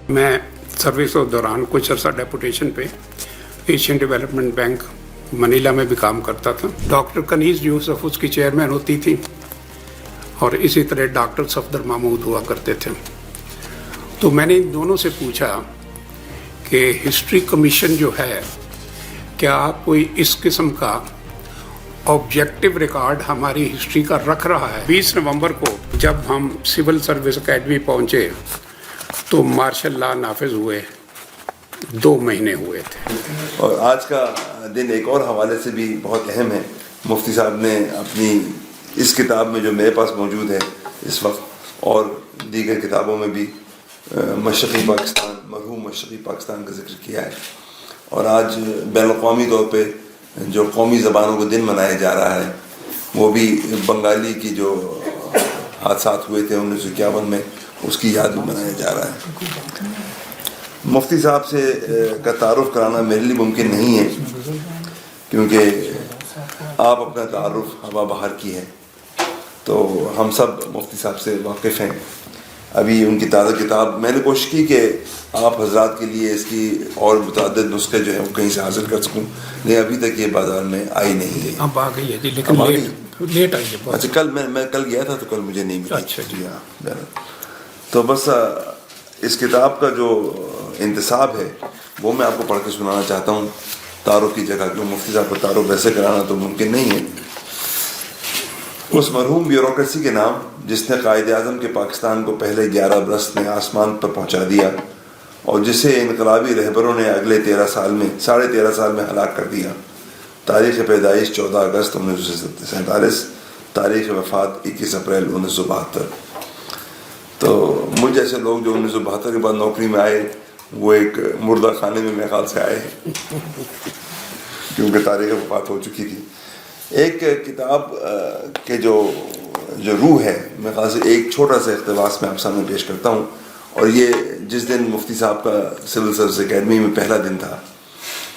میں سروس کے دوران کچھ عرصہ ڈیپوٹیشن پہ ایشین ڈیولپمنٹ بینک منیلا میں بھی کام کرتا تھا. ڈاکٹر کنیز یوسف اس کی چیئرمین ہوتی تھی اور اسی طرح ڈاکٹر صفدر محمود ہوا کرتے تھے. تو میں نے ان دونوں سے پوچھا کہ ہسٹری کمیشن جو ہے کیا کوئی اس قسم کا آبجیکٹو ریکارڈ ہماری ہسٹری کا رکھ رہا ہے. 20 نومبر کو جب ہم سول سروس اکیڈمی پہنچے تو مارشل لا نافذ ہوئے 2 مہینے ہوئے تھے. اور آج کا دن ایک اور حوالے سے بھی بہت اہم ہے. مفتی صاحب نے اپنی اس کتاب میں جو میرے پاس موجود ہے اس وقت اور دیگر کتابوں میں بھی مشرقی پاکستان، مرحوم مشرقی پاکستان کا ذکر کیا ہے. اور آج بین الاقوامی طور پہ جو قومی زبانوں کو دن منایا جا رہا ہے وہ بھی بنگالی کی جو حادثات ہوئے تھے 1951 میں اس کی یاد میں منایا جا رہا ہے. مفتی صاحب سے کا تعارف کرانا میرے لیے ممکن نہیں ہے کیونکہ آپ اپنا تعارف ہوا بہار کی ہے، تو ہم سب مفتی صاحب سے واقف ہیں. ابھی ان کی تازہ کتاب میں نے کوشش کی کہ آپ حضرات کے لیے اس کی اور متعدد نسخے جو ہیں وہ کہیں سے حاصل کر سکوں، لیکن ابھی تک یہ بازار میں آئی نہیں ہے. اب آ گئی ہے جی، لیکن لیٹ آئی ہے. اچھا، کل میں کل گیا تھا تو کل مجھے نہیں ملی. اچھا جی ہاں. تو بس اس کتاب کا جو انتصاب ہے وہ میں آپ کو پڑھ کے سنانا چاہتا ہوں تعارف کی جگہ، کیوں مفتی صاحب کو تعارف ویسے کرانا تو ممکن نہیں ہے. اس مرحوم بیوروکریسی کے نام جس نے قائد اعظم کے پاکستان کو پہلے 11 برس میں آسمان پر پہنچا دیا اور جسے انقلابی رہبروں نے اگلے 13.5 سال میں ہلاک کر دیا. تاریخ پیدائش 14 اگست 1947، تاریخ وفات 21 اپریل 1972. تو مجھ جیسے لوگ جو 1972 کے بعد نوکری میں آئے وہ ایک مردہ خانے میں میرے خیال سے آئے ہیں کیونکہ تاریخ وفات ہو چکی تھی. ایک کتاب کے جو روح ہے میرے خیال سے ایک چھوٹا سا اقتباس میں آپ سامنے پیش کرتا ہوں. اور یہ جس دن مفتی صاحب کا سول سروس اکیڈمی میں پہلا دن تھا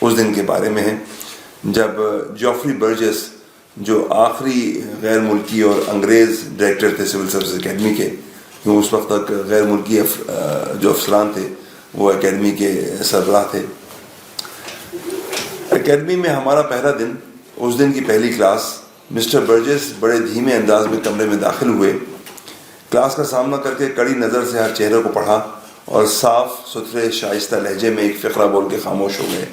اس دن کے بارے میں ہے، جب جوفری برجس جو آخری غیر ملکی اور انگریز ڈائریکٹر تھے سول سروس اکیڈمی کے، کیوں اس وقت تک غیر ملکی جو افسران تھے وہ اکیڈمی کے سربراہ تھے. اکیڈمی میں ہمارا پہلا دن، اس دن کی پہلی کلاس. مسٹر برجس بڑے دھیمے انداز میں کمرے میں داخل ہوئے، کلاس کا سامنا کر کے کڑی نظر سے ہر چہرے کو پڑھا اور صاف ستھرے شائستہ لہجے میں ایک فقرہ بول کے خاموش ہو گئے.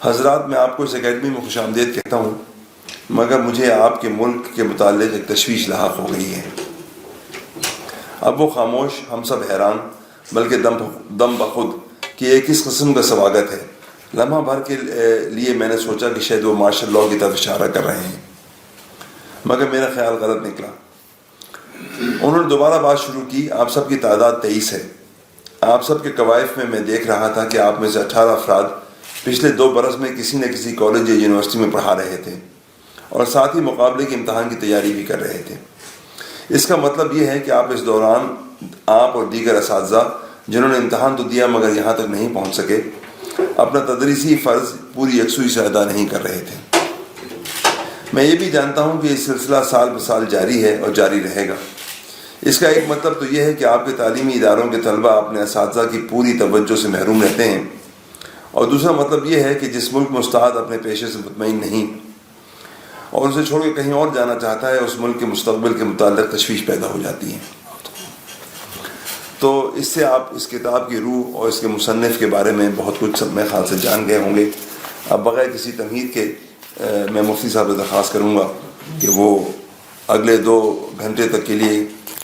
حضرات، میں آپ کو اس اکیڈمی میں خوش آمدید کہتا ہوں، مگر مجھے آپ کے ملک کے متعلق ایک تشویش لاحق ہو گئی ہے. اب وہ خاموش، ہم سب حیران، بلکہ دم بخود کہ یہ کس قسم کا سواگت ہے. لمحہ بھر کے لیے میں نے سوچا کہ شاید وہ مارشل لاء کی طرف اشارہ کر رہے ہیں، مگر میرا خیال غلط نکلا. انہوں نے دوبارہ بات شروع کی. آپ سب کی تعداد 23 ہے. آپ سب کے قوائف میں دیکھ رہا تھا کہ آپ میں سے 18 افراد پچھلے 2 برس میں کسی نہ کسی کالج یا یونیورسٹی میں پڑھا رہے تھے اور ساتھ ہی مقابلے کے امتحان کی تیاری بھی کر رہے تھے. اس کا مطلب یہ ہے کہ آپ اس دوران آپ اور دیگر اساتذہ جنہوں نے امتحان تو دیا مگر یہاں تک نہیں پہنچ سکے، اپنا تدریسی فرض پوری یکسوئی سے ادا نہیں کر رہے تھے. میں یہ بھی جانتا ہوں کہ یہ سلسلہ سال بہ سال جاری ہے اور جاری رہے گا. اس کا ایک مطلب تو یہ ہے کہ آپ کے تعلیمی اداروں کے طلبہ اپنے اساتذہ کی پوری توجہ سے محروم رہتے ہیں، اور دوسرا مطلب یہ ہے کہ جس ملک میں استاد اپنے پیشے سے مطمئن نہیں اور اسے چھوڑ کے کہیں اور جانا چاہتا ہے، اس ملک کے مستقبل کے متعلق تشویش پیدا ہو جاتی ہے. تو اس سے آپ اس کتاب کی روح اور اس کے مصنف کے بارے میں بہت کچھ میرے خیال سے جان گئے ہوں گے. اب بغیر کسی تمہید کے میں مفتی صاحب سے درخواست کروں گا کہ وہ اگلے 2 گھنٹے تک کے لیے،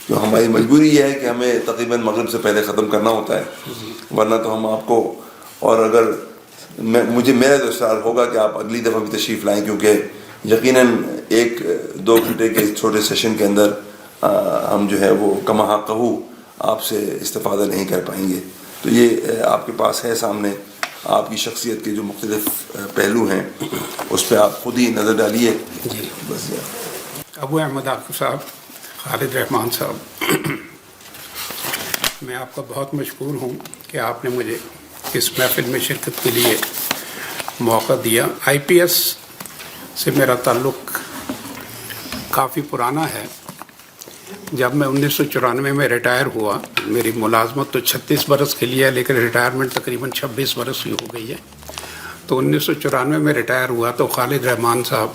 جو ہماری مجبوری یہ ہے کہ ہمیں تقریباً مغرب سے پہلے ختم کرنا ہوتا ہے، ورنہ تو ہم آپ کو، اور اگر میرا تو اصرار ہوگا کہ آپ اگلی دفعہ بھی تشریف لائیں، کیونکہ یقیناً 1-2 گھنٹے کے چھوٹے سیشن کے اندر ہم جو ہے وہ کما حقہ آپ سے استفادہ نہیں کر پائیں گے. تو یہ آپ کے پاس ہے سامنے، آپ کی شخصیت کے جو مختلف پہلو ہیں اس پہ آپ خود ہی نظر ڈالیے. جی بس ابو احمد عاقب صاحب، خالد رحمان صاحب، میں آپ کا بہت مشکور ہوں کہ آپ نے مجھے اس محفل میں شرکت کے لیے موقع دیا. IPS سے میرا تعلق کافی پرانا ہے. जब मैं 1994 में रिटायर हुआ, मेरी मुलाजमत तो 36 बरस के लिए है, लेकिन रिटायरमेंट तकरीबन 26 बरस की हो गई है। तो 1994 में रिटायर हुआ तो खालिद रहमान साहब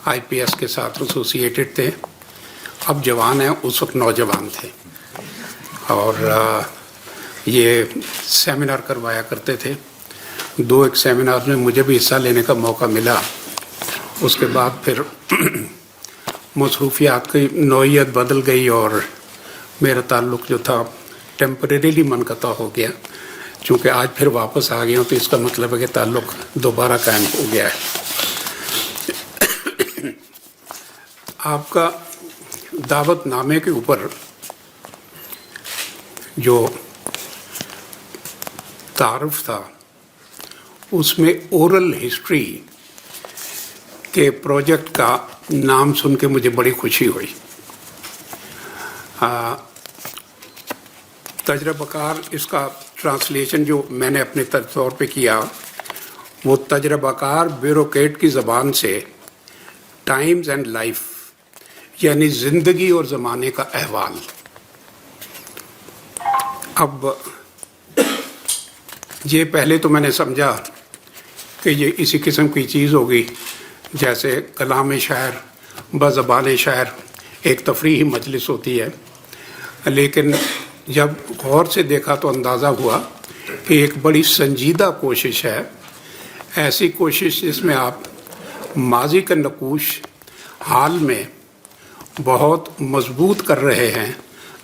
IPS के साथ एसोसिएटेड थे। अब जवान हैं, उस वक्त नौजवान थे, और ये सेमिनार करवाया करते थे। 2 सेमिनार में मुझे भी हिस्सा लेने का मौका मिला। उसके बाद फिर मसरूफियात की नौइयत बदल गई और मेरा ताल्लुक़ जो था टेम्परेरीली मनक़ता हो गया। चूँकि आज फिर वापस आ गया हूँ तो इसका मतलब है कि ताल्लुक़ दोबारा कायम हो गया है। आपका दावतनामे के ऊपर जो तारुफ था उसमें ओरल हिस्ट्री के प्रोजेक्ट का नाम सुन के मुझे बड़ी खुशी हुई। तजरबाकार इसका ट्रांसलेशन जो मैंने अपने तौर पे किया वो तजरबाकार ब्यूरोक्रेट की ज़बान से टाइम्स एंड लाइफ, यानी ज़िंदगी और ज़माने का अहवाल। अब ये पहले तो मैंने समझा कि ये इसी किस्म की चीज़ होगी जैसे कलाम शायर बज़बान शायर एक तफरीही मजलिस होती है, लेकिन जब गौर से देखा तो अंदाज़ा हुआ कि एक बड़ी संजीदा कोशिश है। ऐसी कोशिश जिसमें आप माजी का नकूश हाल में बहुत मजबूत कर रहे हैं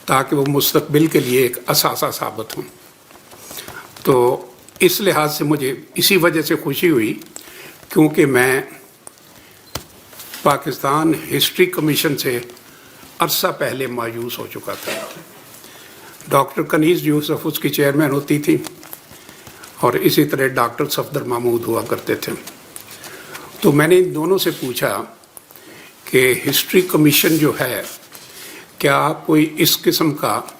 ताकि वो मुस्तक़बिल के लिए एक असासा साबित हों। तो इस लिहाज से मुझे इसी वजह से खुशी हुई क्योंकि मैं पाकिस्तान हिस्ट्री कमीशन से अरसा पहले मायूस हो चुका था। डॉक्टर कनीज़ यूसुफ उसकी चेयरमैन होती थी और इसी तरह डॉक्टर सफदर महमूद हुआ करते थे। तो मैंने इन दोनों से पूछा कि हिस्ट्री कमीशन जो है क्या कोई इस किस्म का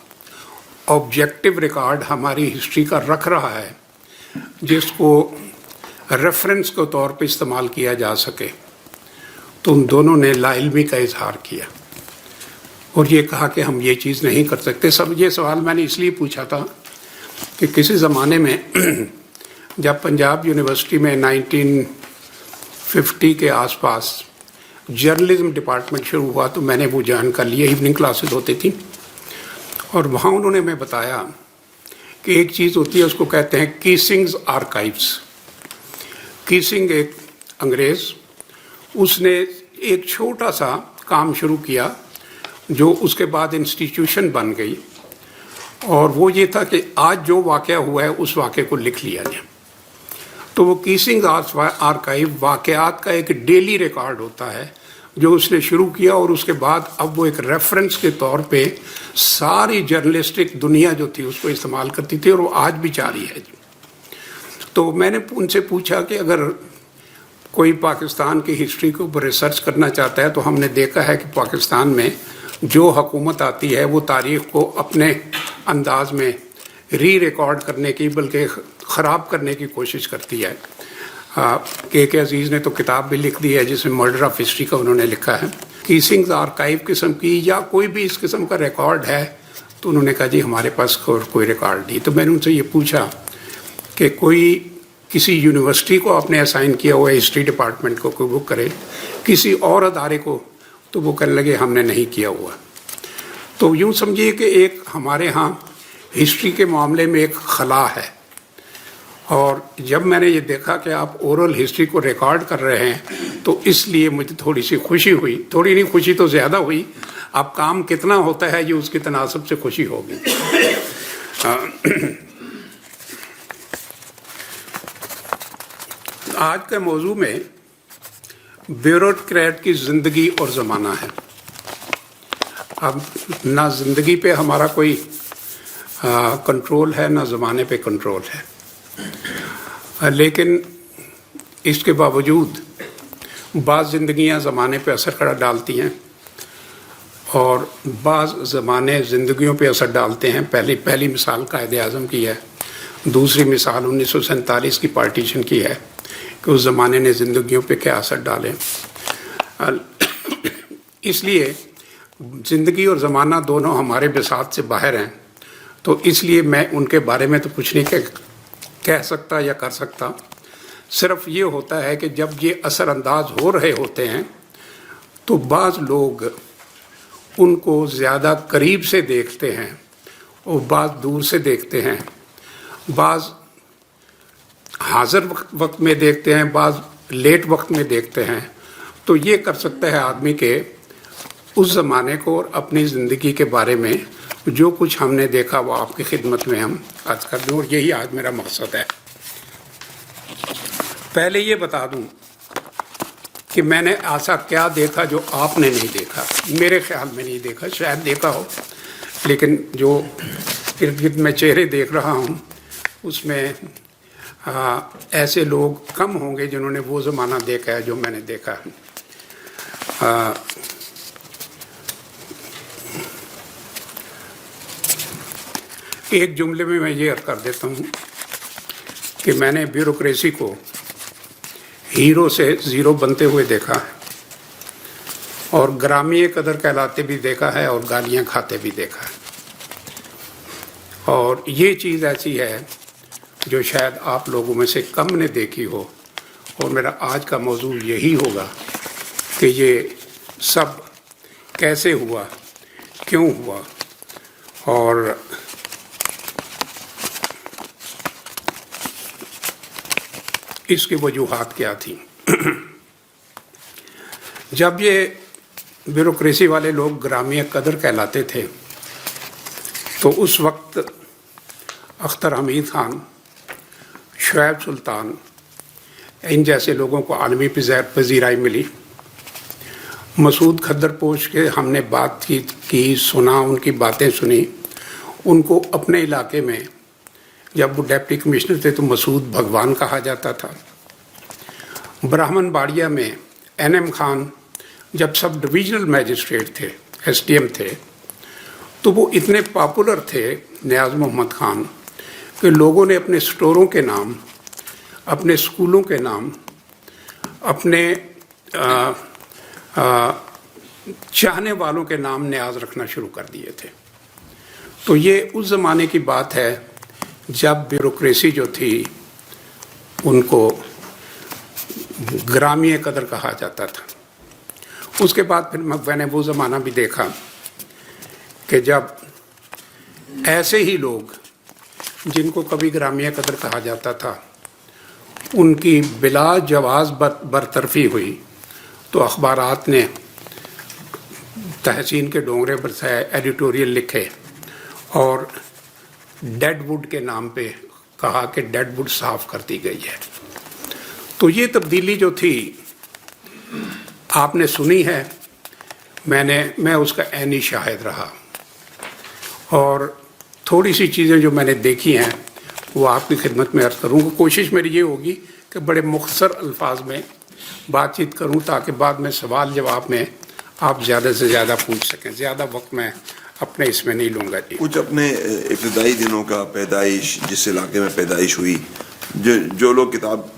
ऑब्जेक्टिव रिकॉर्ड हमारी हिस्ट्री का रख रहा है जिसको रेफरेंस के तौर पे इस्तेमाल किया जा सके। तो उन दोनों ने लाइल्मी का इजहार किया और ये कहा कि हम ये चीज़ नहीं कर सकते। सब ये सवाल मैंने इसलिए पूछा था कि किसी ज़माने में जब पंजाब यूनिवर्सिटी में 1950 के आसपास जर्नलिज्म डिपार्टमेंट शुरू हुआ तो मैंने वो ज्वाइन कर लिया। इवनिंग क्लासेस होती थी और वहाँ उन्होंने मैं बताया कि एक चीज़ होती है उसको कहते हैं कीसिंग्स आर्काइव्स। कीसिंग एक अंग्रेज़, उसने एक छोटा सा काम शुरू किया जो उसके बाद इंस्टीट्यूशन बन गई और वो ये था कि आज जो वाक़या हुआ है उस वाक़े को लिख लिया जाए। तो वो कीसिंग आर्काइव वाक़यात का एक डेली रिकॉर्ड होता है जो उसने शुरू किया और उसके बाद अब वो एक रेफरेंस के तौर पे सारी जर्नलिस्टिक दुनिया जो थी उसको इस्तेमाल करती थी और वो आज भी जारी है। तो मैंने उनसे पूछा कि अगर कोई पाकिस्तान की हिस्ट्री के ऊपर रिसर्च करना चाहता है तो हमने देखा है कि पाकिस्तान में जो हुकूमत आती है वो तारीख़ को अपने अंदाज में री रिकॉर्ड करने की बल्कि ख़राब करने की कोशिश करती है। के अजीज़ ने तो किताब भी लिख दी है जिसमें मर्डर ऑफ हिस्ट्री का उन्होंने लिखा है। कीसिंग्स आर्काइव किस्म की या कोई भी इस किस्म का रिकॉर्ड है तो उन्होंने कहा जी हमारे पास कोई रिकॉर्ड नहीं। तो मैंने उनसे ये पूछा कि कोई किसी यूनिवर्सिटी को आपने असाइन किया हुआ है हिस्ट्री डिपार्टमेंट को कोई बुक करे, किसी और अदारे को, तो वो कहने लगे हमने नहीं किया हुआ। तो यूँ समझिए कि एक हमारे यहाँ हिस्ट्री के मामले में एक खला है और जब मैंने ये देखा कि आप ओरल हिस्ट्री को रिकॉर्ड कर रहे हैं तो इसलिए मुझे थोड़ी सी खुशी हुई। थोड़ी नहीं, खुशी तो ज़्यादा हुई। अब काम कितना होता है ये उसकी तनासब से खुशी होगी। आज के मौजू में ब्यूरोक्रेट की ज़िंदगी और ज़माना है। अब ना ज़िंदगी पे हमारा कोई कंट्रोल है ना ज़माने पे कंट्रोल है, लेकिन इसके बावजूद बाज़ ज़िंदगियाँ ज़माने पे असर डालती हैं और बाज़ ज़माने ज़िंदगियों पे असर डालते हैं। पहली मिसाल कायद-ए-आज़म की है, दूसरी मिसाल 1947 की पार्टीशन की है कि उस ज़माने ने ज़िंदगियों पे क्या असर डाले। इसलिए ज़िंदगी और ज़माना दोनों हमारे बिसात से बाहर हैं, तो इसलिए मैं उनके बारे में तो कुछ नहीं कह सकता या कर सकता। सिर्फ ये होता है कि जब ये असरअंदाज हो रहे होते हैं तो बाज़ लोग उनको ज़्यादा करीब से देखते हैं और बाज़ दूर से देखते हैं, बाज़ हाज़िर वक्त में देखते हैं, बाज़ लेट वक्त में देखते हैं। तो ये कर सकता है आदमी के उस ज़माने को और अपनी ज़िंदगी के बारे में जो कुछ हमने देखा वो आपकी खिदमत में हम आज कर दूँ, और यही आज मेरा मकसद है। पहले ये बता दूं कि मैंने ऐसा क्या देखा जो आपने नहीं देखा। मेरे ख्याल में नहीं देखा, शायद देखा हो, लेकिन जो इर्द गिर्द मैं चेहरे देख रहा हूँ उसमें ऐसे लोग कम होंगे जिन्होंने वो ज़माना देखा है जो मैंने देखा है। एक जुमले में मैं ये अर्ज कर देता हूँ कि मैंने ब्यूरोक्रेसी को हीरो से ज़ीरो बनते हुए देखा है, और ग्रामीण कदर कहलाते भी देखा है, और गालियाँ खाते भी देखा है। और ये चीज़ ऐसी है जो शायद आप लोगों में से कम ने देखी हो, और मेरा आज का मौजू यही होगा कि ये सब कैसे हुआ, क्यों हुआ, और इसकी वजूहात क्या थी। जब ये ब्यूरोक्रेसी वाले लोग ग्रामीण कदर कहलाते थे तो उस वक्त अख्तर हमीद खान, शुएब सुल्तान, इन जैसे लोगों को आलमी पजीराई मिली। मसूद खद्दरपोश के हमने बात की सुना, उनकी बातें सुनी। उनको अपने इलाके में जब वो डिप्टी कमिश्नर थे तो मसूद भगवान कहा जाता था। ब्राह्मण बाड़िया में एनएम खान जब सब डिविजनल मैजिस्ट्रेट थे, एसडीएम थे, तो वो इतने पॉपुलर थे नियाज़ मोहम्मद खान कि लोगों ने अपने स्टोरों के नाम, अपने स्कूलों के नाम, अपने चाहने वालों के नाम नियाज़ रखना शुरू कर दिए थे। तो ये उस ज़माने की बात है जब ब्यूरोक्रेसी जो थी उनको ग्रामीण कदर कहा जाता था। उसके बाद फिर मैंने वो ज़माना भी देखा कि जब ऐसे ही लोग जिनको कभी ग्रामीण कदर कहा जाता था उनकी बिला जवाज़ बरतरफी हुई, तो अखबारात ने तहसीन के डोंगरे बरसाए, एडिटोरियल लिखे और डेड वुड के नाम पे कहा कि डेड वुड साफ कर दी गई है। तो ये तब्दीली जो थी आपने सुनी है, मैं उसका ऐनी शाहिद रहा, और थोड़ी सी चीज़ें जो मैंने देखी हैं वो आपकी खिदमत में अर्ज़ करूँगा। कोशिश मेरी ये होगी कि बड़े मुख्तसर अल्फाज में बातचीत करूँ ताकि बाद में सवाल जवाब में आप ज़्यादा से ज़्यादा पूछ सकें। ज़्यादा वक्त मैं अपने इसमें नहीं लूँगा जी। कुछ अपने इब्तदाई दिनों का, पैदाइश, जिस इलाके में पैदाइश हुई, जो लोग किताब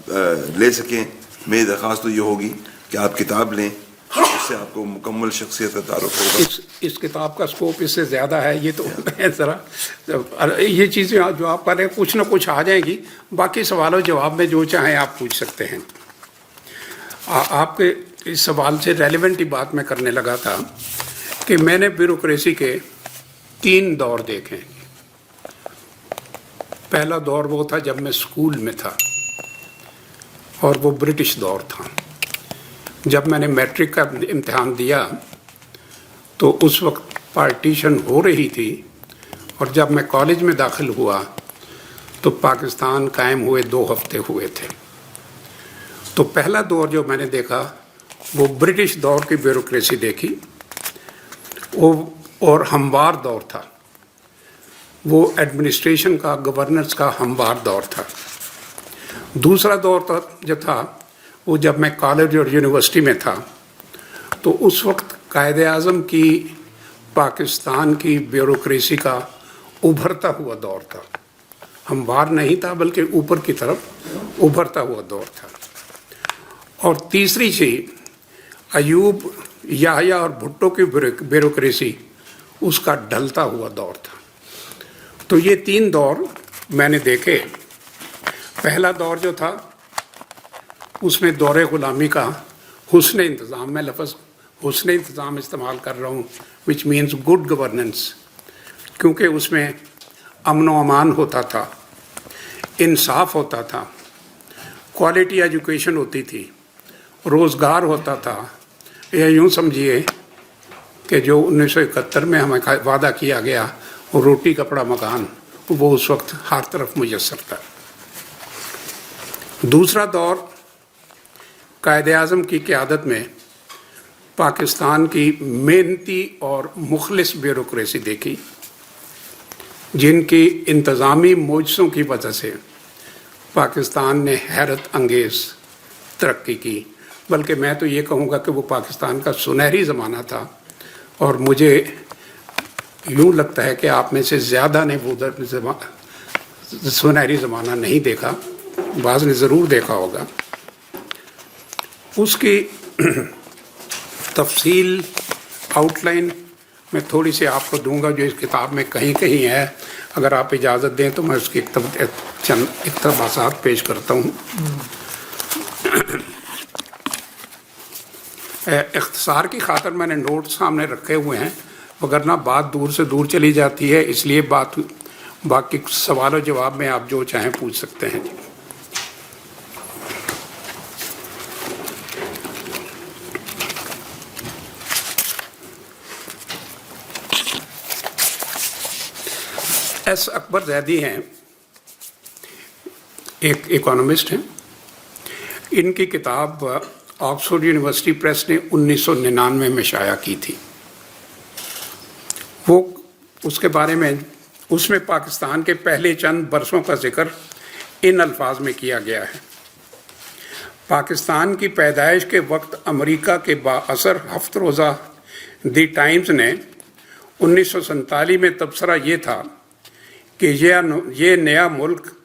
ले सकें, मेरी दरख्वास्त तो ये होगी कि आप किताब लें, इससे आपको मुकम्मल शख्सियत का तारुफ होगा। इस किताब का स्कोप इससे ज़्यादा है, ये तो ज़रा ये चीज़ें जो आप कर रहे हैं कुछ ना कुछ आ जाएंगी, बाकी सवालों जवाब में जो चाहें आप पूछ सकते हैं। आपके इस सवाल से रेलेवेंट ही बात मैं करने लगा था कि मैंने ब्यूरोक्रेसी के 3 दौर देखे। पहला दौर वो था जब मैं स्कूल में था, और वो ब्रिटिश दौर था। जब मैंने मैट्रिक का इम्तिहान दिया तो उस वक्त पार्टीशन हो रही थी, और जब मैं कॉलेज में दाखिल हुआ तो पाकिस्तान कायम हुए 2 हफ्ते हुए थे। तो पहला दौर जो मैंने देखा वो ब्रिटिश दौर की ब्यूरोक्रेसी देखी, और हमवार दौर था। वो एडमिनिस्ट्रेशन का, गवर्नेंस का हमवार दौर था। दूसरा दौर जो था वो जब मैं कॉलेज और यूनिवर्सिटी में था, तो उस वक्त कायदे आज़म की पाकिस्तान की ब्यूरोक्रेसी का उभरता हुआ दौर था। हमवार नहीं था बल्कि ऊपर की तरफ उभरता हुआ दौर था। और तीसरी चीज़ अयूब याहिया और भुट्टो की ब्यूरोक्रेसी उसका ढलता हुआ दौर था। तो ये 3 दौर मैंने देखे। पहला दौर जो था उसमें दौरे ग़ुलामी का हुस्न इंतज़ाम, मैं लफ्ज़ हुस्न इंतज़ाम इस्तेमाल कर रहा हूँ, विच मीन्स गुड गवर्नेंस, क्योंकि उसमें अमन व अमान होता था, इंसाफ होता था, क्वालिटी एजुकेशन होती थी, रोज़गार होता था। या यूँ समझिए कि जो 1971 में हमें वादा किया गया वो रोटी कपड़ा मकान, वो उस वक्त हर तरफ मुयस्सर था। दूसरा दौर कायद-ए-आज़म की क़यादत में पाकिस्तान की मेहनती और मुखलिस ब्यूरोक्रेसी देखी, जिनकी इंतज़ामी मोजज़ों की वजह से पाकिस्तान ने हैरत अंगेज़ तरक्की की। बल्कि मैं तो ये कहूँगा कि वो पाकिस्तान का सुनहरी ज़माना था, और मुझे यूँ लगता है कि आप में से ज़्यादा ने वो सुनहरी ज़माना नहीं देखा, बाज़ ने ज़रूर देखा होगा। उसकी तफसील आउटलाइन मैं थोड़ी सी आपको दूंगा, जो इस किताब में कहीं कहीं है। अगर आप इजाज़त दें तो मैं उसकी चंद इक़्तिबासात पेश करता हूँ। इख्तिसार की खातिर मैंने नोट सामने रखे हुए हैं, वगरना बात दूर से दूर चली जाती है, इसलिए बाकी सवाल जवाब में आप जो चाहें पूछ सकते हैं। एस अकबर ज़ैदी हैं, एक इकोनॉमिस्ट हैं। इनकी किताब ऑक्सफोर्ड यूनिवर्सिटी प्रेस ने 1999 में शाया की थी। वो उसके बारे में उसमें पाकिस्तान के पहले चंद बरसों का जिक्र इन अल्फाज में किया गया है। पाकिस्तान की पैदाइश के वक्त अमेरिका के बाअसर हफ्त रोज़ा दी टाइम्स ने 1947 में तबसरा ये था कि ये नया मुल्क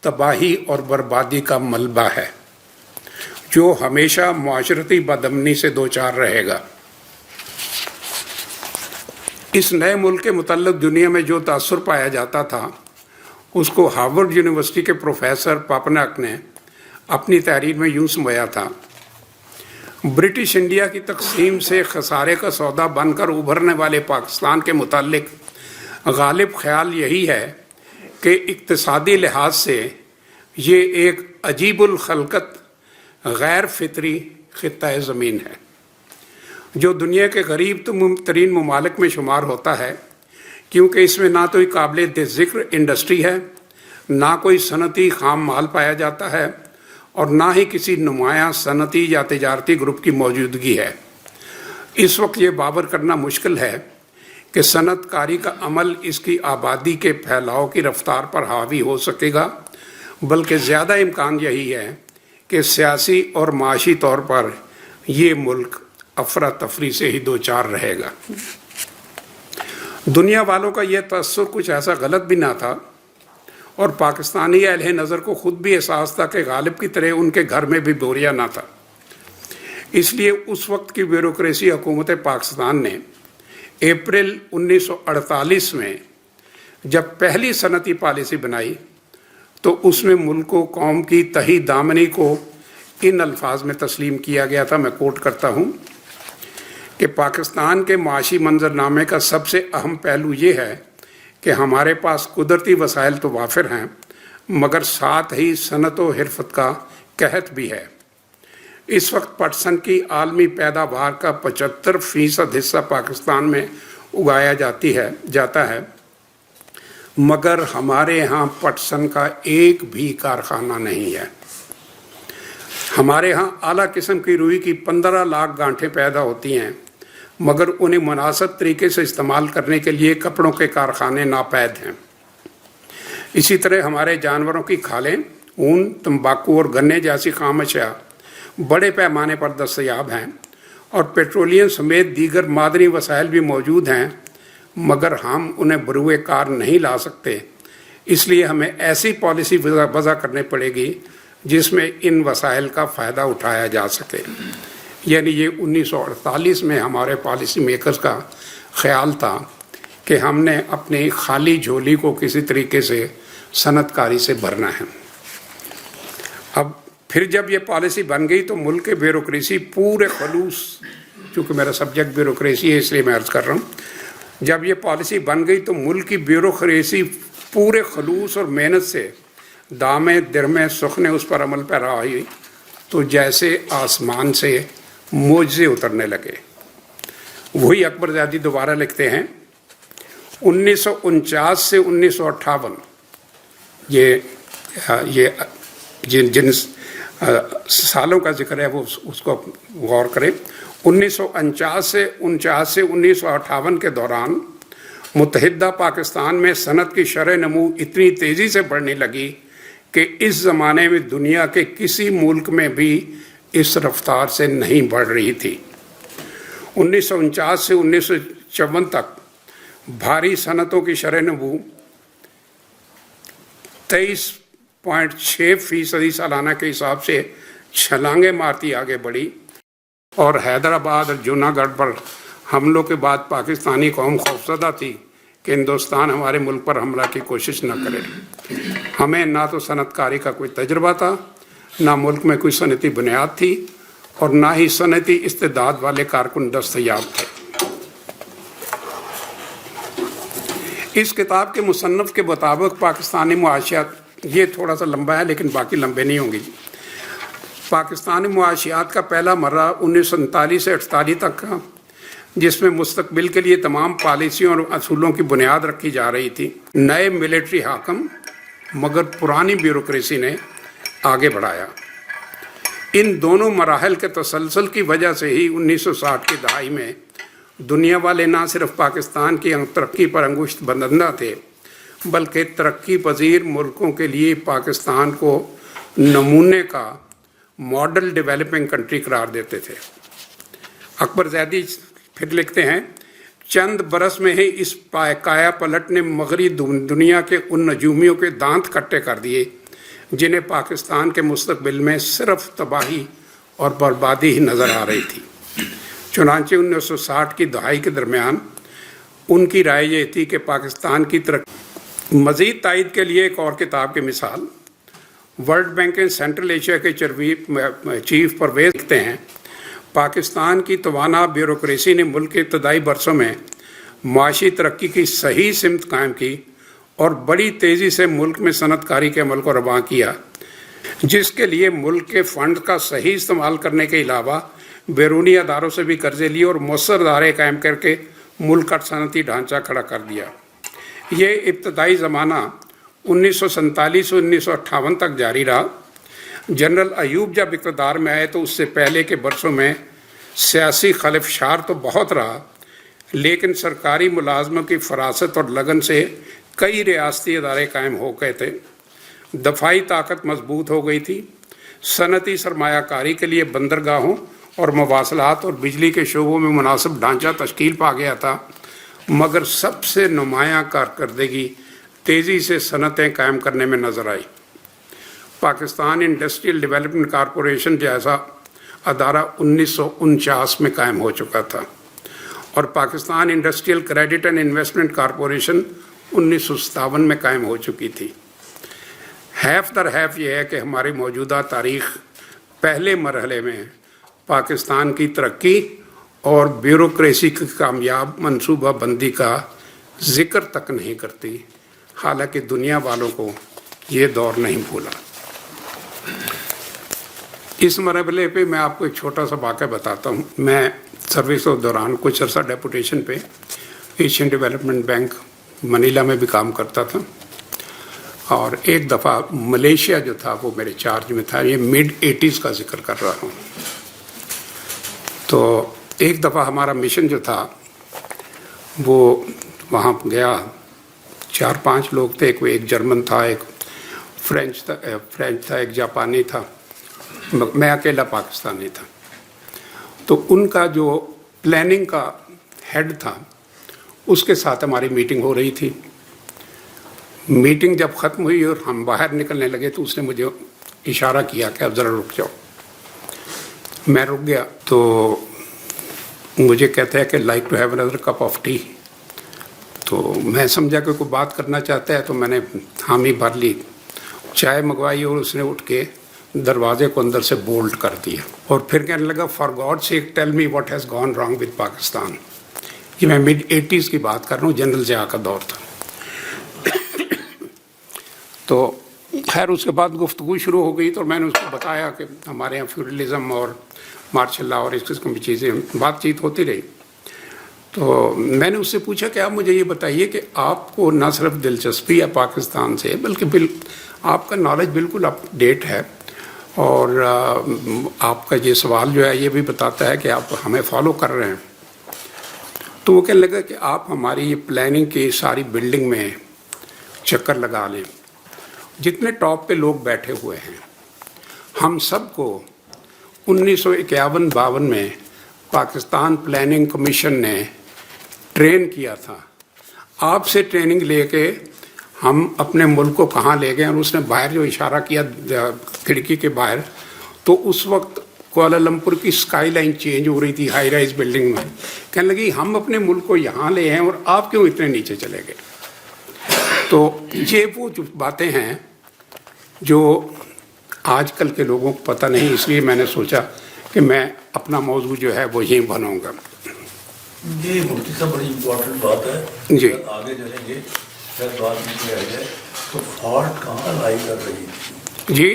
तबाही और बर्बादी का मलबा है, जो हमेशा मुआशरती बदअमनी से दो चार रहेगा। इस नए मुल्क के मुतल्लिक़ दुनिया में जो तासुर पाया जाता था, उसको हार्वर्ड यूनिवर्सिटी के प्रोफेसर पापनाक ने अपनी तहरीर में यूँ समझाया था। ब्रिटिश इंडिया की तकसीम से खसारे का सौदा बनकर उभरने वाले पाकिस्तान के मुतालिक गालिब ख्याल यही है कि इक्तिसादी लिहाज से ये एक अजीबुल खलकत गैर फितरी खित्ता ज़मीन है, जो दुनिया के गरीब तरीन ममालिक में शुमार होता है, क्योंकि इसमें ना तो काबिल ज़िक्र इंडस्ट्री है, ना कोई सनती खाम माल पाया जाता है, और ना ही किसी नुमायाँ सनती या तिजारती ग्रुप की मौजूदगी है। इस वक्त ये बावर करना मुश्किल है कि सनतकारी का अमल इसकी आबादी के फैलाव की रफ्तार पर हावी हो सकेगा, बल्कि ज़्यादा इम्कान यही है कि सियासी और माशी तौर पर ये मुल्क अफरा तफरी से ही दो चार रहेगा। दुनिया वालों का यह तअस्सुर कुछ ऐसा गलत भी ना था, और पाकिस्तानी अहले नज़र को ख़ुद भी एहसास था कि गालिब की तरह उनके घर में भी बोरिया ना था। इसलिए उस वक्त की ब्यूरोक्रेसी हुकूमत पाकिस्तान ने अप्रैल 1948 में जब पहली सनती पॉलिसी बनाई, तो उसमें मुल्क व कौम की तही दामनी को इन अल्फाज में तस्लीम किया गया था। मैं कोट करता हूँ कि पाकिस्तान के माशी मंजरनामे का सबसे अहम पहलू ये है कि हमारे पास कुदरती वसाइल तो वाफिर हैं, मगर साथ ही सनत व हिरफत का कहत भी है। इस वक्त पटसन की आलमी पैदावार का 75% हिस्सा पाकिस्तान में उगाया जाता है, मगर हमारे यहाँ पटसन का एक भी कारखाना नहीं है। हमारे यहाँ आला किस्म की रुई की 15 लाख गांठें पैदा होती हैं, मगर उन्हें मुनासिब तरीके से इस्तेमाल करने के लिए कपड़ों के कारखाने नापैद हैं। इसी तरह हमारे जानवरों की खालें, ऊन, तंबाकू और गन्ने जैसी खाम अशिया बड़े पैमाने पर दस्तयाब हैं, और पेट्रोलियम समेत दीगर मादनी वसाइल भी मौजूद हैं, मगर हम उन्हें बरूए कार नहीं ला सकते। इसलिए हमें ऐसी पॉलिसी वज़ा करनी पड़ेगी जिसमें इन वसाइल का फ़ायदा उठाया जा सके। यानी ये 1948 में हमारे पॉलिसी मेकर्स का ख्याल था कि हमने अपनी खाली झोली को किसी तरीके से सनतकारी से भरना है। अब फिर जब ये पॉलिसी बन गई तो मुल्क के ब्यूरोक्रेसी पूरे खलूस, चूँकि मेरा सब्जेक्ट ब्यूरोक्रेसी है इसलिए मैं अर्ज़ कर रहा हूँ, जब ये पॉलिसी बन गई तो मुल्क की ब्यूरोक्रेसी पूरे खलूस और मेहनत से दामे दिरमे सुखने उस पर अमल पैरा हुई तो जैसे आसमान से मोज़े उतरने लगे। वही अकबर ज़्यादी दोबारा लिखते हैं 1949 से 1958, ये जिन सालों का जिक्र है वो उसको गौर करें। 1949 से 1958 के दौरान मुत्तहिदा पाकिस्तान में सनत की शरह नमू इतनी तेज़ी से बढ़ने लगी कि इस ज़माने में दुनिया के किसी मुल्क में भी इस रफ्तार से नहीं बढ़ रही थी। 1949 से 1954 तक भारी सनतों की शरह नमू 23.6% सालाना के हिसाब से छलांगे मारती आगे बढ़ी और हैदराबाद और जूनागढ़ पर हमलों के बाद पाकिस्तानी कौम खौफजदा थी कि हिंदुस्तान हमारे मुल्क पर हमला की कोशिश न करे। हमें ना तो सनतकारी का कोई तजर्बा था, ना मुल्क में कोई सनती बुनियाद थी और ना ही सनती इस्तेदाद वाले कारकुन दस्तयाब थे। इस किताब के मुसन्नफ़ के मुताबिक पाकिस्तानी मुआशियात, ये थोड़ा सा लंबा है लेकिन बाकी लंबे नहीं होंगे। पाकिस्तानी मुआशियात का पहला मर्रा 1947 से 48 तक का, जिसमें मुस्तकबिल के लिए तमाम पॉलिसियों और असूलों की बुनियाद रखी जा रही थी, नए मिलिट्री हाकम मगर पुरानी ब्यूरोक्रेसी ने आगे बढ़ाया। इन दोनों मराहल के तसलसल की वजह से ही 1960 की दहाई में दुनिया वाले ना सिर्फ पाकिस्तान की तरक्की पर अंगुश्त बंदंदा थे बल्कि तरक्की पजीर मुल्कों के लिए पाकिस्तान को नमूने का मॉडल डेवलपिंग कंट्री करार देते थे। अकबर ज़ैदी फिर लिखते हैं, चंद बरस में ही इस काया पलट ने मगरी दुनिया के उन नजूमियों के दांत खट्टे कर दिए जिन्हें पाकिस्तान के मुस्तकबिल में सिर्फ तबाही और बर्बादी ही नज़र आ रही थी। चुनांचे 1960 की दहाई के दरमियान उनकी राय ये थी कि पाकिस्तान की तरक्की। मज़ीद तायद के लिए एक और किताब की मिसाल world bank and central Asia के चीफ परवेज़ लिखते हैं, पाकिस्तान की तवाना ब्यूरोक्रेसी ने मुल्क के इब्तदाई बरसों में माशी तरक्की की सही सिमत कायम की और बड़ी तेज़ी से मुल्क में सनतकारी के अमल को रवां किया, जिसके लिए मुल्क के फ़ंड का सही इस्तेमाल करने के अलावा बैरूनी अदारों से भी कर्जे लिए और मौसर अदारे कायम करके मुल्क का सनती ढांचा खड़ा कर दिया। ये इब्तदाई ज़माना 1947 से 1958 तक जारी रहा। जनरल अयूब जब इक़्तिदार में आए तो उससे पहले के बरसों में सियासी खलफशार तो बहुत रहा, लेकिन सरकारी मुलाजमों की फरासत और लगन से कई रियासती अदारे कायम हो गए थे। दफाई ताकत मजबूत हो गई थी। सनती सरमायाकारी के लिए बंदरगाहों और मवासलात और बिजली के शोबों में मुनासिब ढांचा तश्कील पा गया था, मगर सबसे नुमायाँ कारकर्दगी तेज़ी से सनतें कायम करने में नज़र आई। पाकिस्तान इंडस्ट्रियल डेवलपमेंट कॉरपोरेशन जैसा अदारा 1949 में कायम हो चुका था और Pakistan industrial credit and investment corporation 1957 में कायम हो चुकी थी। हैफ दर हैफ ये है कि हमारी मौजूदा तारीख़ पहले मरहले में पाकिस्तान की तरक्की और ब्यूरोक्रेसी की कामयाब मनसूबा बंदी का जिक्र तक नहीं करती, हालांकि दुनिया वालों को ये दौर नहीं भूला। इस मरहले पे मैं आपको एक छोटा सा वाक़या बताता हूँ। मैं सर्विस के दौरान कुछ अर्सा डेपुटेशन पे एशियन डेवलपमेंट बैंक मनीला में भी काम करता था और एक दफ़ा मलेशिया जो था वो मेरे चार्ज में था। ये मिड 80s का जिक्र कर रहा हूँ। तो एक दफ़ा हमारा मिशन जो था वो वहाँ गया, 4-5 लोग थे। एक जर्मन था, एक फ्रेंच था, एक जापानी था, मैं अकेला पाकिस्तानी था। तो उनका जो प्लानिंग का हेड था उसके साथ हमारी मीटिंग हो रही थी। मीटिंग जब ख़त्म हुई और हम बाहर निकलने लगे तो उसने मुझे इशारा किया कि अब ज़रा रुक जाओ। मैं रुक गया तो मुझे कहते हैं कि like to have another cup of tea. तो मैं समझा कि कोई बात करना चाहता है, तो मैंने हामी भर ली, चाय मंगवाई और उसने उठ के दरवाजे को अंदर से बोल्ट कर दिया और फिर कहने लगा for God sake tell me what has gone wrong with Pakistan. ये मैं मिड 80s की बात कर रहा हूँ, जनरल ज़िया का दौर था। तो खैर उसके बाद गुफ्तगू शुरू हो गई तो मैंने उसको बताया कि हमारे यहाँ फ्यूडलिज्म और मार्शल लॉ और इस किस्म की चीज़ें बातचीत होती रही। तो मैंने उससे पूछा कि आप मुझे ये बताइए कि आपको न सिर्फ दिलचस्पी है पाकिस्तान से, बल्कि आपका नॉलेज बिल्कुल अपडेट है और आपका ये सवाल जो है ये भी बताता है कि आप हमें फॉलो कर रहे हैं। तो वो कहने लगा कि आप हमारी ये प्लानिंग की सारी बिल्डिंग में चक्कर लगा लें, जितने टॉप पे लोग बैठे हुए हैं हम सबको 1951-52 में पाकिस्तान प्लानिंग कमीशन ने ट्रेन किया था। आपसे ट्रेनिंग लेके हम अपने मुल्क को कहाँ ले गए। और उसने बाहर जो इशारा किया खिड़की के बाहर, तो उस वक्त कुआलालंपुर की स्काई लाइन चेंज हो रही थी हाई राइज बिल्डिंग में। कहने लगी हम अपने मुल्क को यहाँ ले हैं और आप क्यों इतने नीचे चले गए। तो ये वो जो बातें हैं जो आजकल के लोगों को पता नहीं, इसलिए मैंने सोचा कि मैं अपना मौजू जो है वो यहीं बनाऊंगा। ये मुफ्ती साहब बड़ी इम्पोर्टेंट बात है जी। आगे चलेंगे जब बात नहीं आई है तो फॉल्ट कहाँ लाई कर रही थी जी,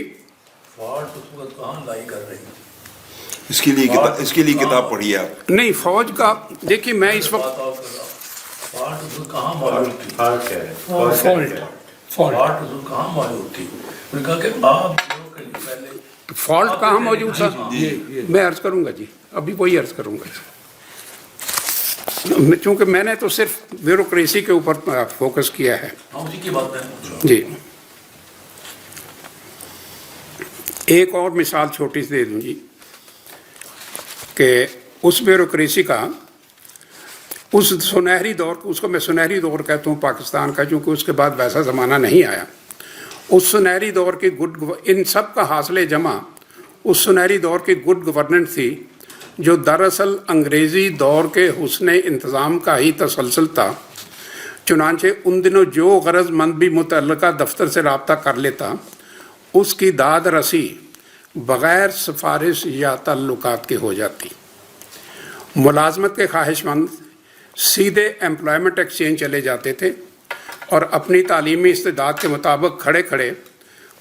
फॉल्ट उस वक्त कहाँ लाई कर रही थी। इसके लिए किताब पढ़ी है आप? नहीं फौज का देखिए मैं इस वक्त फॉल्ट उस वक्त कहाँ मौजूद थी। फॉल्ट फॉल्ट उस वक्त कहाँ मौजूद थी। उन्होंने कहा कि आप पहले फॉल्ट कहाँ मौजूद था, मैं अर्ज करूंगा जी, अभी वही अर्ज करूंगा। चूंकि मैंने तो सिर्फ ब्यूरोक्रेसी के ऊपर फोकस किया है। उसी की बात है जी। एक और मिसाल छोटी सी दे दूं जी कि उस ब्यूरोक्रेसी का उस सुनहरी दौर, उसको मैं सुनहरी दौर कहता हूँ पाकिस्तान का, क्योंकि उसके बाद वैसा ज़माना नहीं आया। उस सुनहरी दौर की इन सब का हासिल जमा उस सुनहरी दौर की गुड गवर्नेंस थी, जो दरअसल अंग्रेज़ी दौर के हुस्न इंतज़ाम का ही तसलसल था। चुनांचे उन दिनों जो गरजमंद भी मुतल्लिका दफ्तर से रब्ता कर लेता, उसकी दाद रसी बग़ैर सिफारिश या ताल्लुकात के हो जाती। मुलाजमत के ख्वाहिशमंद सीधे एम्प्लॉयमेंट एक्सचेंज चले जाते थे और अपनी तालीमी इस्तेदाद के मुताबिक खड़े खड़े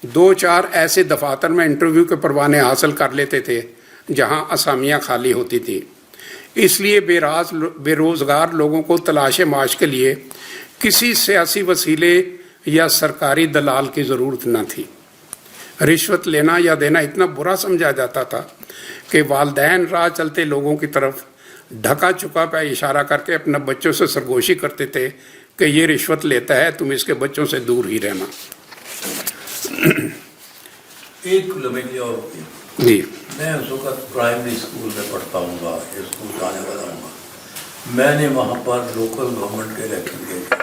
2-4 ऐसे दफातर में इंटरव्यू के परवाने हासिल कर लेते थे जहां असामियां खाली होती थी। इसलिए बेरोज़गार लोगों को तलाश माश के लिए किसी सियासी वसीले या सरकारी दलाल की ज़रूरत न थी। रिश्वत लेना या देना इतना बुरा समझा जाता था कि वालिदैन राह चलते लोगों की तरफ ढका चुका पे इशारा करके अपने बच्चों से सरगोशी करते थे कि ये रिश्वत लेता है, तुम इसके बच्चों से दूर ही रहना। एक लम्हे की और होती जी। मैं उस वक्त प्राइमरी स्कूल में पढ़ता हूँ, ये स्कूल जाने वाला हूँ। मैंने वहाँ पर लोकल गवर्नमेंट के इलेक्शन किए थे।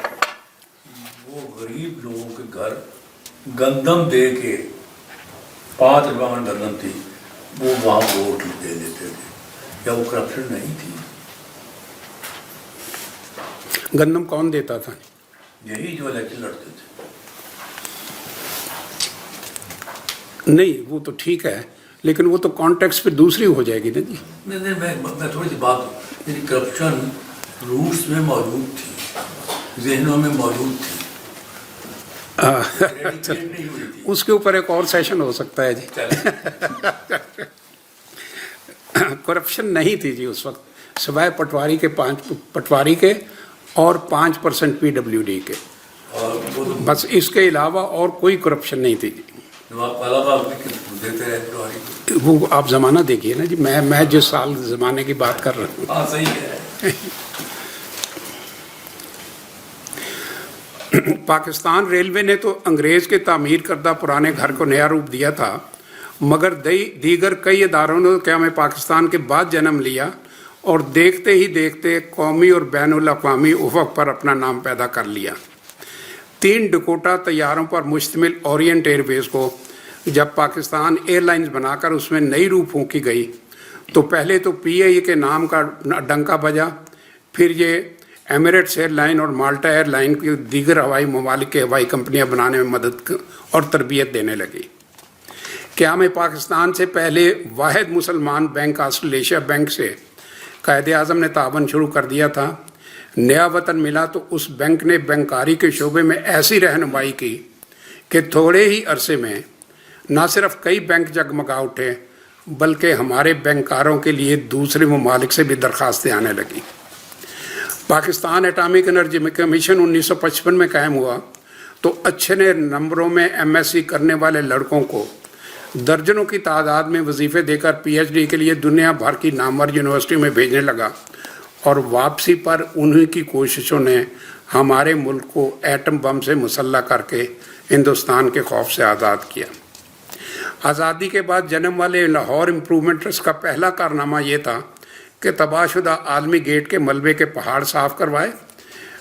वो गरीब लोगों के घर गंदम दे के 5 रुपये में गंदम थी, वो वहाँ वोट दे देते थे। क्या वो करप्शन नहीं थी? गंदम कौन देता था? यही जो इलेक्शन लड़ते थे। नहीं वो तो ठीक है, लेकिन वो तो कॉन्टेक्स्ट पे दूसरी हो जाएगी ना जी। नहीं मैं थोड़ी सी बात, मेरी करप्शन रूट्स में मौजूद थी, जहनों में मौजूद थी। अच्छा, उसके ऊपर एक और सेशन हो सकता है जी। करप्शन नहीं थी जी उस वक्त, सिवाय पटवारी के और 5% PWD के, बस इसके अलावा और कोई करप्शन नहीं थी जी। वो आप ज़माना देखिए ना जी, मैं जिस साल ज़माने की बात कर रहा हूँ। हाँ सही है। पाकिस्तान रेलवे ने तो अंग्रेज़ के तामीर करदा पुराने घर को नया रूप दिया था, मगर दीगर कई इदारों ने क़याम पाकिस्तान के बाद जन्म लिया और देखते ही देखते कौमी और बैनुल अक़वामी उफ़क़ पर अपना नाम पैदा कर लिया। 3 डकोटा तैयारों पर मुश्तमिल ओरिएंट एयरवेज़ को जब पाकिस्तान एयरलाइंस बनाकर उसमें नई रूह फूंकी गई तो पहले तो PIA के नाम का डंका बजा, फिर ये एमिरेट्स एयरलाइन और माल्टा एयरलाइन की दीगर हवाई ममालिक के हवाई कंपनियां बनाने में मदद और तरबियत देने लगी। क्या में पाकिस्तान से पहले वाहिद मुसलमान बैंक ऑस्ट्रेलेशिया बैंक से कायदे आज़म ने तावन शुरू कर दिया था। नया वतन मिला तो उस बैंक ने बैंकारी के शोबे में ऐसी रहनुमाई की कि थोड़े ही अरसे में न सिर्फ कई बैंक जगमगा उठे, बल्कि हमारे बैंकारों के लिए दूसरे ममालिक से भी दरख्वास्तें आने लगी। पाकिस्तान एटॉमिक एनर्जी कमीशन 1955 में कायम हुआ तो अच्छे नंबरों में MSc करने वाले लड़कों को दर्जनों की तादाद में वजीफे देकर PhD के लिए दुनिया भर की नामवर यूनिवर्सिटी में भेजने लगा, और वापसी पर उन्हीं की कोशिशों ने हमारे मुल्क को एटम बम से मुसल्ला करके हिंदुस्तान के खौफ से आज़ाद किया। आज़ादी के बाद जन्म वाले लाहौर इम्प्रूवमेंट ट्रस्ट का पहला कारनामा ये था कि तबाहशुदा आलमी गेट के मलबे के पहाड़ साफ करवाए,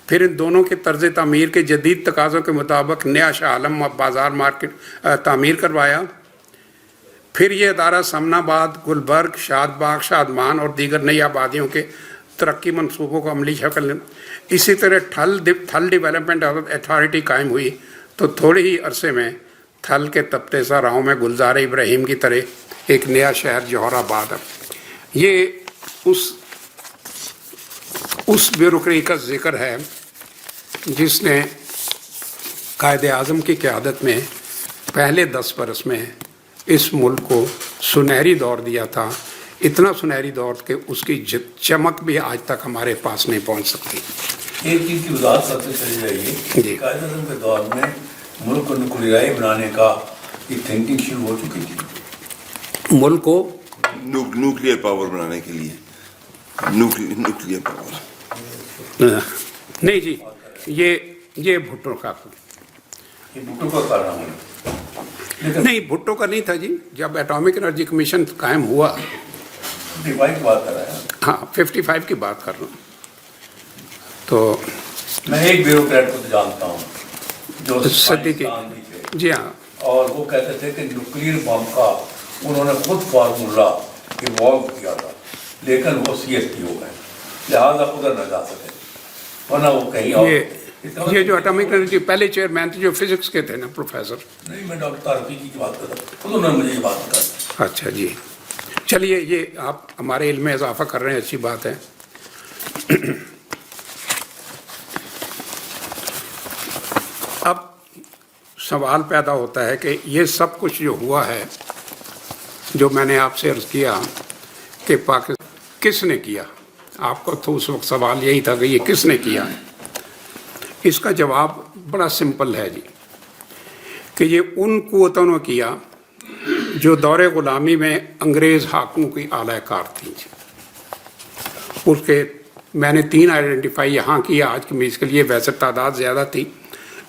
फिर इन दोनों के तर्ज तामीर के जदीद तकाज़ों के मुताबिक नया शाह आलम बाज़ार मार्केट तामीर करवाया। फिर ये अदारा समनाबाद, गुलबर्ग, शादबाग, शादमान और दीगर नई आबादियों के तरक्की मनसूबों को अमली शक्ल। इसी तरह थल डेवलपमेंट अथॉरिटी कायम हुई तो थोड़े ही अरसे में थल के तपते सा राहों में गुलजार इब्राहिम की तरह एक नया शहर जौहराबाद है। ये उस ब्यूरोक्रेसी का जिक्र है जिसने कायदे आज़म की क़यादत में पहले 10 बरस में इस मुल्क को सुनहरी दौर दिया था। इतना सुनहरी दौर कि उसकी चमक भी आज तक हमारे पास नहीं पहुंच सकती। एक चीज़ की वजाहत सबसे चली जाइए, कायदे आज़म के दौर में मुल्क को न्यूक्लियराई बनाने का ये थिंकिंग शुरू हो चुकी थी। मुल्क को न्यूक्लियर पावर बनाने के लिए न्यूक्लियर पावर नहीं जी, ये भुट्टो का कारण है। नहीं, भुट्टो का नहीं था जी। जब एटॉमिक एनर्जी कमीशन कायम हुआ, 55 की बात कर रहा है। हाँ, 55 की बात कर रहा हूँ। तो मैं एक ब्यूरोक्रेट को जानता हूँ जो सदी की, जी हाँ, और वो कहते थे कि न्यूक्लियर बम का उन्होंने खुद फार्मूला इवॉल्व किया था, लेकिन वो CST हो गए, लिहाजा उधर न जा सके, वरना वो कहीं और। ये जो एटॉमिक एनर्जी पहले चेयरमैन थे जो फिजिक्स के थे ना, प्रोफेसर। नहीं, मैं डॉक्टर तारफी की बात कर रहा हूँ, उन्होंने मुझे ये बात बताई। अच्छा जी, चलिए, ये आप हमारे इल्म में इजाफा कर रहे हैं, अच्छी बात है। अब सवाल पैदा होता है कि ये सब कुछ जो हुआ है, जो मैंने आपसे अर्ज किया कि पाकिस्तान किसने किया, आपको तो उस वक्त सवाल यही था कि ये किसने किया। इसका जवाब बड़ा सिंपल है जी, कि ये उन कुव्वतों ने किया जो दौरे ग़ुलामी में अंग्रेज़ हाकिमों की आलाकार थी। उसके मैंने 3 आइडेंटिफाई यहाँ किया आज की मीज़ के लिए। वैसे तादाद ज़्यादा थी,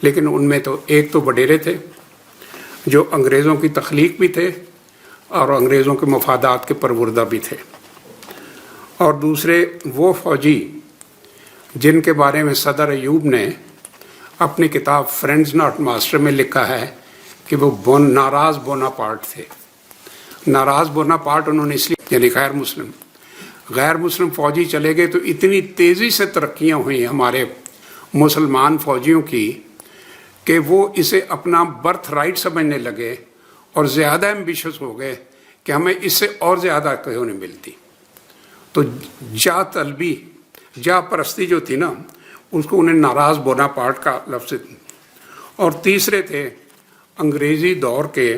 लेकिन उनमें तो एक तो वडेरे थे जो अंग्रेज़ों की तख्लीक भी थे और अंग्रेज़ों के मफादात के परवरदा भी थे, और दूसरे वो फ़ौजी जिनके बारे में सदर अयूब ने अपनी किताब फ्रेंड्स नॉट मास्टर में लिखा है कि वो नाराज़ बोनापार्ट थे। नाराज़ बोनापार्ट उन्होंने इसलिए, यानी गैर मुस्लिम फ़ौजी चले गए तो इतनी तेज़ी से तरक्कियाँ हुई हमारे मुसलमान फ़ौजियों की कि वो इसे अपना बर्थ राइट समझने लगे और ज़्यादा एम्बिशियस हो गए कि हमें इससे और ज़्यादा क्यों नहीं मिलती। तो जा परस्ती जो थी ना, उसको उन्हें नाराज़ बोनापार्ट का लफ्ज़। और तीसरे थे अंग्रेज़ी दौर के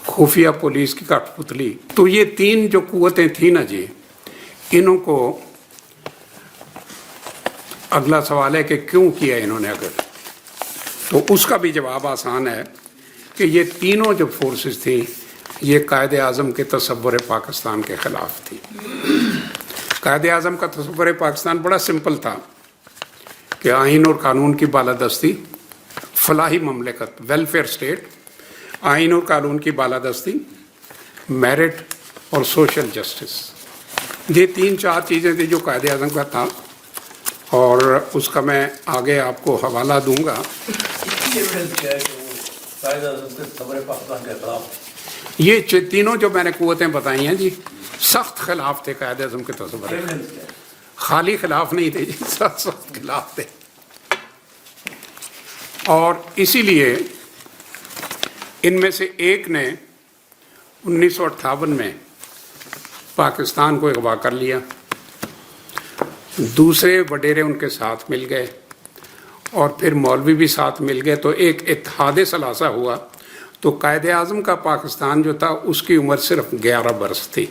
खुफिया पुलिस की कठपुतली। तो ये 3 जो कुव्वतें थी ना जी, इन्हों को अगला सवाल है कि क्यों किया इन्होंने, अगर तो उसका भी जवाब आसान है कि ये तीनों जो फोर्सेस थी ये कायदे आज़म के तसव्वुर पाकिस्तान के ख़िलाफ़ थी। कायदे आज़म का तसव्वुर पाकिस्तान बड़ा सिंपल था कि आइन और कानून की बालादस्ती, फलाही ममलिकत, वेलफेयर स्टेट, आइन और कानून की बालादस्ती, मेरिट और सोशल जस्टिस। ये 3-4 चीज़ें थी जो कायदे आज़म का था, और उसका मैं आगे आपको हवाला दूंगा। یہ تینوں جو میں نے قوتیں بتائی ہیں جی سخت خلاف تھے قائد اعظم کے تصور کے. خالی خلاف نہیں تھے جی، سخت سخت خلاف تھے. اور اسی لیے ان میں سے ایک نے 1958 میں پاکستان کو اغوا کر لیا، دوسرے وڈیرے ان کے ساتھ مل گئے اور پھر مولوی بھی ساتھ مل گئے، تو ایک اتحاد ثلاثہ ہوا. تو قائد اعظم کا پاکستان جو تھا اس کی عمر صرف 11 برس تھی.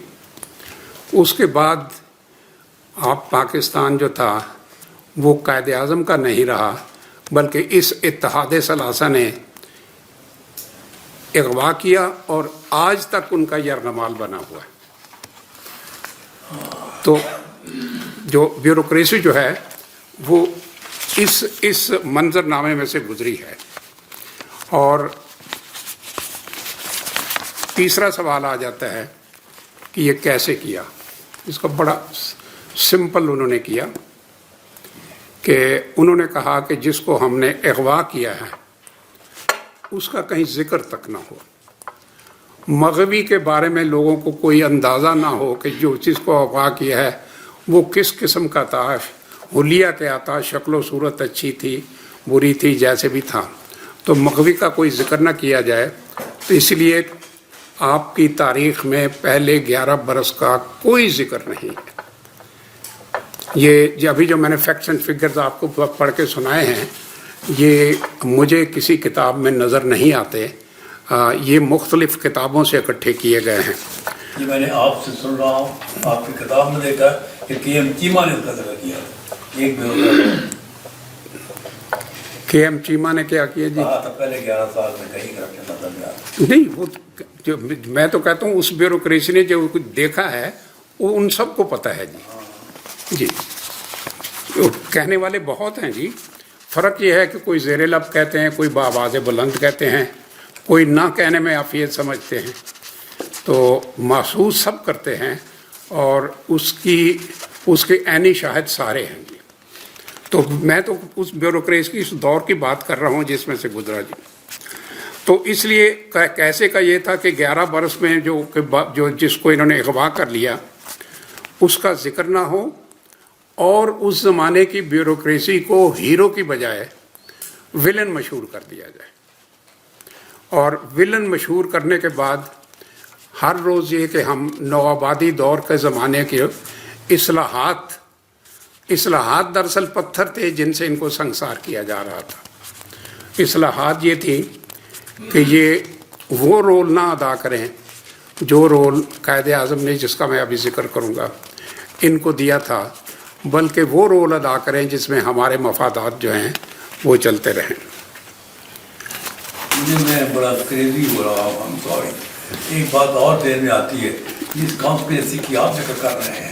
اس کے بعد آپ پاکستان جو تھا وہ قائد اعظم کا نہیں رہا، بلکہ اس اتحاد ثلاثہ نے اغوا کیا اور آج تک ان کا یرغمال بنا ہوا ہے. تو جو بیوروکریسی جو ہے وہ اس منظر نامے میں سے گزری ہے. اور تیسرا سوال آ جاتا ہے کہ یہ کیسے کیا. اس کا بڑا سمپل انہوں نے کیا کہ انہوں نے کہا کہ جس کو ہم نے اغوا کیا ہے اس کا کہیں ذکر تک نہ ہو، مغوی کے بارے میں لوگوں کو کوئی اندازہ نہ ہو کہ جو چیز کو اغوا کیا ہے وہ کس قسم کا تھا، حلیہ کیا تھا، شکل و صورت اچھی تھی بری تھی، جیسے بھی تھا. تو مغوی کا کوئی ذکر نہ کیا جائے. تو اس لیے آپ کی تاریخ میں پہلے 11 برس کا کوئی ذکر نہیں ہے. یہ ابھی جو میں نے فیکٹس اینڈ فگرز آپ کو پڑھ کے سنائے ہیں یہ مجھے کسی کتاب میں نظر نہیں آتے، یہ مختلف کتابوں سے اکٹھے کیے گئے ہیں. یہ میں نے آپ سے سن رہا ہوں، آپ کی کتاب میں دیکھا کہ کے ایم چیمہ نے اس کا ذکر کیا. ایک کے ایم چیمہ نے کیا کیا جی؟ کہا تھا پہلے 11 سال میں کہیں کرپشن نظر نہیں آتا. نہیں، وہ جو میں تو کہتا ہوں اس بیوروکریسی نے جو کچھ دیکھا ہے وہ ان سب کو پتہ ہے جی. جی کہنے والے بہت ہیں جی، فرق یہ ہے کہ کوئی زیر لب کہتے ہیں، کوئی بآواز بلند کہتے ہیں، کوئی نہ کہنے میں عافیت سمجھتے ہیں. تو محسوس سب کرتے ہیں اور اس کے عینی شاہد سارے ہیں جی. تو میں تو اس بیوروکریسی کی اس دور کی بات کر رہا ہوں جس میں سے گزرا جی. تو اس لیے کیسے کا یہ تھا کہ 11 برس میں جو جس کو انہوں نے اغوا کر لیا اس کا ذکر نہ ہو، اور اس زمانے کی بیوروکریسی کو ہیرو کی بجائے ولن مشہور کر دیا جائے. اور ولن مشہور کرنے کے بعد ہر روز یہ کہ ہم نوآبادی دور کے زمانے کے اصلاحات دراصل پتھر تھے جن سے ان کو سنسار کیا جا رہا تھا. اصلاحات یہ تھی کہ یہ وہ رول نہ ادا کریں جو رول قائد اعظم نے، جس کا میں ابھی ذکر کروں گا، ان کو دیا تھا، بلکہ وہ رول ادا کریں جس میں ہمارے مفادات جو ہیں وہ چلتے رہیں. میں بڑا کریزی ہو رہا ہوں، سوری. ایک بات اور ذہن میں آتی ہے، جس کانسپریسی کی آپ ذکر کر رہے ہیں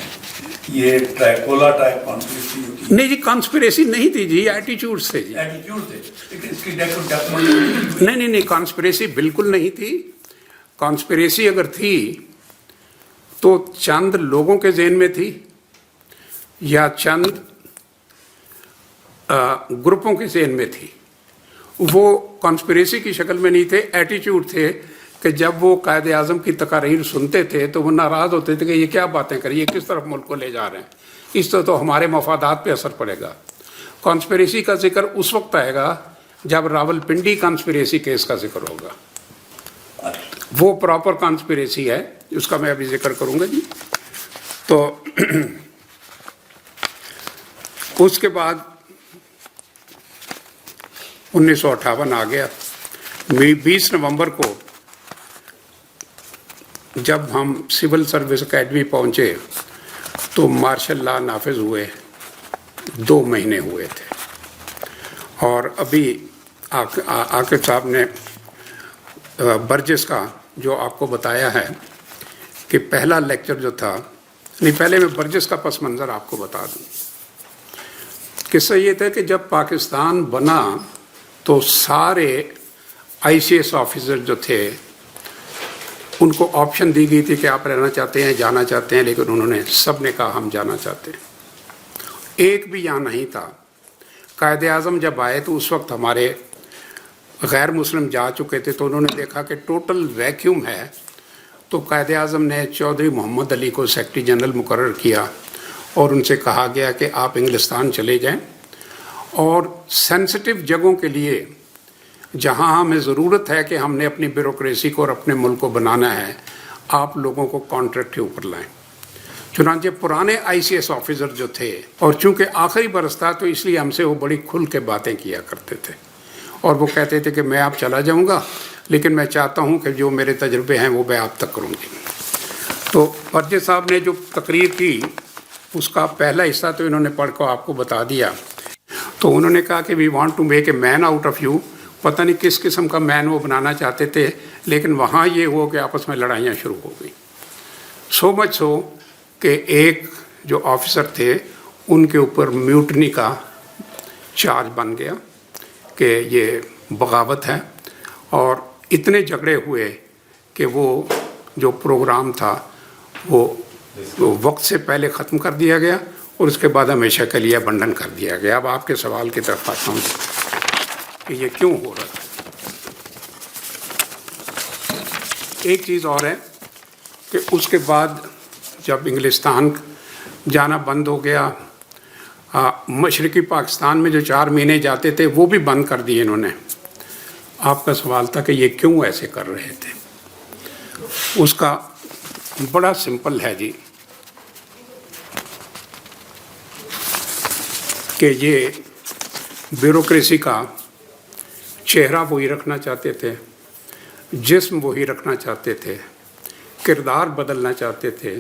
یہ ٹرائکولا ٹائپ کانسپریسی ہوتی ہے. نہیں جی، کانسپریسی نہیں تھی جی، ایٹیچیوڈ سے جی. ایٹیٹیوڈ سے اس کی ڈیفینیشن نہیں، کانسپریسی بالکل نہیں تھی. کانسپریسی اگر تھی تو چند لوگوں کے ذہن میں تھی یا چند گروپوں کے ذہن میں تھی. وہ کانسپریسی کی شکل میں نہیں تھے، ایٹیچیوڈ تھے کہ جب وہ قائد اعظم کی تقاریر سنتے تھے تو وہ ناراض ہوتے تھے کہ یہ کیا باتیں کریں، یہ کس طرف ملک کو لے جا رہے ہیں، اس طرح تو ہمارے مفادات پہ اثر پڑے گا. کانسپریسی کا ذکر اس وقت آئے گا جب راول پنڈی کانسپریسی کیس کا ذکر ہوگا. وہ پراپر کانسپریسی ہے، اس کا میں ابھی ذکر کروں گا جی. تو اس کے بعد 1958 آ گیا. 20 نومبر کو جب ہم سول سروس اکیڈمی پہنچے تو مارشل لا نافذ ہوئے 2 مہینے ہوئے تھے. اور ابھی عاقب صاحب نے برجس کا جو آپ کو بتایا ہے کہ پہلا لیکچر جو تھا، نہیں پہلے میں برجس کا پس منظر آپ کو بتا دوں. قصہ یہ تھا کہ جب پاکستان بنا تو سارے آئی سی ایس آفیسر جو تھے ان کو آپشن دی گئی تھی کہ آپ رہنا چاہتے ہیں، جانا چاہتے ہیں، لیکن انہوں نے سب نے کہا ہم جانا چاہتے ہیں. ایک بھی یہاں نہیں تھا. قائد اعظم جب آئے تو اس وقت ہمارے غیر مسلم جا چکے تھے، تو انہوں نے دیکھا کہ ٹوٹل ویکیوم ہے तो कायदे आज़म ने चौधरी मोहम्मद अली को सेक्रेटरी जनरल मुकर्रर किया और उनसे कहा गया कि आप इंग्लिस्तान चले जाएं और सेंसिटिव जगहों के लिए जहां हमें ज़रूरत है कि हमने अपनी ब्यूरोक्रेसी को और अपने मुल्क को बनाना है, आप लोगों को कॉन्ट्रैक्ट के ऊपर लाएं। चुनांचे पुराने ICS ऑफिसर जो थे, और चूंकि आखिरी बरस था तो इसलिए हमसे वो बड़ी खुल के बातें किया करते थे और वो कहते थे कि मैं आप चला जाऊंगा, लेकिन मैं चाहता हूं कि जो मेरे तजुर्बे हैं वो मैं आप तक करूंगी। तो बरजस साहब ने जो तकरीर की उसका पहला हिस्सा तो इन्होंने पढ़ कर आपको बता दिया। तो उन्होंने कहा कि we want to make a man out of you. पता नहीं किस किस्म का मैन वो बनाना चाहते थे, लेकिन वहाँ ये हो कि आपस में लड़ाइयाँ शुरू हो गई। सो मच सो कि एक जो ऑफिसर थे उनके ऊपर म्यूटनी का चार्ज बन गया कि ये बगावत है, और इतने झगड़े हुए कि वो जो प्रोग्राम था वो वक्त से पहले ख़त्म कर दिया गया और उसके बाद हमेशा के लिए बंधन कर दिया गया। अब आपके सवाल की तरफ आता हूँ कि ये क्यों हो रहा है। एक चीज़ और है कि उसके बाद जब इंग्लिस्तान जाना बंद हो गया, मशरक़ी पाकिस्तान में जो 4 महीने जाते थे वो भी बंद कर दिए इन्होंने। आपका सवाल था कि ये क्यों ऐसे कर रहे थे। उसका बड़ा सिंपल है जी, कि ये ब्यूरोक्रेसी का चेहरा वही रखना चाहते थे, जिस्म वही रखना चाहते थे, किरदार बदलना चाहते थे,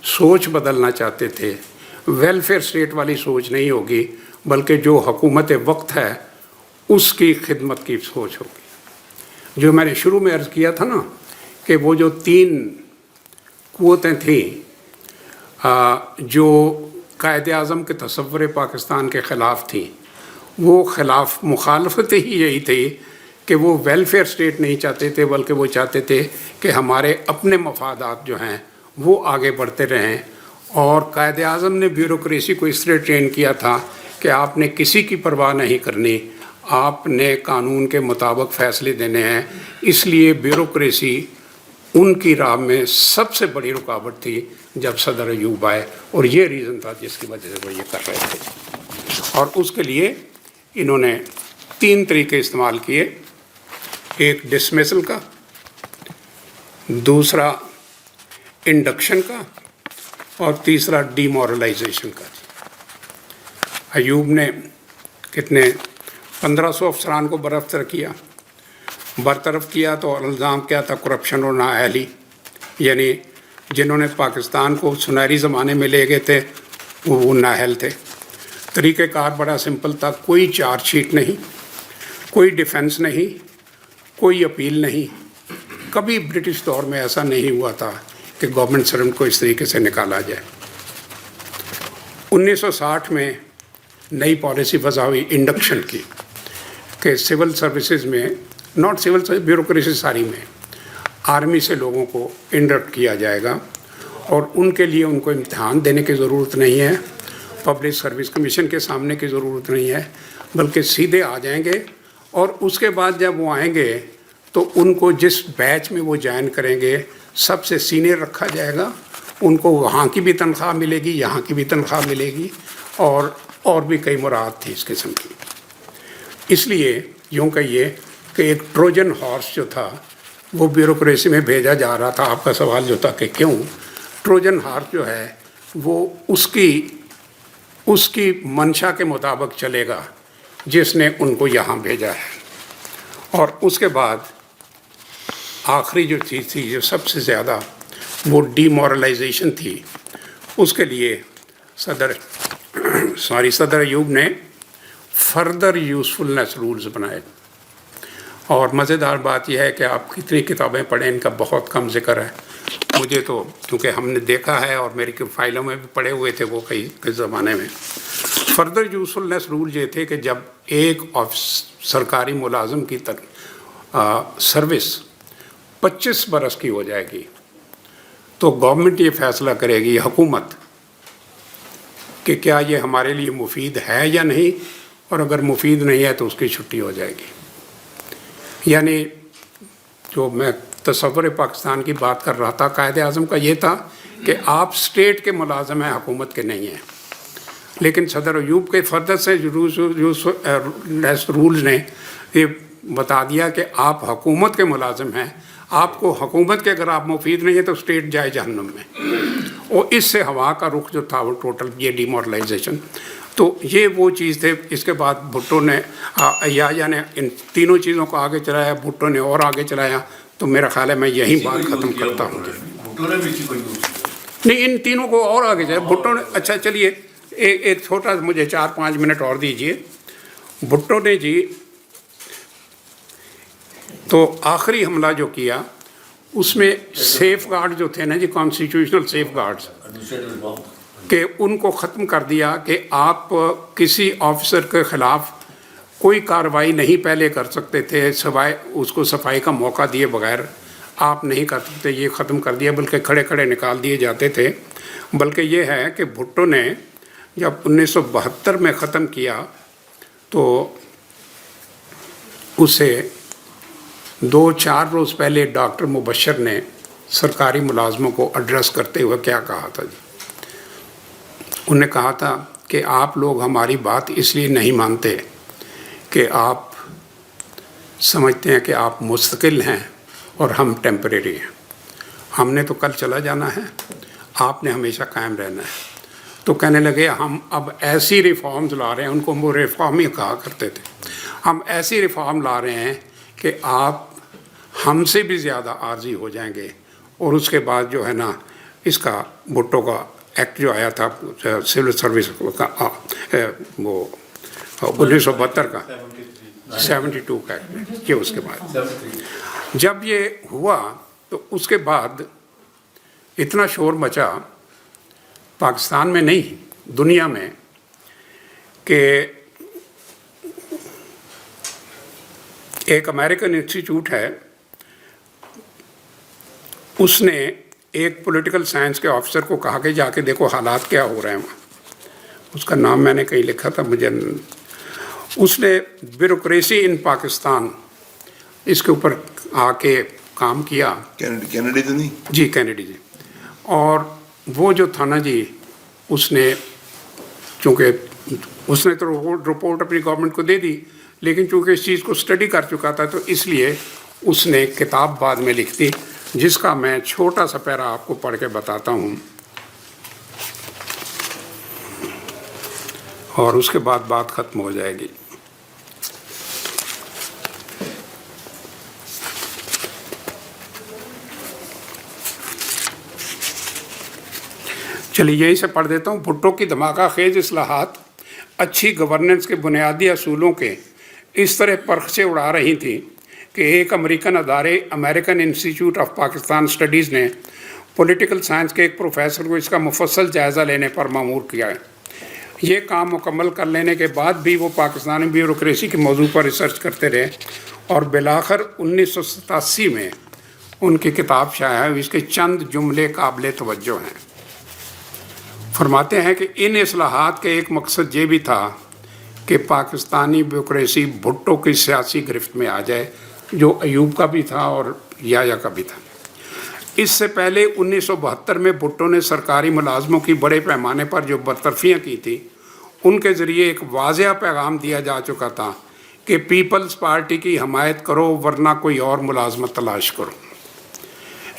सोच बदलना चाहते थे। वेलफेयर स्टेट वाली सोच नहीं होगी, बल्कि जो हुकूमत वक्त है उसकी खिदमत की सोच होगी। जो मैंने शुरू में अर्ज़ किया था ना कि वो जो 3 क़ुव्वतें थीं जो कायदे आज़म के तसव्वुर पाकिस्तान के ख़िलाफ़ थी, वो ख़िलाफ़ मुखालफत ही यही थी कि वो वेलफेयर स्टेट नहीं चाहते थे, बल्कि वो चाहते थे कि हमारे अपने मफादात जो हैं वो आगे बढ़ते रहें। और कायदे आज़म ने ब्यूरोक्रेसी को इस तरह ट्रेन किया था कि आपने किसी की परवाह नहीं करनी, आपने कानून के मुताबिक फ़ैसले देने हैं। इसलिए ब्यूरोक्रेसी उनकी राह में सबसे बड़ी रुकावट थी जब सदर अयूब आए, और ये रीज़न था जिसकी वजह से वो ये कर रहे थे। और उसके लिए इन्होंने 3 तरीके इस्तेमाल किए, एक डिसमिसल का, दूसरा इंडक्शन का, और तीसरा डीमोरलाइजेशन का। अयूब ने कितने 1500 अफसरान को बरतरफ किया तो इल्ज़ाम क्या था, करप्शन और नाअहली, यानी जिन्होंने पाकिस्तान को सुनहरी ज़माने में ले गए थे वो नाअहल थे। तरीक़ेकार बड़ा सिंपल था, कोई चार्जशीट नहीं, कोई डिफेंस नहीं, कोई अपील नहीं। कभी ब्रिटिश दौर में ऐसा नहीं हुआ था कि गवर्नमेंट सर्वेंट को इस तरीके से निकाला जाए। 1960 में नई पॉलिसी वज़ा हुई इंडक्शन की कि सिविल सर्विसेज में, नॉट सिविल सर्विस, ब्यूरोक्रेसी सारी में आर्मी से लोगों को इंडक्ट किया जाएगा और उनके लिए उनको इम्तिहान देने की ज़रूरत नहीं है, पब्लिक सर्विस कमीशन के सामने की ज़रूरत नहीं है, बल्कि सीधे आ जाएंगे। और उसके बाद जब वो आएंगे तो उनको जिस बैच में वो ज्वाइन करेंगे सबसे सीनियर रखा जाएगा, उनको वहाँ की भी तनख्वाह मिलेगी, यहाँ की भी तनख्वाह मिलेगी, और भी कई मुराद थी इस किस्म की। इसलिए यूँ कहिए कि एक ट्रोजन हॉर्स जो था वो ब्यूरोक्रेसी में भेजा जा रहा था। आपका सवाल जो था कि क्यों, ट्रोजन हॉर्स जो है वो उसकी मंशा के मुताबिक चलेगा जिसने उनको यहाँ भेजा है। और उसके बाद आखिरी जो चीज़ थी जो सबसे ज़्यादा, वो डीमोरलाइजेशन थी। उसके लिए सदर अयूब ने फर्दर यूज़फुलनेस रूल्स बनाए। और मज़ेदार बात यह है कि आप कितनी किताबें पढ़ें, इनका बहुत कम जिक्र है। मुझे तो क्योंकि हमने देखा है और मेरी फाइलों में भी पढ़े हुए थे वो कई ज़माने में। फर्दर यूज़फुलनेस रूल ये थे कि जब एक सरकारी मुलाजिम की सर्विस 25 बरस की हो जाएगी तो गवर्नमेंट ये फ़ैसला करेगी, हुकूमत, कि क्या ये हमारे लिए मुफीद है या नहीं, और अगर मुफीद नहीं है तो उसकी छुट्टी हो जाएगी। यानी जो मैं तसव्वुर पाकिस्तान की बात कर रहा था, कायद आज़म का ये था कि आप स्टेट के मुलाजम हैं, हुकूमत के नहीं हैं। लेकिन सदर अयूब के फर्द से रूल्स ने ये बता दिया कि आप हुकूमत के मुलाजिम हैं, आपको हुकूमत के अगर आप मुफीद नहीं है तो स्टेट जाए जहन्नुम में। और इससे हवा का रुख जो था वो टोटल ये डिमोरलाइजेशन, तो ये वो चीज़ थे। इसके बाद भुट्टो ने अय्याजा ने इन तीनों चीज़ों को आगे चलाया, भुट्टो ने और आगे चलाया। तो मेरा ख्याल है मैं यही बात ख़त्म करता हूँ। नहीं, इन तीनों को और आगे चलाया भुट्टो ने। अच्छा चलिए एक छोटा मुझे 4-5 मिनट और दीजिए। भुट्टो ने जी तो आखिरी हमला जो किया उसमें सेफ गार्ड जो थे ना जी, कॉन्स्टिट्यूशनल सेफ गार्ड्स कि उनको ख़त्म कर दिया कि आप किसी ऑफिसर के ख़िलाफ़ कोई कार्रवाई नहीं पहले कर सकते थे, सिवाय उसको सफाई का मौका दिए बगैर आप नहीं कर सकते, ये ख़त्म कर दिया। बल्कि खड़े खड़े निकाल दिए जाते थे। बल्कि ये है कि भुट्टो ने जब 1972 में ख़त्म किया तो उसे 2-4 रोज़ पहले डॉक्टर मुबशर ने सरकारी मुलाजमों को एड्रेस करते हुए क्या कहा था जी? उन्हें कहा था कि आप लोग हमारी बात इसलिए नहीं मानते कि आप समझते हैं कि आप मुस्तकिल हैं और हम टेम्परेरी हैं। हमने तो कल चला जाना है, आपने हमेशा कायम रहना है। तो कहने लगे हम अब ऐसी रिफॉर्म्स ला रहे हैं, उनको वो रिफॉर्म ही कहा करते थे, हम ऐसी रिफॉर्म ला रहे हैं कि आप हमसे भी ज़्यादा आर्जी हो जाएंगे। और उसके बाद जो है ना, इसका भुट्टो का एक्ट जो आया था सिविल सर्विस का, वो 1972 का 72 का एक्ट, ये उसके बाद जब ये हुआ तो उसके बाद इतना शोर मचा पाकिस्तान में नहीं दुनिया में कि एक अमेरिकन इंस्टीट्यूट है, उसने एक पॉलिटिकल साइंस के ऑफिसर को कहा कि जाके देखो हालात क्या हो रहे हैं वहाँ। उसका नाम मैंने कहीं लिखा था मुझे। उसने ब्यूरोक्रेसी इन पाकिस्तान इसके ऊपर आके काम किया। कैनेडी तो नहीं जी, कैनेडी जी। और वो जो था ना जी, उसने चूँकि उसने तो रिपोर्ट अपनी गवर्नमेंट को दे दी, लेकिन चूँकि इस चीज़ को स्टडी कर चुका था तो इसलिए उसने किताब बाद में लिख दी, जिसका मैं छोटा सा पैरा आपको पढ़ के बताता हूँ और उसके बाद बात ख़त्म हो जाएगी। चलिए यहीं से पढ़ देता हूँ। भुट्टो की धमाका खेज इस्लाहात अच्छी गवर्नेंस के बुनियादी असूलों के इस तरह परख से उड़ा रही थी कि एक अमेरिकन अदारे American Institute of Pakistan Studies ने पॉलिटिकल साइंस के एक प्रोफेसर को इसका मुफस्सल जायज़ा लेने पर मामूर किया है। ये काम मुकम्मल कर लेने के बाद भी वो पाकिस्तानी ब्यूरोक्रेसी के मौजू पर रिसर्च करते रहे और बिलाखिर 1987 में उनकी किताब शाया हुई। इसके चंद जुमले काबिल तवज्जो हैं। फरमाते हैं कि इन इस्लाहात के एक मकसद ये भी था कि पाकिस्तानी ब्यूरोक्रेसी भुट्टो की सियासी गिरफ्त में आ जाए, जो अयूब का भी था और याया का भी था। इससे पहले 1972 में भुट्टो ने सरकारी मुलाजमों की बड़े पैमाने पर जो बरतरफियाँ की थी, उनके ज़रिए एक वाज़ेह पैगाम दिया जा चुका था कि पीपल्स पार्टी की हमायत करो वरना कोई और मुलाजमत तलाश करो।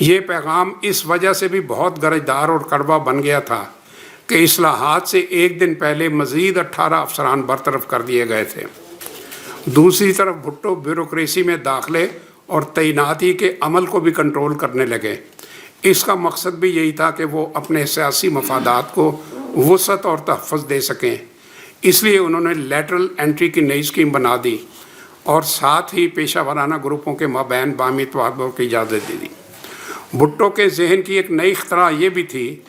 ये पैगाम इस वजह से भी बहुत गरजदार और कड़वा बन गया था कि इस्लाहात से एक दिन पहले मज़ीद 18 अफसरान बरतरफ कर दिए गए थे। दूसरी तरफ भुट्टो ब्यूरोक्रेसी में दाखिले और तैनाती के अमल को भी कंट्रोल करने लगे। इसका मकसद भी यही था कि वो अपने सियासी मफादात को वसअत और तहफ़्फ़ुज़ दे सकें। इसलिए उन्होंने लैटरल एंट्री की नई स्कीम बना दी और साथ ही पेशा वाराना ग्रुपों के माबैन बामी तवादुर की इजाज़त दे दी। भुट्टो के जहन की एक नई इख्तरा ये भी थी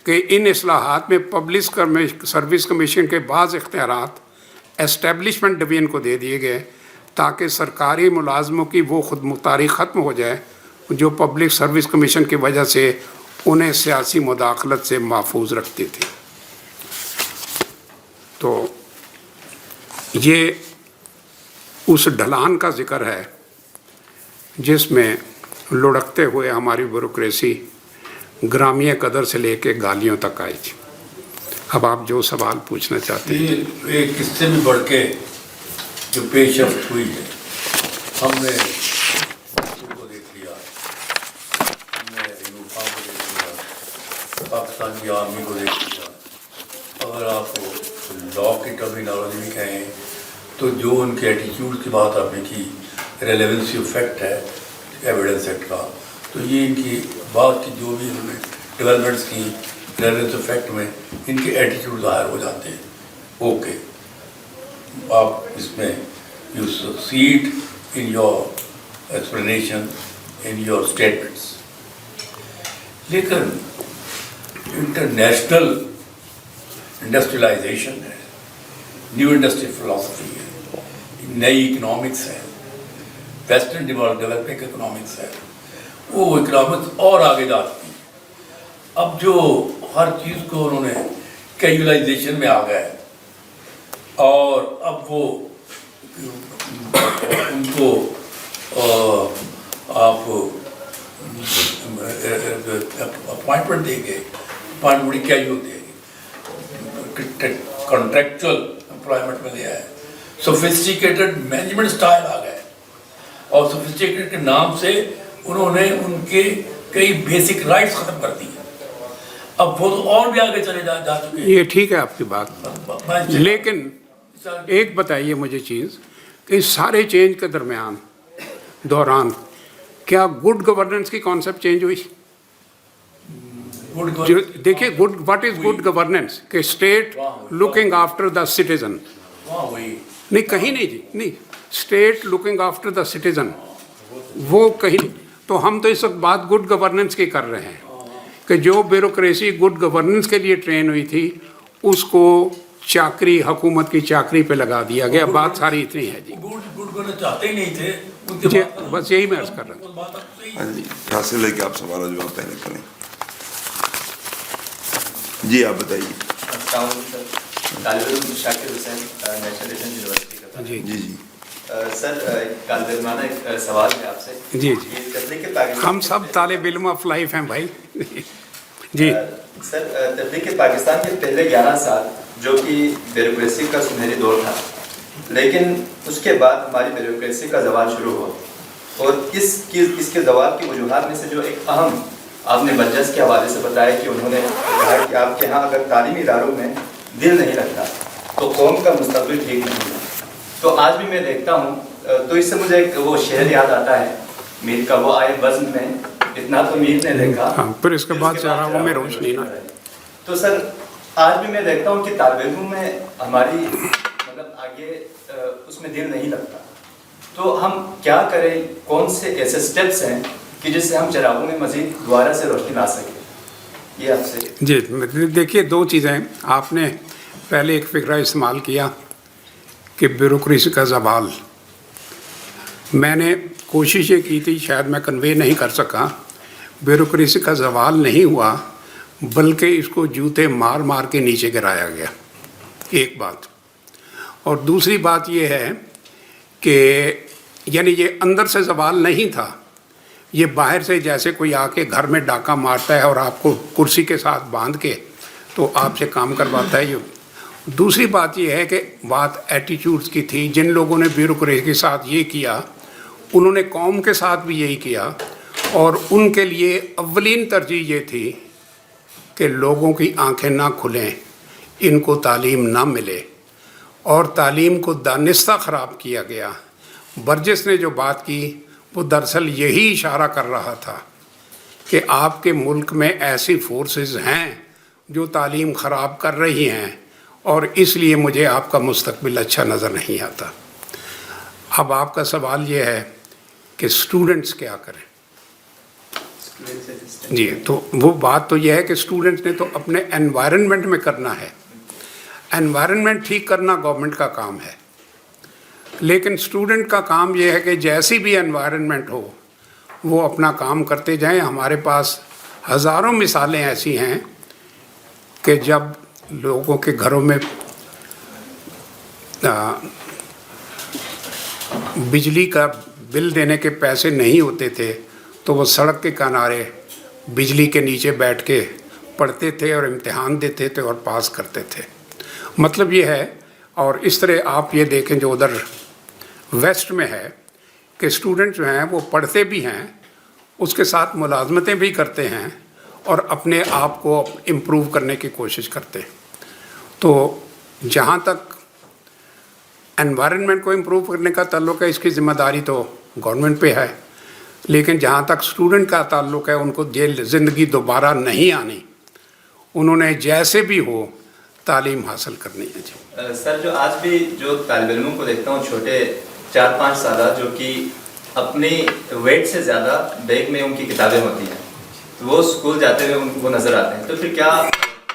कि इन इस्लाहात में पब्लिक सर्विस कमीशन के बाज़ इख्तियारात एस्टेब्लिशमेंट डिवीज़न को दे दिए गए ताकि सरकारी मुलाजमों की वो खुद मुख्तारी ख़त्म हो जाए जो पब्लिक सर्विस कमीशन की वजह से उन्हें सियासी मुदाखलत से महफूज रखती थी। तो ये उस ढलान का ज़िक्र है जिसमें लुढ़कते हुए हमारी ब्यूरोक्रेसी ग्रामीण कदर से लेके गालियों तक आई थी। अब आप जो सवाल पूछना चाहते हैं। ये एक किससे भी बढ़ के जो पेशरफ हुई है, हमने को देख लिया, हमने यूरोपा को देख लिया, पाकिस्तान की आर्मी को देख लिया। अगर आपको लॉ की टर्मिनोलॉजी भी कहें तो जो उनके एटीट्यूड की बात आपने की, रेलेवेंसी ऑफ फैक्ट है एविडेंस एक्ट का, तो ये इनकी बात की जो भी इन्होंने डेवलपमेंट्स की रेलेवेंस ऑफ फैक्ट में इनके एटीट्यूड ज़ाहिर हो जाते हैं। ओके, आप इसमें you succeed in your explanation, in your statements, लेकिन इंटरनेशनल इंडस्ट्रियलाइजेशन है, न्यू इंडस्ट्री फिलॉसफी है, नई इकोनॉमिक्स है, वेस्टर्न डेवलपिंग इकोनॉमिक्स है, वो इकोनॉमिक्स और आगे जाती है। अब जो हर चीज़ को उन्होंने कैजुअलाइजेशन में आ गए और अब वो उनको आप अपॉइंटमेंट देंगे, अपॉइंटमेंट बड़ी कैजुअल देंगे, कॉन्ट्रेक्चुअल एम्प्लॉयमेंट में दिया है, सोफिस्टिकेटेड मैनेजमेंट स्टाइल आ गए और सोफिस्टिकेटेड के नाम से उन्होंने उनके कई बेसिक राइट्स खत्म कर दिए। अब वो तो और भी आगे चले जा चुके हैं। ये ठीक है आपकी बात, लेकिन एक बताइए मुझे चीज़ कि इस सारे चेंज के दौरान क्या गुड गवर्नेंस की कॉन्सेप्ट चेंज हुई? जो देखिए, good what is good governance कि state looking after the citizen, नहीं कहीं नहीं जी, नहीं, state looking after the citizen, वो कहीं नहीं। तो हम तो इस वक्त बात गुड गवर्नेंस की कर रहे हैं कि जो ब्यूरोक्रेसी गुड गवर्नेंस के लिए ट्रेन हुई थी उसको चाकरी, हुकूमत की चाकरी पे लगा दिया गया। बात सारी इतनी है जी। गुड को चाहते ही नहीं थे जी, बस यही मैं अर्ज कर रहा हूँ। हाँ जी, हासिल है कि आप सवाल और जवाब पहले करें। जी आप बताइए। Shakir Hussain, national defence university का। जी जी जी सर, कालबेरमाना एक सवाल है आपसे। जी ये तहरीक पाकिस्तान, हम सब तालिब इल्म ऑफ लाइफ हैं भाई। जी सर, तहरीक पाकिस्तान के पहले 11 साल जो कि ब्यूरोक्रेसी का सुनहरी दौर था, लेकिन उसके बाद हमारी ब्यूरोक्रेसी का जवाल शुरू हुआ और इसके जवाल की वजूहात में से जो एक अहम आपने बजस के हवाले से बताया कि उन्होंने कहा कि आपके यहाँ अगर तालीमी इदारों में दिल नहीं लगता तो कौम का मुस्तकबिल ठीक नहीं होगा। तो आज भी मैं देखता हूँ तो इससे मुझे एक वो शेर याद आता है मीर का, वो आए वज़्न में इतना तो मीर ने देखा, हाँ, फिर इसके बाद चरागों में रोशनी ना। तो सर आज भी मैं देखता हूँ कि तालिब इल्म में हमारी मतलब आगे उसमें दिल नहीं लगता। तो हम क्या करें, कौन से ऐसे स्टेप्स हैं कि जिससे हम चरागों में मज़ीद दोबारा से रोशनी ला सकें, ये आपसे। जी देखिए, दो चीज़ें आपने पहले एक फ़िक्रा इस्तेमाल किया कि ब्यूरोक्रेसी का ज़वाल। मैंने कोशिश ये की थी, शायद मैं कन्वे नहीं कर सका, ब्यूरोक्रेसी का ज़वाल नहीं हुआ बल्कि इसको जूते मार मार के नीचे गिराया गया, एक बात। और दूसरी बात ये है कि यानी ये अंदर से ज़वाल नहीं था, ये बाहर से जैसे कोई आके घर में डाका मारता है और आपको कुर्सी के साथ बांध के तो आपसे काम करवाता है। ये दूसरी बात ये है कि बात एटीट्यूड्स की थी। जिन लोगों ने ब्यूरोक्रेसी के साथ ये किया उन्होंने कौम के साथ भी यही किया और उनके लिए अव्वलीन तरजीह ये थी कि लोगों की आंखें ना खुलें, इनको तालीम ना मिले और तालीम को दानिस्ता ख़राब किया गया। बर्जिस ने जो बात की वो दरअसल यही इशारा कर रहा था कि आपके मुल्क में ऐसी फोर्सेस हैं जो तालीम ख़राब कर रही हैं और इसलिए मुझे आपका मुस्तकबिल अच्छा नज़र नहीं आता। अब आपका सवाल ये है कि स्टूडेंट्स क्या करें। जी, तो वो बात तो यह है कि स्टूडेंट्स ने तो अपने एनवायरनमेंट में करना है। एनवायरनमेंट ठीक करना गवर्नमेंट का काम है, लेकिन स्टूडेंट का काम यह है कि जैसी भी एनवायरनमेंट हो वो अपना काम करते जाएं। हमारे पास हज़ारों मिसालें ऐसी हैं कि जब लोगों के घरों में बिजली का बिल देने के पैसे नहीं होते थे तो वो सड़क के किनारे बिजली के नीचे बैठ के पढ़ते थे और इम्तिहान देते थे और पास करते थे। मतलब ये है, और इस तरह आप ये देखें जो उधर वेस्ट में है कि स्टूडेंट जो हैं वो पढ़ते भी हैं, उसके साथ मुलाजमतें भी करते हैं और अपने आप को इम्प्रूव करने की कोशिश करते हैं। तो जहाँ तक एनवायरनमेंट को इम्प्रूव करने का ताल्लुक़ है, इसकी ज़िम्मेदारी तो गवर्नमेंट पे है, लेकिन जहाँ तक स्टूडेंट का ताल्लुक़ है उनको जेल ज़िंदगी दोबारा नहीं आनी, उन्होंने जैसे भी हो तालीम हासिल करनी है। जी सर, जो आज भी जो तालिब इल्मों को देखता हूँ छोटे 4-5 साल जो कि अपनी वेट से ज़्यादा बैग में उनकी किताबें होती हैं, तो वो स्कूल जाते हुए उनको नज़र आते हैं। तो फिर क्या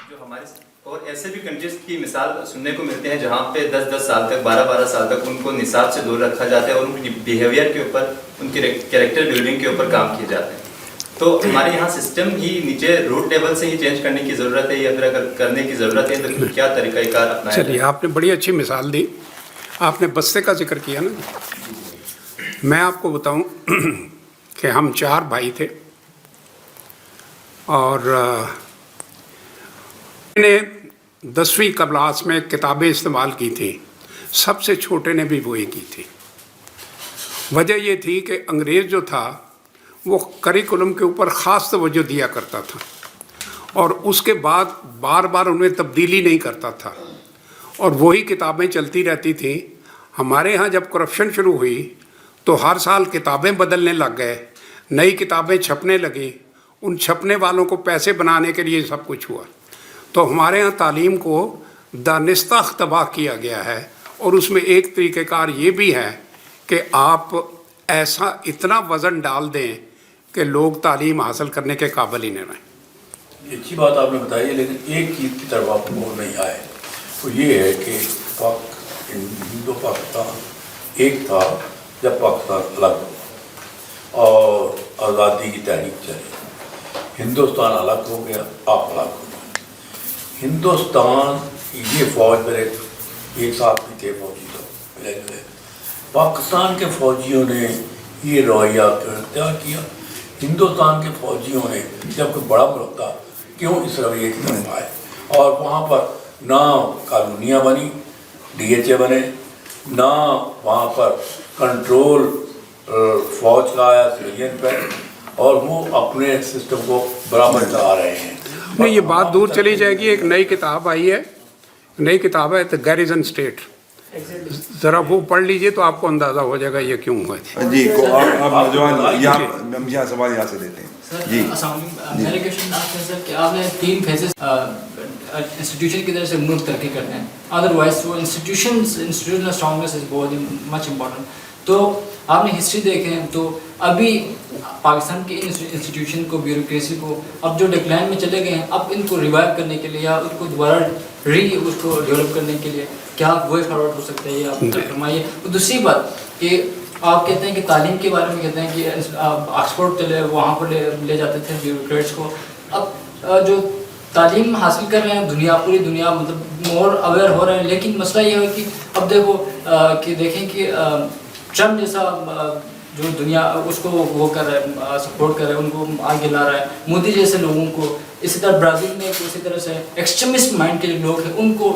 जो हमारे और ऐसे भी कंट्रीज की मिसाल सुनने को मिलते हैं जहाँ पे 10-10 साल तक 12-12 साल तक उनको निसाब से दूर रखा जाता है और उनकी बिहेवियर के ऊपर, उनके कैरेक्टर बिल्डिंग के ऊपर काम किए जाते हैं। तो हमारे यहाँ सिस्टम ही नीचे रूट लेवल से ही चेंज करने की ज़रूरत है, या फिर अगर करने की ज़रूरत है तो क्या तरीक़ाकार अपनाया? चलिए, आपने बड़ी अच्छी मिसाल दी। आपने बस्ते का जिक्र किया ना, मैं आपको बताऊं कि हम 4 भाई थे और मैंने 10वीं क्लास में किताबें इस्तेमाल की थी, सबसे छोटे ने भी वही की थी। वजह ये थी कि अंग्रेज़ जो था वो करिकुलम के ऊपर ख़ास तवज्जो दिया करता था और उसके बाद बार बार उनमें तब्दीली नहीं करता था और वही किताबें चलती रहती थी। हमारे यहाँ जब करप्शन शुरू हुई तो हर साल किताबें बदलने लग गए, नई किताबें छपने लगी, उन छपने वालों को पैसे बनाने के लिए सब कुछ हुआ। तो हमारे यहाँ तालीम को दानिस्ता तबाह किया गया है और उसमें एक तरीक़ेकार ये भी है कि आप ऐसा इतना वज़न डाल दें कि लोग तालीम हासिल करने के काबिल ही नहीं रहें। अच्छी बात आपने बताई है, लेकिन एक चीज़ की तरफ आप गौर नहीं आए, तो ये है कि हिंदू पाकिस्तान एक था जब पाकिस्तान अलग हुआ और आज़ादी की तहरीक चली, हिंदुस्तान अलग हो गया, आप अलग हो गए। हिंदुस्तान ये फौज मेरे एक साथ भी थे फौजी, तो मिले जुले। पाकिस्तान के फौजियों ने ये रवैया इख्तियार किया, हिंदुस्तान के फौजियों ने जब कोई बड़ा मुल्क था क्यों इस रवैये की तरफ आए और वहाँ पर ना कॉलोनियाँ बनी, DHA बने, ना वहाँ पर कंट्रोल फौज का आया सिविलियन पर, और वो अपने सिस्टम को बराबर चला रहे हैं। नहीं, ये बात दूर चली जाएगी। एक नई किताब आई है, नई किताब है द गैरिजन स्टेट, ज़रा वो पढ़ लीजिए तो आपको अंदाज़ा हो जाएगा ये क्यों हुआ। जी को आप नौजवान यहाँ सवाल यहाँ से लेते हैं। जी मेरा क्वेश्चन आपसे सर कि आपने 3 फेजेस इंस्टीट्यूशन की तरफ से मुल्क तरक्की करते हैं, अदरवाइज वो इंस्टीट्यूशनल स्ट्रॉन्गनेस इज बहुत मच इम्पॉर्टेंट। तो आपने हिस्ट्री देखें तो अभी पाकिस्तान के इंस्टीट्यूशन को, ब्यूरोक्रेसी को अब जो डिक्लाइन में चले गए हैं, अब इनको रिवाइव करने के लिए या उसको दोबारा उसको डेवलप करने के लिए क्या वे फॉरवर्ड हो सकता है, ये आप फरमाइए। तो दूसरी बात कि आप कहते हैं कि तालीम के बारे में कहते हैं कि ऑक्सफोर्ड चले वहाँ पर ले जाते थे ब्यूरोक्रेट्स को। अब जो तालीम हासिल कर रहे हैं दुनिया, पूरी दुनिया मतलब मोर अवेयर हो रहे हैं, लेकिन मसला ये है कि अब देखो कि देखें कि ट्रम्प जैसा जो दुनिया उसको वो कर रहा है, सपोर्ट कर रहा है, उनको आगे ला रहा है, मोदी जैसे लोगों को, इसी तरह ब्राज़ील में इसी तरह से एक्सट्रीमिस्ट माइंड के लोग हैं उनको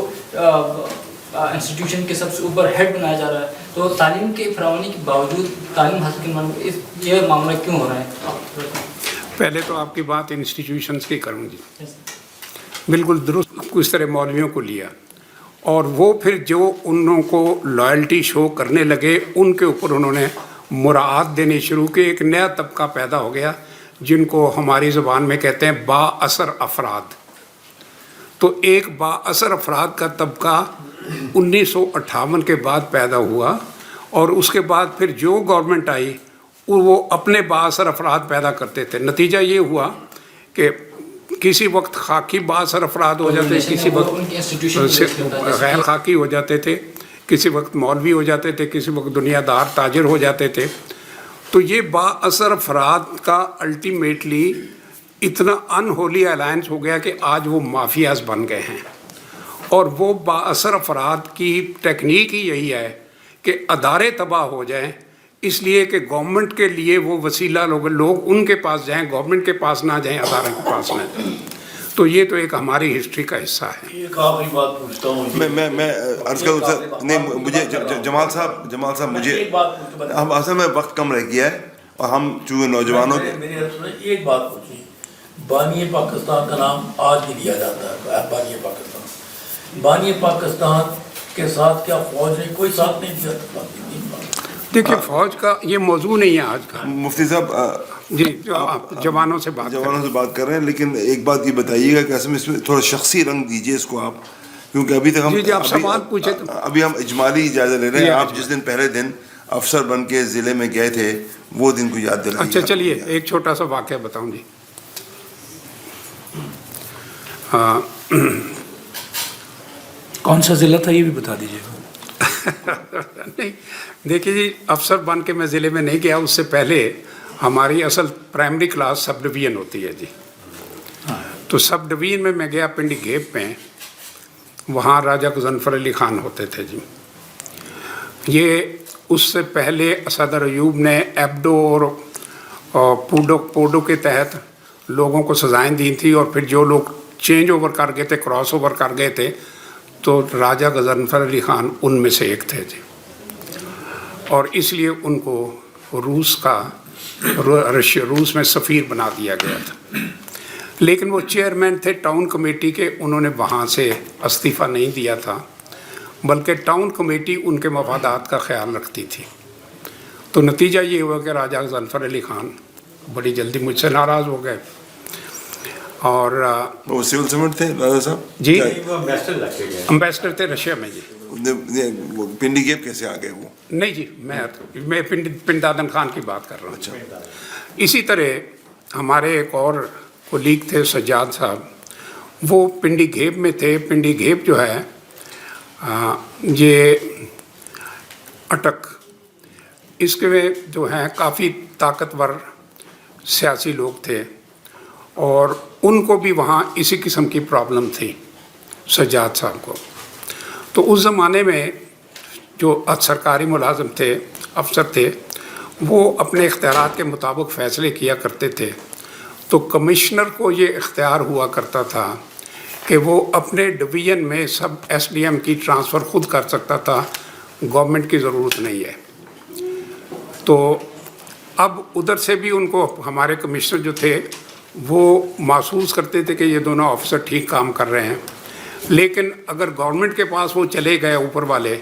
इंस्टीट्यूशन के सबसे ऊपर हेड बनाया जा रहा है। तो तालीम के फरावानी के बावजूद तालीम हासिल करने में ये मामला क्यों हो रहा है? पहले तो आपकी बात इंस्टीट्यूशंस की करूँगी, बिल्कुल दुरुस्त किस तरह मौलवियों को लिया और वो फिर जो उन को लॉयल्टी शो करने लगे उनके ऊपर उन्होंने मुराद देने शुरू की। एक नया तबका पैदा हो गया जिनको हमारी ज़ुबान में कहते हैं बाअसर अफराद। तो एक बाअसर अफराद का तबका 1958 के बाद पैदा हुआ और उसके बाद फिर जो गवर्नमेंट आई वो अपने बाअसर अफराद पैदा करते थे। नतीजा ये हुआ कि किसी वक्त खाकी बाअसर अफराद हो जाते, किसी वक्त गैर खाकी हो जाते थे, किसी वक्त मौलवी हो जाते थे, किसी वक्त दुनियादार ताजिर हो जाते थे। तो ये बाअसर अफराद का अल्टीमेटली इतना अनहोली अलायंस हो गया कि आज वो माफियाज बन गए हैं। और वो बाअसर अफराद की टेक्निक ही यही है कि अदारे तबाह हो जाएं, اس لیے کہ گورنمنٹ کے لیے وہ وسیلہ لوگ ان کے پاس جائیں، گورنمنٹ کے پاس نہ جائیں، اداروں کے پاس نہ جائیں. تو یہ تو ایک ہماری ہسٹری کا حصہ ہے. ایک آخری بات پوچھتا ہوں. میں عرض کروں سر، نہیں مجھے جمال صاحب مجھے ایک بات پوچھتا ہم اصل میں وقت کم رہ گیا ہے اور ہم چونکہ نوجوانوں کے ایک بات پوچھی. بانی پاکستان کا نام آج بھی لیا جاتا ہے، بانی پاکستان. بانی پاکستان کے ساتھ کیا فوج نے کوئی ساتھ نہیں دیا؟ دیکھیے فوج کا یہ موضوع نہیں ہے آج کا. مفتی صاحب جی جو آپ جوانوں سے بات کر رہے ہیں، لیکن ایک بات یہ بتائیے گا کہ اصل میں اس میں تھوڑا شخصی رنگ دیجیے اس کو آپ، کیونکہ ابھی تک ہم جی آپ سوال پوچھے تو ابھی ہم اجمالی جائزہ لے رہے ہیں. آپ جس دن پہلے دن افسر بن کے ضلع میں گئے تھے وہ دن کو یاد دلائیے. اچھا چلیے ایک چھوٹا سا واقعہ بتاؤں جی. کون سا ضلع تھا یہ بھی بتا دیجیے. نہیں دیکھیے جی، افسر بن کے میں ضلع میں نہیں گیا، اس سے پہلے ہماری اصل پرائمری کلاس سب ڈویژن ہوتی ہے جی. تو سب ڈویژن میں گیا پنڈی گھیپ میں، وہاں راجہ غضنفر علی خان ہوتے تھے جی. یہ اس سے پہلے صدر ایوب نے ایبڈو اور پوڈو کے تحت لوگوں کو سزائیں دی تھیں، اور پھر جو لوگ چینج اوور کر گئے تھے، کراس اوور کر گئے تھے، تو راجہ غضنفر علی خان ان میں سے ایک تھے جی. اور اس لیے ان کو روس میں سفیر بنا دیا گیا تھا. لیکن وہ چیئرمین تھے ٹاؤن کمیٹی کے، انہوں نے وہاں سے استعفیٰ نہیں دیا تھا، بلکہ ٹاؤن کمیٹی ان کے مفادات کا خیال رکھتی تھی. تو نتیجہ یہ ہوا کہ راجہ غضنفر علی خان بڑی جلدی مجھ سے ناراض ہو گئے. اور وہ سول سرونٹ تھے راجہ صاحب جی امبیسڈر تھے رشیا میں جی. پنڈی گیپ کیسے آ گئے وہ؟ نہیں جی میں پنڈادن خان کی بات کر رہا ہوں. اسی طرح ہمارے ایک اور کولیگ تھے سجاد صاحب، وہ پنڈی گھیپ میں تھے. پنڈی گھیپ جو ہے یہ اٹک، اس کے جو ہیں کافی طاقتور سیاسی لوگ تھے، اور ان کو بھی وہاں اسی قسم کی پرابلم تھی سجاد صاحب کو. تو اس زمانے میں جو سرکاری ملازم تھے، افسر تھے، وہ اپنے اختیارات کے مطابق فیصلے کیا کرتے تھے. تو کمشنر کو یہ اختیار ہوا کرتا تھا کہ وہ اپنے ڈویژن میں سب ایس ڈی ایم کی ٹرانسفر خود کر سکتا تھا، گورنمنٹ کی ضرورت نہیں ہے. تو اب ادھر سے بھی ان کو ہمارے کمشنر جو تھے وہ محسوس کرتے تھے کہ یہ دونوں آفیسر ٹھیک کام کر رہے ہیں، لیکن اگر گورنمنٹ کے پاس وہ چلے گئے اوپر والے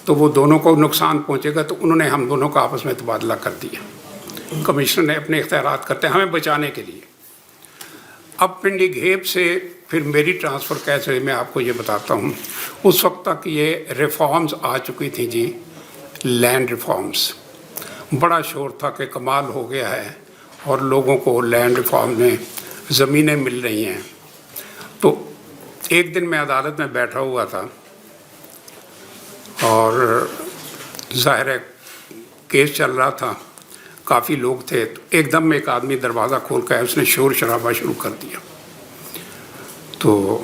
تو وہ دونوں کو نقصان پہنچے گا. تو انہوں نے ہم دونوں کا آپس میں تبادلہ کر دیا. کمشنر نے اپنے اختیارات کرتے ہیں ہمیں بچانے کے لیے. اب پنڈی گھیپ سے پھر میری ٹرانسفر کیسے، میں آپ کو یہ بتاتا ہوں. اس وقت تک یہ ریفارمز آ چکی تھیں جی، لینڈ ریفارمز. بڑا شور تھا کہ کمال ہو گیا ہے اور لوگوں کو لینڈ ریفارم میں زمینیں مل رہی ہیں. تو ایک دن میں عدالت میں بیٹھا ہوا تھا اور ظاہر ہے کیس چل رہا تھا، کافی لوگ تھے. تو ایک دم ایک آدمی دروازہ کھول کر اس نے شور شرابہ شروع کر دیا. تو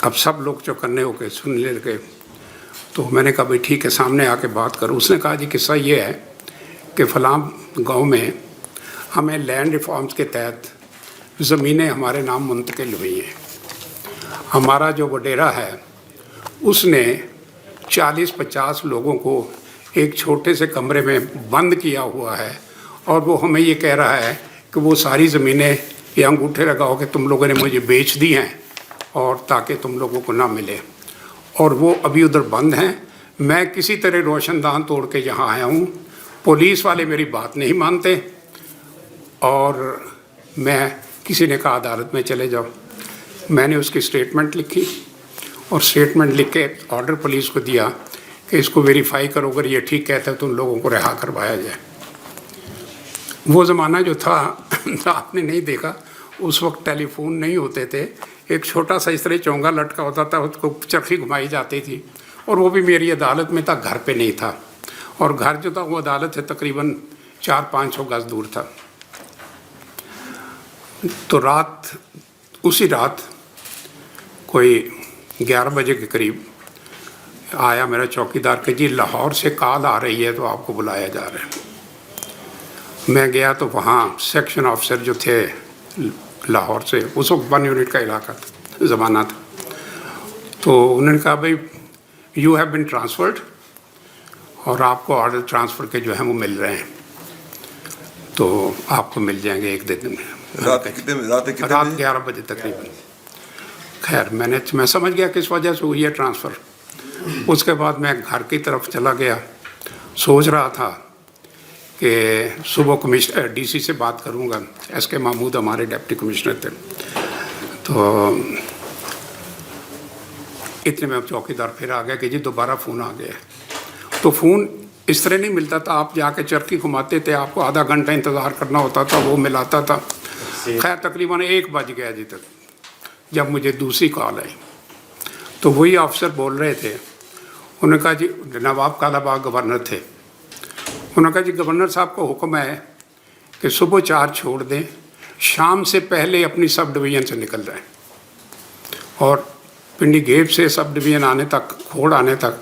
اب سب لوگ چوکنے ہو کے سننے لگے. تو میں نے کہا بھائی ٹھیک ہے سامنے آ کے بات کرو. اس نے کہا جی قصہ یہ ہے کہ فلاں گاؤں میں ہمیں لینڈ ریفارمز کے تحت زمینیں ہمارے نام منتقل ہوئی ہیں. ہمارا جو وڈیرا ہے اس نے 40-50 لوگوں کو ایک چھوٹے سے کمرے میں بند کیا ہوا ہے، اور وہ ہمیں یہ کہہ رہا ہے کہ وہ ساری زمینیں یہ انگوٹھے لگاؤ کہ تم لوگوں نے مجھے بیچ دی ہیں اور تاکہ تم لوگوں کو نہ ملے. اور وہ ابھی ادھر بند ہیں. میں کسی طرح روشن دان توڑ کے یہاں آیا ہوں. پولیس والے میری بات نہیں مانتے، اور میں کسی نے کہا عدالت میں چلے جاؤ. میں نے اس کی اسٹیٹمنٹ لکھی اور اسٹیٹمنٹ لکھ کے آرڈر پولیس کو دیا کہ اس کو ویریفائی کرو، اگر یہ ٹھیک کہتا ہے تو ان لوگوں کو رہا کروایا جائے. وہ زمانہ جو تھا آپ نے نہیں دیکھا، اس وقت ٹیلی فون نہیں ہوتے تھے. ایک چھوٹا سا اس طرح چونگا لٹکا ہوتا تھا، اس کو چرخی گھمائی جاتی تھی، اور وہ بھی میری عدالت میں تھا، گھر پہ نہیں تھا. اور گھر جو تھا وہ عدالت سے تقریباً 400-500 گز دور تھا. تو اسی رات کوئی 11 بجے کے قریب آیا میرا چوکیدار کہ جی لاہور سے کال آ رہی ہے تو آپ کو بلایا جا رہا ہے. मैं गया तो वहाँ सेक्शन ऑफिसर जो थे लाहौर से, उस वक्त 1 यूनिट का इलाका था, ज़माना था, तो उन्होंने कहा भाई यू हैव बिन ट्रांसफर्ड और आपको ऑर्डर ट्रांसफ़र के जो हैं वो मिल रहे हैं, तो आपको मिल जाएंगे 1 दिन में। रात कितने रात बजे? 11 बजे तकरीबन। खैर मैं समझ गया किस वजह से हुई है ट्रांसफ़र। उसके बाद मैं घर की तरफ चला गया, सोच रहा था कि सुबह कमिश्नर डीसी से बात करूंगा। SK महमूद हमारे डिप्टी कमिश्नर थे, तो इतने में चौकीदार फिर आ गया कि जी दोबारा फ़ोन आ गया। तो फ़ोन इस तरह नहीं मिलता था, आप जाके चरखी घुमाते थे, आपको आधा घंटा इंतज़ार करना होता था, वो मिलाता था। खैर तकरीबन 1 बज गया जी तक, जब मुझे दूसरी कॉल आई तो वही ऑफिसर बोल रहे थे। उन्होंने कहा जी, नवाब कालाबाग गवर्नर थे, उन्होंने कहा जी गवर्नर साहब को हुक्म है कि सुबह 4 छोड़ दें, शाम से पहले अपनी सब डिवीज़न से निकल जाएं। और पिंडी गेट से सब डिवीज़न आने तक, खोड़ आने तक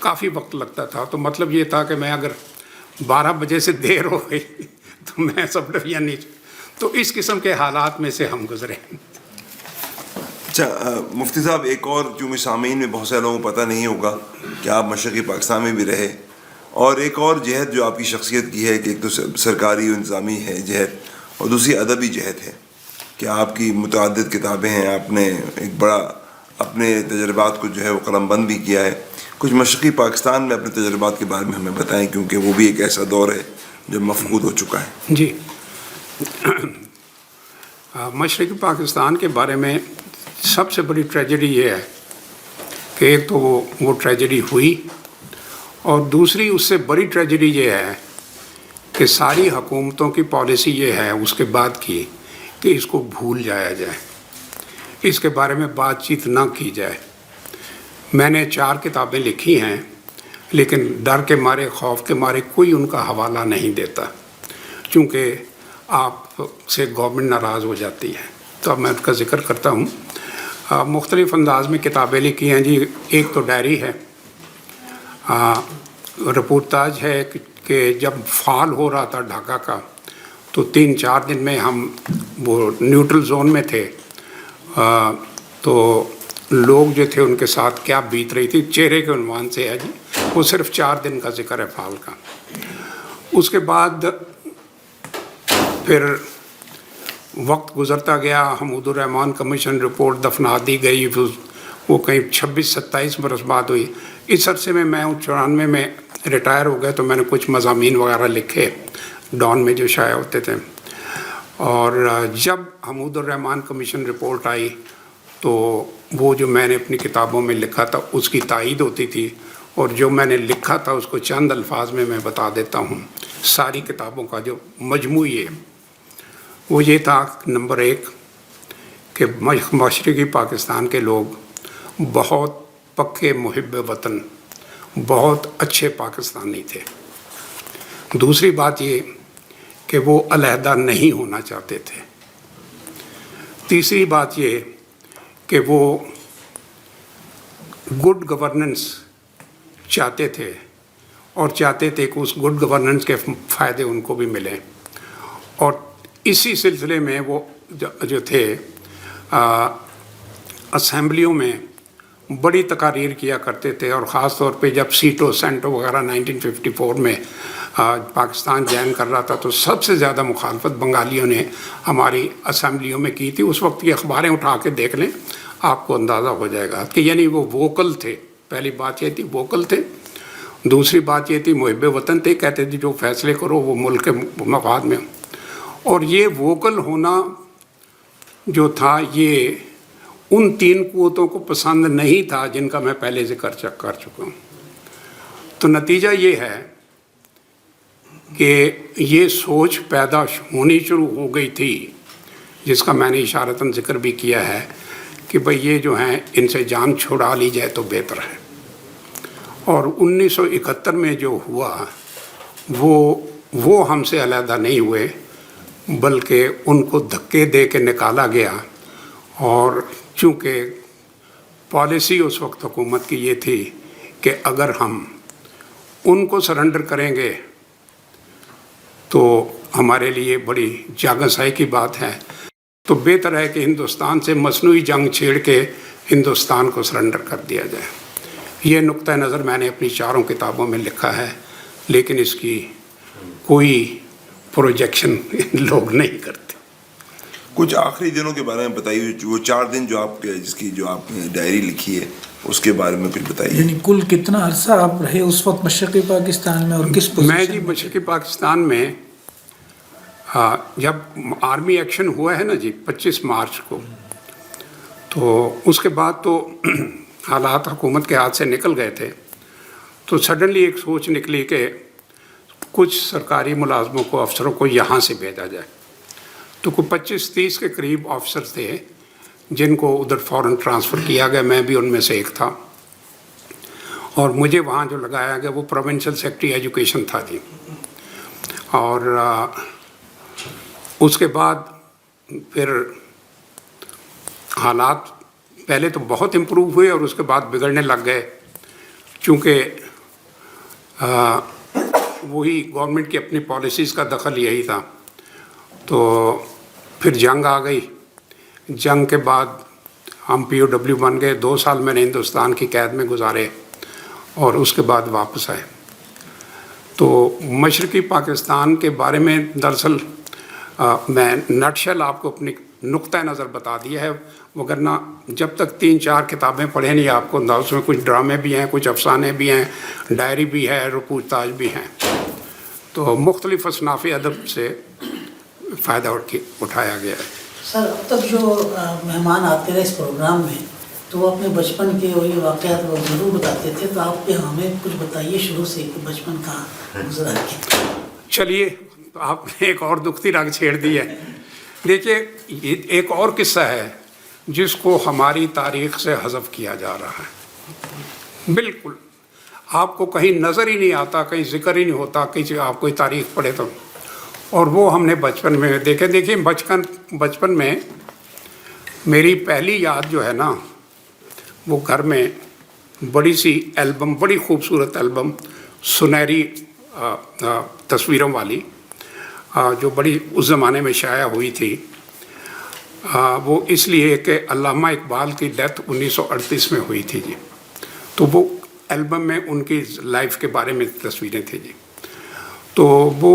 काफ़ी वक्त लगता था। तो मतलब ये था कि मैं अगर 12 बजे से देर हो गई तो मैं सब डिवीज़न नहीं। तो इस किस्म के हालात में से हम गुजरे। अच्छा मुफ्ती साहब, एक और जो सामीन में बहुत सारे लोगों को पता नहीं होगा कि आप मशरक़ी पाकिस्तान में भी रहे, और एक और जहद जो आपकी शख्सियत की है कि एक तो सरकारी और इंतज़ामी है जहद, और दूसरी अदबी जहद है कि आपकी मुतअद्दिद किताबें हैं, आपने एक बड़ा अपने तजर्बात को जो है वो कलमबंद भी किया है। कुछ मशरक़ी पाकिस्तान में अपने तजर्बात के बारे में हमें बताएं, क्योंकि वो भी एक ऐसा दौर है जो मफकूद हो चुका है। जी मशरक़ी पाकिस्तान के बारे में सबसे बड़ी ट्रेजेडी ये है कि एक तो वो ट्रेजेडी हुई, और दूसरी उससे बड़ी ट्रेजेडी ये है कि सारी हुकूमतों की पॉलिसी ये है उसके बाद की कि इसको भूल जाया जाए, इसके बारे में बातचीत ना की जाए। मैंने 4 किताबें लिखी हैं, लेकिन डर के मारे, खौफ के मारे कोई उनका हवाला नहीं देता, क्योंकि आपसे गवर्नमेंट नाराज़ हो जाती है। तो अब मैं उसका ज़िक्र करता हूँ। मुख्तलिफ़ अंदाज में किताबें लिखी हैं जी। एक तो डायरी है, रिपोर्टाज है कि जब फाल हो रहा था ढाका का, तो 3-4 दिन में हम वो न्यूट्रल जोन में थे, तो लोग जो थे उनके साथ क्या बीत रही थी, चेहरे के उन्वान से है जी। वो सिर्फ 4 दिन का जिक्र है फाल का। उसके बाद फिर वक्त गुज़रता गया, हमीदुर रहमान कमीशन रिपोर्ट दफना दी गई, वो कहीं 26-27 बरस बाद हुई। इस अरसे में मैं 94 में रिटायर हो गया, तो मैंने कुछ मज़ामीन वगैरह लिखे डॉन में जो शाया होते थे। और जब हमीदुर रहमान कमीशन रिपोर्ट आई तो वो जो मैंने अपनी किताबों में लिखा था उसकी तायीद होती थी, और जो मैंने लिखा था उसको चंद अल्फाज में मैं बता देता हूँ। सारी किताबों का जो मजमू है वो ये था, नंबर 1 कि मशरक़ी पाकिस्तान के लोग बहुत पक्के मुहिब वतन, बहुत अच्छे पाकिस्तानी थे। दूसरी बात ये कि वो अलहदा नहीं होना चाहते थे। तीसरी बात ये कि वो गुड गवर्नेंस चाहते थे, और चाहते थे कि उस गुड गवर्नेंस के फ़ायदे उनको भी मिलें। और इसी सिलसिले में वो जो थे असेंबलियों में बड़ी तकारीर किया करते थे, और ख़ास तौर पे जब सीटो सेंटो वगैरह 1954 में पाकिस्तान जैन कर रहा था, तो सबसे ज़्यादा मुखालफत बंगालियों ने हमारी असेंबलियों में की थी। उस वक्त की अखबारें उठा के देख लें, आपको अंदाज़ा हो जाएगा कि यानी वो वोकल थे। पहली बात ये थी वोकल थे, दूसरी बात ये थी मुहिब वतन थे, कहते थे जो फैसले करो वो मुल्क के मफाद में। और ये वोकल होना जो था ये उन 3 क़ुव्वतों को पसंद नहीं था जिनका मैं पहले ज़िक्र कर चुका हूँ। तो नतीजा ये है कि ये सोच पैदा होनी शुरू हो गई थी, जिसका मैंने इशारतन ज़िक्र भी किया है कि भाई ये जो हैं इनसे जान छुड़ा ली जाए तो बेहतर है। और 1971 में जो हुआ वो हमसे अलहदा नहीं हुए, बल्कि उनको धक्के दे के निकाला गया। और चूँकि पॉलिसी उस वक्त हुकूमत की ये थी कि अगर हम उनको सरेंडर करेंगे तो हमारे लिए बड़ी जागसाई की बात है। तो बेहतर है कि हिंदुस्तान से मसनूई जंग छेड़ के हिंदुस्तान को सरेंडर कर दिया जाए। ये नुक्ता नज़र मैंने अपनी चारों किताबों में लिखा है, लेकिन इसकी कोई प्रोजेक्शन लोग नहीं करते। कुछ आखिरी दिनों के बारे में बताइए, वो 4 दिन जो आप जिसकी जो आपने डायरी लिखी है उसके बारे में कुछ बताइए। यानी कुल कितना अरसा आप रहे उस वक्त मशरक़ी पाकिस्तान में और किस पोजीशन मैं जी मशरक़ी पाकिस्तान में जब आर्मी एक्शन हुआ है ना जी 25 मार्च को, तो उसके बाद तो हालात हुकूमत के हाथ से निकल गए थे। तो सडनली एक सोच निकली कि कुछ सरकारी मुलाजमों को, अफसरों को यहाँ से भेजा जाए। तो कोई 25-30 के करीब ऑफिसर थे जिनको उधर फ़ौरन ट्रांसफ़र किया गया, मैं भी उनमें से एक था। और मुझे वहाँ जो लगाया गया वो प्रोविंशियल सेक्रेटरी एजुकेशन था जी। और उसके बाद फिर हालात पहले तो बहुत इम्प्रूव हुए और उसके बाद बिगड़ने लग गए, चूँकि वही गवर्नमेंट की अपनी पॉलिसीज़ का दखल यही था। तो फिर जंग आ गई। जंग के बाद हम POW बन गए। 2 साल मैंने हिंदुस्तान की कैद में गुजारे और उसके बाद वापस आए। तो मशरक़ी पाकिस्तान के बारे में दरअसल मैं नटशल आपको अपनी नुक्ता नज़र बता दिया है, वगरना जब तक 3-4 किताबें पढ़े नहीं आपको अंदाज़, उसमें कुछ ड्रामे भी हैं, कुछ अफसाने भी हैं, डायरी भी है और पूछताछ भी हैं। तो मुख्तलिफ़ असनाफ़ अदब से फ़ायदा उठाया गया है। सर, अब तक जो मेहमान आते रहे इस प्रोग्राम में, तो वो अपने बचपन के वही वाक़यात वो ज़रूर बताते थे। तो आप हमें कुछ बताइए शुरू से कि बचपन कहाँ गुजरा है। चलिए, आपने एक और दुखती रंग छेड़ दी है। देखिए, ये एक और किस्सा है जिसको हमारी तारीख़ से हज़फ किया जा रहा है। बिल्कुल आपको कहीं नज़र ही नहीं आता, कहीं ज़िक्र ही नहीं होता, कहीं आप कोई तारीख़ पढ़े तो। और वो हमने बचपन में देखे। देखिए, बचपन में मेरी पहली याद जो है ना, वो घर में बड़ी सी एल्बम, बड़ी खूबसूरत एल्बम, सुनहरी तस्वीरों वाली, जो बड़ी उस ज़माने में शाया हुई थी। वो इसलिए कि अल्लामा इकबाल की डेथ 1938 में हुई थी जी। तो वो एल्बम में उनकी लाइफ के बारे में तस्वीरें थी जी। तो वो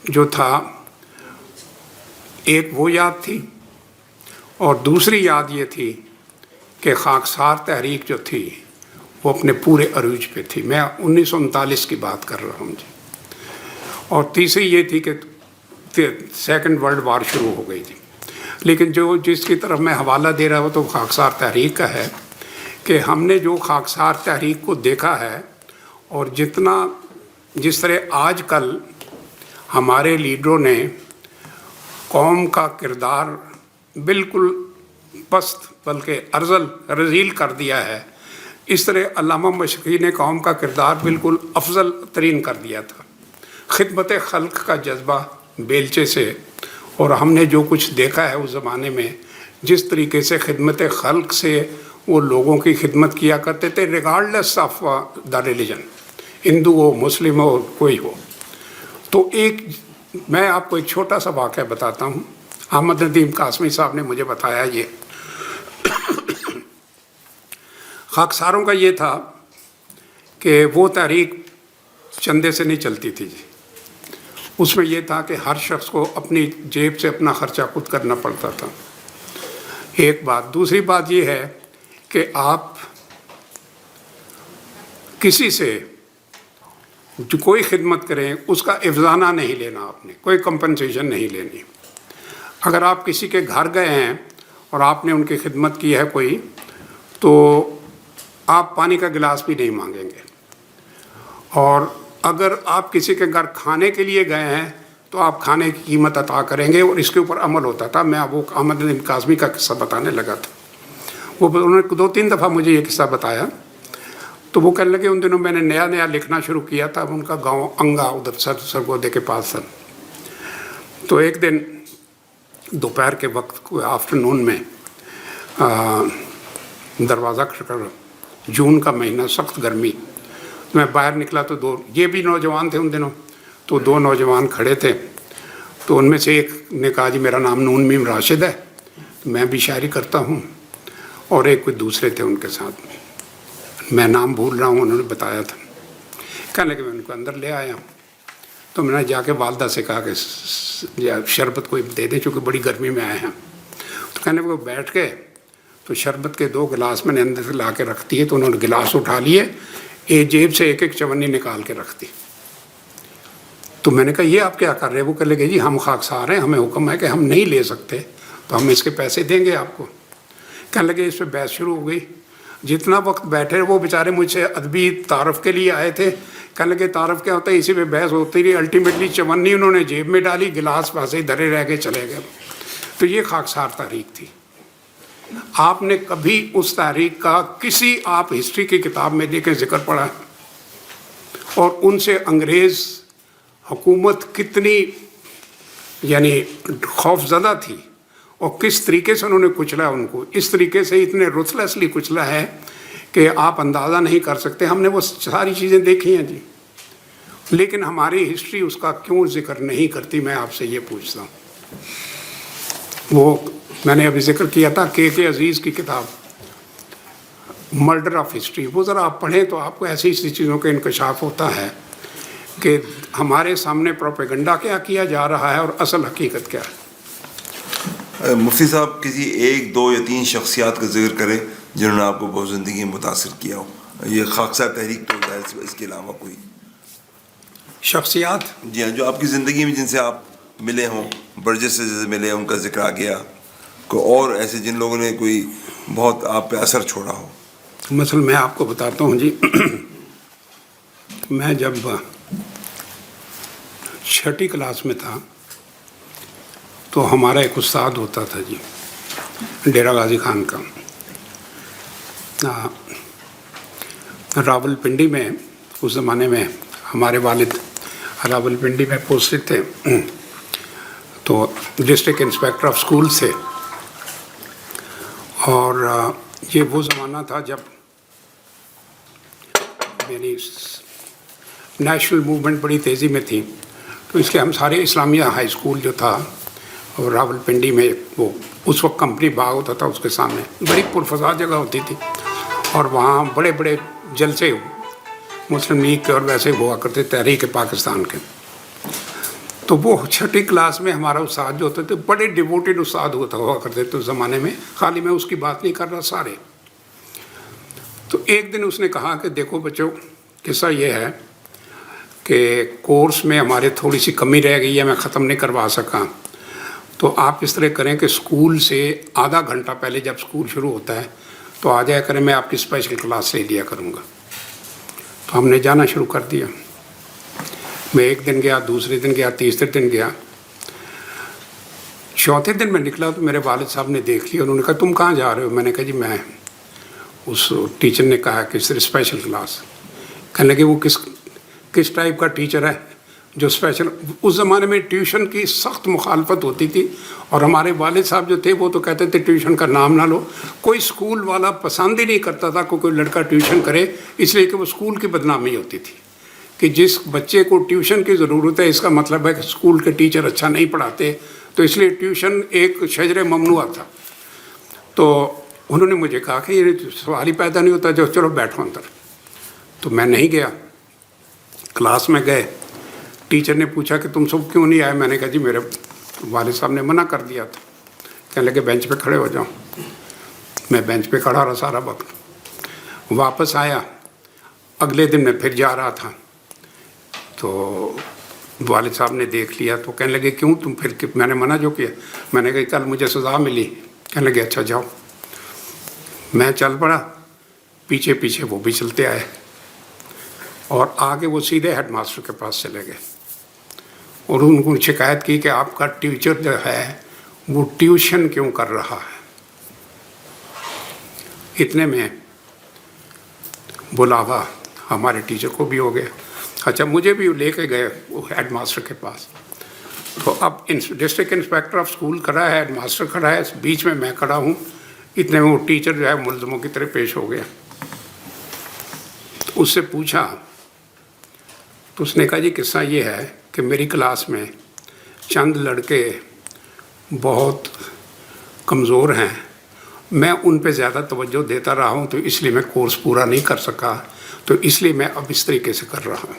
जो था, एक वो याद थी और दूसरी याद ये थी कि खाकसार तहरीक जो थी वो अपने पूरे अरूज पे थी। मैं 1939 की बात कर रहा हूँ जी। और तीसरी ये थी कि सेकंड वर्ल्ड वार शुरू हो गई थी। लेकिन जिसकी तरफ मैं हवाला दे रहा हूँ तो खाकसार तहरीक का है कि हमने जो खाकसार तहरीक को देखा है और जिस तरह आजकल हमारे लीडरों ने कौम का किरदार बिल्कुल पस्त बल्कि रज़ील कर दिया है, इस तरह अल्लामा मशरक़ी ने कौम का किरदार बिल्कुल अफजल तरीन कर दिया था। खिदमत खल्क का जज्बा बेलचे से, और हमने जो कुछ देखा है उस ज़माने में, जिस तरीके से खिदमत खल्क से वो लोगों की खिदमत किया करते थे, regardless of the religion, Hindu हो, मुस्लिम हो, कोई हो। तो मैं आपको एक छोटा सा वाक़या बताता हूँ। अहमद नदीम कासमी साहब ने मुझे बताया ये। खाकसारों का ये था कि वो तहरीक चंदे से नहीं चलती थी जी। उसमें यह था कि हर शख्स को अपनी जेब से अपना ख़र्चा खुद करना पड़ता था। एक बात। दूसरी बात ये है कि आप किसी से जो कोई खिदमत करें उसका इफ़ज़ाना नहीं लेना, आपने कोई कंपनसेशन नहीं लेनी। अगर आप किसी के घर गए हैं और आपने उनकी खिदमत की है कोई, तो आप पानी का गिलास भी नहीं मांगेंगे। और अगर आप किसी के घर खाने के लिए गए हैं तो आप खाने की कीमत अता करेंगे, और इसके ऊपर अमल होता था। मैं वो अहमद नदीम कासमी का किस्सा बताने लगा था। उन्होंने 2-3 दफ़ा मुझे ये किस्सा बताया। तो वो कहने लगे, उन दिनों मैंने नया लिखना शुरू किया था। उनका गांव अंगा उधर सरगोदे के पास था। तो एक दिन दोपहर के वक्त आफ्टरनून में दरवाज़ा खटखटा, जून का महीना, सख्त गर्मी। तो मैं बाहर निकला तो ये भी नौजवान थे उन दिनों। तो 2 नौजवान खड़े थे تو ان میں سے ایک نے کہا جی میرا نام نون میم راشد ہے، میں بھی شاعری کرتا ہوں، اور ایک کوئی دوسرے تھے ان کے ساتھ، میں نام بھول رہا ہوں، انہوں نے بتایا تھا۔ کہنے کہ میں ان کو اندر لے آیا، تو میں نے جا کے والدہ سے کہا کہ شربت کوئی دے دیں چونکہ بڑی گرمی میں آئے ہیں۔ تو کہنے وہ بیٹھ گئے، تو شربت کے 2 گلاس میں نے اندر سے لا کے رکھ دیے، تو انہوں نے گلاس اٹھا لیے، ایک جیب سے ایک چونی نکال کے رکھ دی۔ تو میں نے کہا یہ آپ کیا کر رہے ہیں؟ وہ کہنے لگے جی ہم خاکسار ہیں، ہمیں حکم ہے کہ ہم نہیں لے سکتے، تو ہم اس کے پیسے دیں گے آپ کو۔ کہنے لگے اس پہ بحث شروع ہو گئی۔ جتنا وقت بیٹھے وہ بیچارے مجھ سے ادبی تعارف کے لیے آئے تھے، کہنے لگے تعارف کیا ہوتا ہے، اسی پہ بحث ہوتی رہی۔ الٹیمیٹلی چونی انہوں نے جیب میں ڈالی، گلاس ویسے ہی دھرے رہ کے چلے گئے۔ تو یہ خاکسار تحریک تھی۔ آپ نے کبھی اس تحریک کا کسی آپ ہسٹری کی کتاب میں دیکھیں ذکر پڑا ہے؟ اور ان سے انگریز حکومت کتنی یعنی خوف زدہ تھی، اور کس طریقے سے انہوں نے کچلا ان کو، اس طریقے سے اتنے رuthlessly کچلا ہے کہ آپ اندازہ نہیں کر سکتے۔ ہم نے وہ ساری چیزیں دیکھی ہیں جی، لیکن ہماری ہسٹری اس کا کیوں ذکر نہیں کرتی، میں آپ سے یہ پوچھتا ہوں۔ وہ میں نے ابھی ذکر کیا تھا کے عزیز کی کتاب مرڈر آف ہسٹری، وہ ذرا آپ پڑھیں تو آپ کو ایسی ایسی چیزوں کا انکشاف ہوتا ہے کہ ہمارے سامنے پروپیگنڈا کیا کیا جا رہا ہے اور اصل حقیقت کیا ہے۔ مفتی صاحب کسی 1 2 یا 3 شخصیات کا ذکر کریں جنہوں نے آپ کو بہت زندگی میں متاثر کیا ہو، یہ خاکسار تحریک تو ظاہر سی اس کے علاوہ کوئی شخصیات جی ہاں جو آپ کی زندگی میں جن سے آپ ملے ہوں، برجس سے جیسے ملے، ان کا ذکر آ گیا، کوئی اور ایسے جن لوگوں نے کوئی بہت آپ پہ اثر چھوڑا ہو؟ مثلا میں آپ کو بتاتا ہوں جی، میں جب 6ٹھی کلاس میں تھا تو ہمارا ایک استاد ہوتا تھا جی ڈیرہ غازی خان کا، راول پنڈی میں اس زمانے میں ہمارے والد راول پنڈی میں پوسٹڈ تھے، تو ڈسٹرکٹ انسپیکٹر آف اسکول تھے، اور یہ وہ زمانہ تھا جب میری نیشنل موومنٹ بڑی تیزی میں تھی، تو اس کے ہم سارے اسلامیہ ہائی اسکول جو تھا اور راول پنڈی میں، وہ اس وقت کمپنی باغ ہوتا تھا، اس کے سامنے بڑی پرفضا جگہ ہوتی تھی، اور وہاں بڑے بڑے جلسے مسلم لیگ کے اور ویسے ہوا کرتے، تحریک پاکستان کے۔ تو وہ 6ٹھی کلاس میں ہمارا استاد جو ہوتے تھے بڑے ڈیووٹیڈ استاد ہوا کرتے تھے اس زمانے میں، خالی میں اس کی بات نہیں کر رہا، سارے۔ تو ایک دن اس نے کہا کہ دیکھو بچوں، قصہ یہ ہے کہ کورس میں ہمارے تھوڑی سی کمی رہ گئی ہے، میں ختم نہیں کروا سکا، تو آپ اس طرح کریں کہ اسکول سے آدھا گھنٹہ پہلے جب اسکول شروع ہوتا ہے تو آ جایا کریں، میں آپ کی اسپیشل کلاس لے لیا کروں گا۔ تو ہم نے جانا شروع کر دیا، میں ایک دن گیا، دوسرے دن گیا، تیسرے دن گیا، چوتھے دن میں نکلا تو میرے والد صاحب نے دیکھ لیا، انہوں نے کہا تم کہاں جا رہے ہو؟ میں نے کہا جی میں، اس ٹیچر نے کہا کہ صرف اسپیشل کلاس۔ کہنے لگے وہ کس ٹائپ کا ٹیچر ہے جو اسپیشل؟ اس زمانے میں ٹیوشن کی سخت مخالفت ہوتی تھی، اور ہمارے والد صاحب جو تھے وہ تو کہتے تھے ٹیوشن کا نام نہ لو، کوئی اسکول والا پسند ہی نہیں کرتا تھا کوئی لڑکا ٹیوشن کرے، اس لیے کہ وہ اسکول کی بدنامی ہوتی تھی کہ جس بچے کو ٹیوشن کی ضرورت ہے اس کا مطلب ہے کہ اسکول کے ٹیچر اچھا نہیں پڑھاتے، تو اس لیے ٹیوشن ایک شجر ممنوع تھا۔ تو انہوں نے مجھے کہا کہ یہ سوال ہی پیدا نہیں ہوتا، جو چلو بیٹھو اندر۔ تو میں نہیں گیا، کلاس میں گئے، ٹیچر نے پوچھا کہ تم سب کیوں نہیں آئے؟ میں نے کہا جی میرے والد صاحب نے منع کر دیا تھا۔ کہنے لگے بینچ پہ کھڑے ہو جاؤ۔ میں بینچ پہ کھڑا رہا سارا وقت، واپس آیا، اگلے دن میں پھر جا رہا تھا، تو والد صاحب نے دیکھ لیا تو کہنے لگے کیوں تم پھر؟ میں نے منع جو کیا، میں نے کہا کل مجھے سزا ملی۔ کہنے لگے اچھا جاؤ۔ میں چل پڑا، پیچھے پیچھے وہ بھی چلتے آئے، اور آگے وہ سیدھے ہیڈ ماسٹر کے پاس چلے گئے، اور ان کو شکایت کی کہ آپ کا ٹیچر جو ہے وہ ٹیوشن کیوں کر رہا ہے۔ اتنے میں بلاوا ہمارے ٹیچر کو بھی ہو گیا، اچھا مجھے بھی لے کے گئے وہ ہیڈ ماسٹر کے پاس۔ تو اب ڈسٹرکٹ انسپیکٹر آف اسکول کھڑا ہے، ہیڈ ماسٹر کھڑا ہے، بیچ میں میں کھڑا ہوں، اتنے میں وہ ٹیچر جو ہے ملزموں کی طرح پیش ہو گیا۔ تو اس سے پوچھا تو اس نے کہا جی قصہ یہ ہے کہ میری کلاس میں चंद लड़के बहुत कमज़ोर हैं, मैं उन पे ज़्यादा तवज्जो देता रहा हूँ, तो इसलिए मैं कोर्स पूरा नहीं कर सका, तो इसलिए मैं अब इस तरीके से कर रहा हूँ।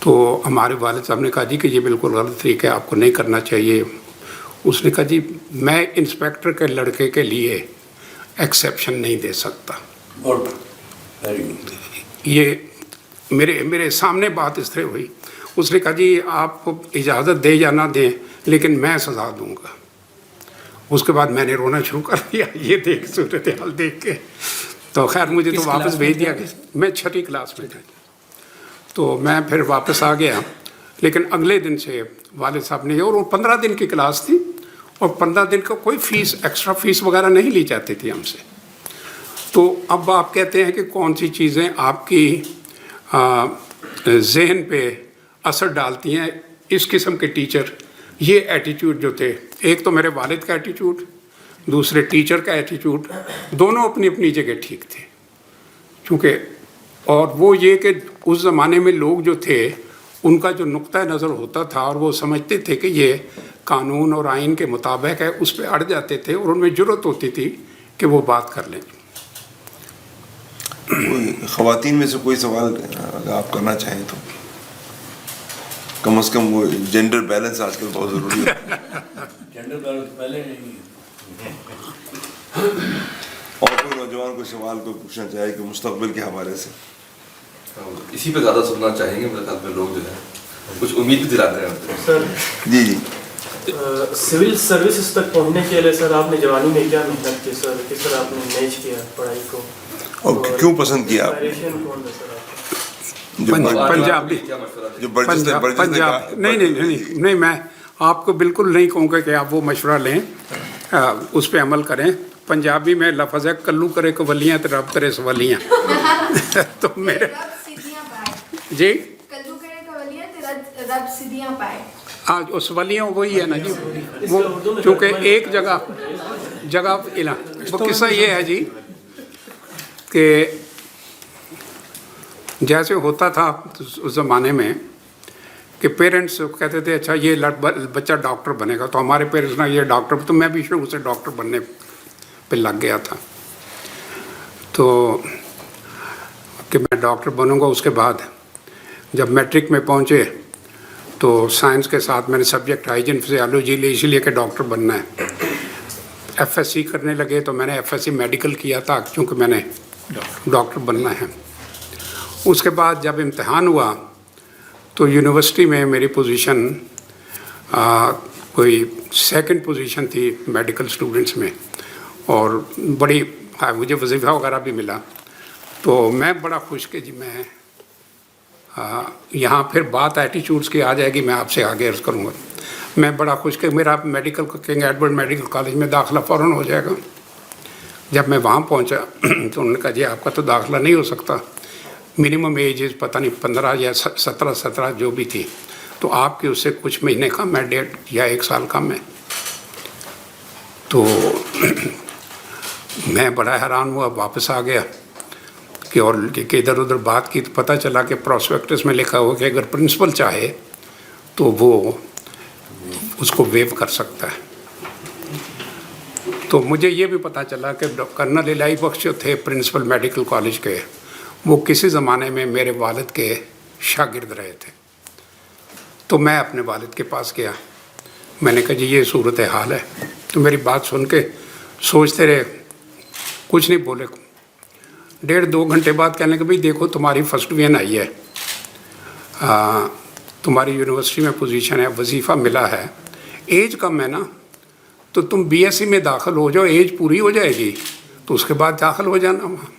तो हमारे वालिद साहब ने कहा जी कि ये बिल्कुल गलत तरीका है, आपको नहीं करना चाहिए। उसने कहा जी मैं इंस्पेक्टर के लड़के के लिए एक्सेप्शन नहीं दे सकता। Good, very good. ये मेरे सामने बात इस तरह हुई। उसने कहा जी आप इजाज़त दे या ना दें, लेकिन मैं सज़ा दूंगा। उसके बाद मैंने रोना शुरू कर दिया ये देख सूरत हाल देख के। तो खैर मुझे तो वापस भेज दिया गया। मैं 6वीं क्लास में था, तो मैं फिर वापस आ गया। लेकिन अगले दिन से वालिद साहब ने, और वो 15 दिन की क्लास थी, और 15 दिन का कोई फ़ीस, एक्स्ट्रा फ़ीस वगैरह नहीं ली जाती थी हमसे। तो अब आप कहते हैं कि कौन सी चीज़ें आपकी जहन पे असर डालती हैं। इस किस्म के टीचर, ये एटीट्यूड जो थे, एक तो मेरे वालिद का एटीट्यूड, दूसरे टीचर का एटीट्यूड, दोनों अपनी अपनी जगह ठीक थे। चूँकि और वो ये कि उस ज़माने में लोग जो थे उनका जो नुक्ता नज़र होता था, और वो समझते थे कि ये कानून और आइन के मुताबिक है, उस पर अड़ जाते थे, और उनमें ज़रूरत होती थी कि वो बात कर लें। कोई ख़वातीन में से कोई सवाल अगर आप करना चाहें तो, कम से कम वो जेंडर बैलेंस आजकल बहुत ज़रूरी है। जेंडर बैलेंस पहले नहीं। और कोई नौजवान को सवाल को पूछना चाहे कि मुस्तकबिल के हवाले से? इसी पे ज़्यादा सुनना चाहेंगे। मेरे ख्याल में लोग जो है कुछ उम्मीद भी दिलाते हैं सर। जी जी। सिविल सर्विसेज तक पहुंचने के लिए सर आपने जवानी में क्या मेहनत की सर? किस तरह आपने मैनेज किया पढ़ाई को, और क्यों पसंद किया आपने? इंस्पिरेशन कौन था सर आपका? पंजाबी, क्या मशवरा जो बर्जिस ने पंजाब, नहीं, मैं आपको बिल्कुल नहीं कहूँगा कि आप वो मशवरा लें, उस पर अमल करें। पंजाबी में लफ्ज़ है कल्लू करे कवलियाँ तो रब करे सवालियाँ। तो मेरे जी कल्लू करे कवलियाँ ते रब सीधियाँ पाए। आज उस वलियाँ वही है ना जी, वो चूँकि एक जगह इला वो किस्सा ये है जी कि जैसे होता था उस ज़माने में कि पेरेंट्स कहते थे अच्छा ये बच्चा डॉक्टर बनेगा, तो हमारे पेरेंट्स ना ये डॉक्टर, तो मैं भी शुरू से डॉक्टर बनने पे लग गया था। तो कि मैं डॉक्टर बनूंगा। उसके बाद जब मैट्रिक में पहुंचे तो साइंस के साथ मैंने सब्जेक्ट हाइजीन फिजियोलॉजी लिए, इसलिए कि डॉक्टर बनना है। एफएससी करने लगे तो मैंने एफएससी मेडिकल किया था, क्योंकि मैंने डॉक्टर बनना है। उसके बाद जब इम्तिहान हुआ तो यूनिवर्सिटी में मेरी पोजीशन कोई 2nd पोजीशन थी मेडिकल स्टूडेंट्स में, और बड़ी मुझे वजीफ़ा वगैरह भी मिला। तो मैं बड़ा खुश कि जी मैं यहाँ फिर बात एटीट्यूड्स की आ जाएगी, मैं आपसे आगे अर्ज़ करूँगा। मैं बड़ा खुश कि मेरा medical king Edward medical college में दाखिला फ़ौरन हो जाएगा। जब मैं वहाँ पहुँचा तो उन्होंने कहा जी आपका तो दाखिला नहीं हो सकता, मिनिमम एज पता नहीं 15 या 17 जो भी थी, तो आपके उससे कुछ महीने कम है, 1.5 या 1 साल कम है। तो मैं बड़ा हैरान हुआ, वापस आ गया कि और कि इधर उधर बात की तो पता चला कि प्रोस्पेक्टस में लिखा हुआ कि अगर प्रिंसिपल चाहे तो वो उसको वेव कर सकता है। तो मुझे ये भी पता चला कि कर्नल इलाई बख्श जो थे प्रिंसिपल मेडिकल कॉलेज के, वो किसी ज़माने में मेरे वालिद के शागिर्द रहे थे। तो मैं अपने वालिद के पास गया, मैंने कहा जी ये सूरत हाल है। तो मेरी बात सुन के सोचते रहे, कुछ नहीं बोले। 1.5-2 घंटे बाद कहने के भाई देखो तुम्हारी फर्स्ट डिवीजन आई है, तुम्हारी यूनिवर्सिटी में पोजीशन है, वजीफ़ा मिला है, एज कम है ना, तो तुम बीएससी में दाखिल हो जाओ, एज पूरी हो जाएगी तो उसके बाद दाखिल हो जाना वहाँ।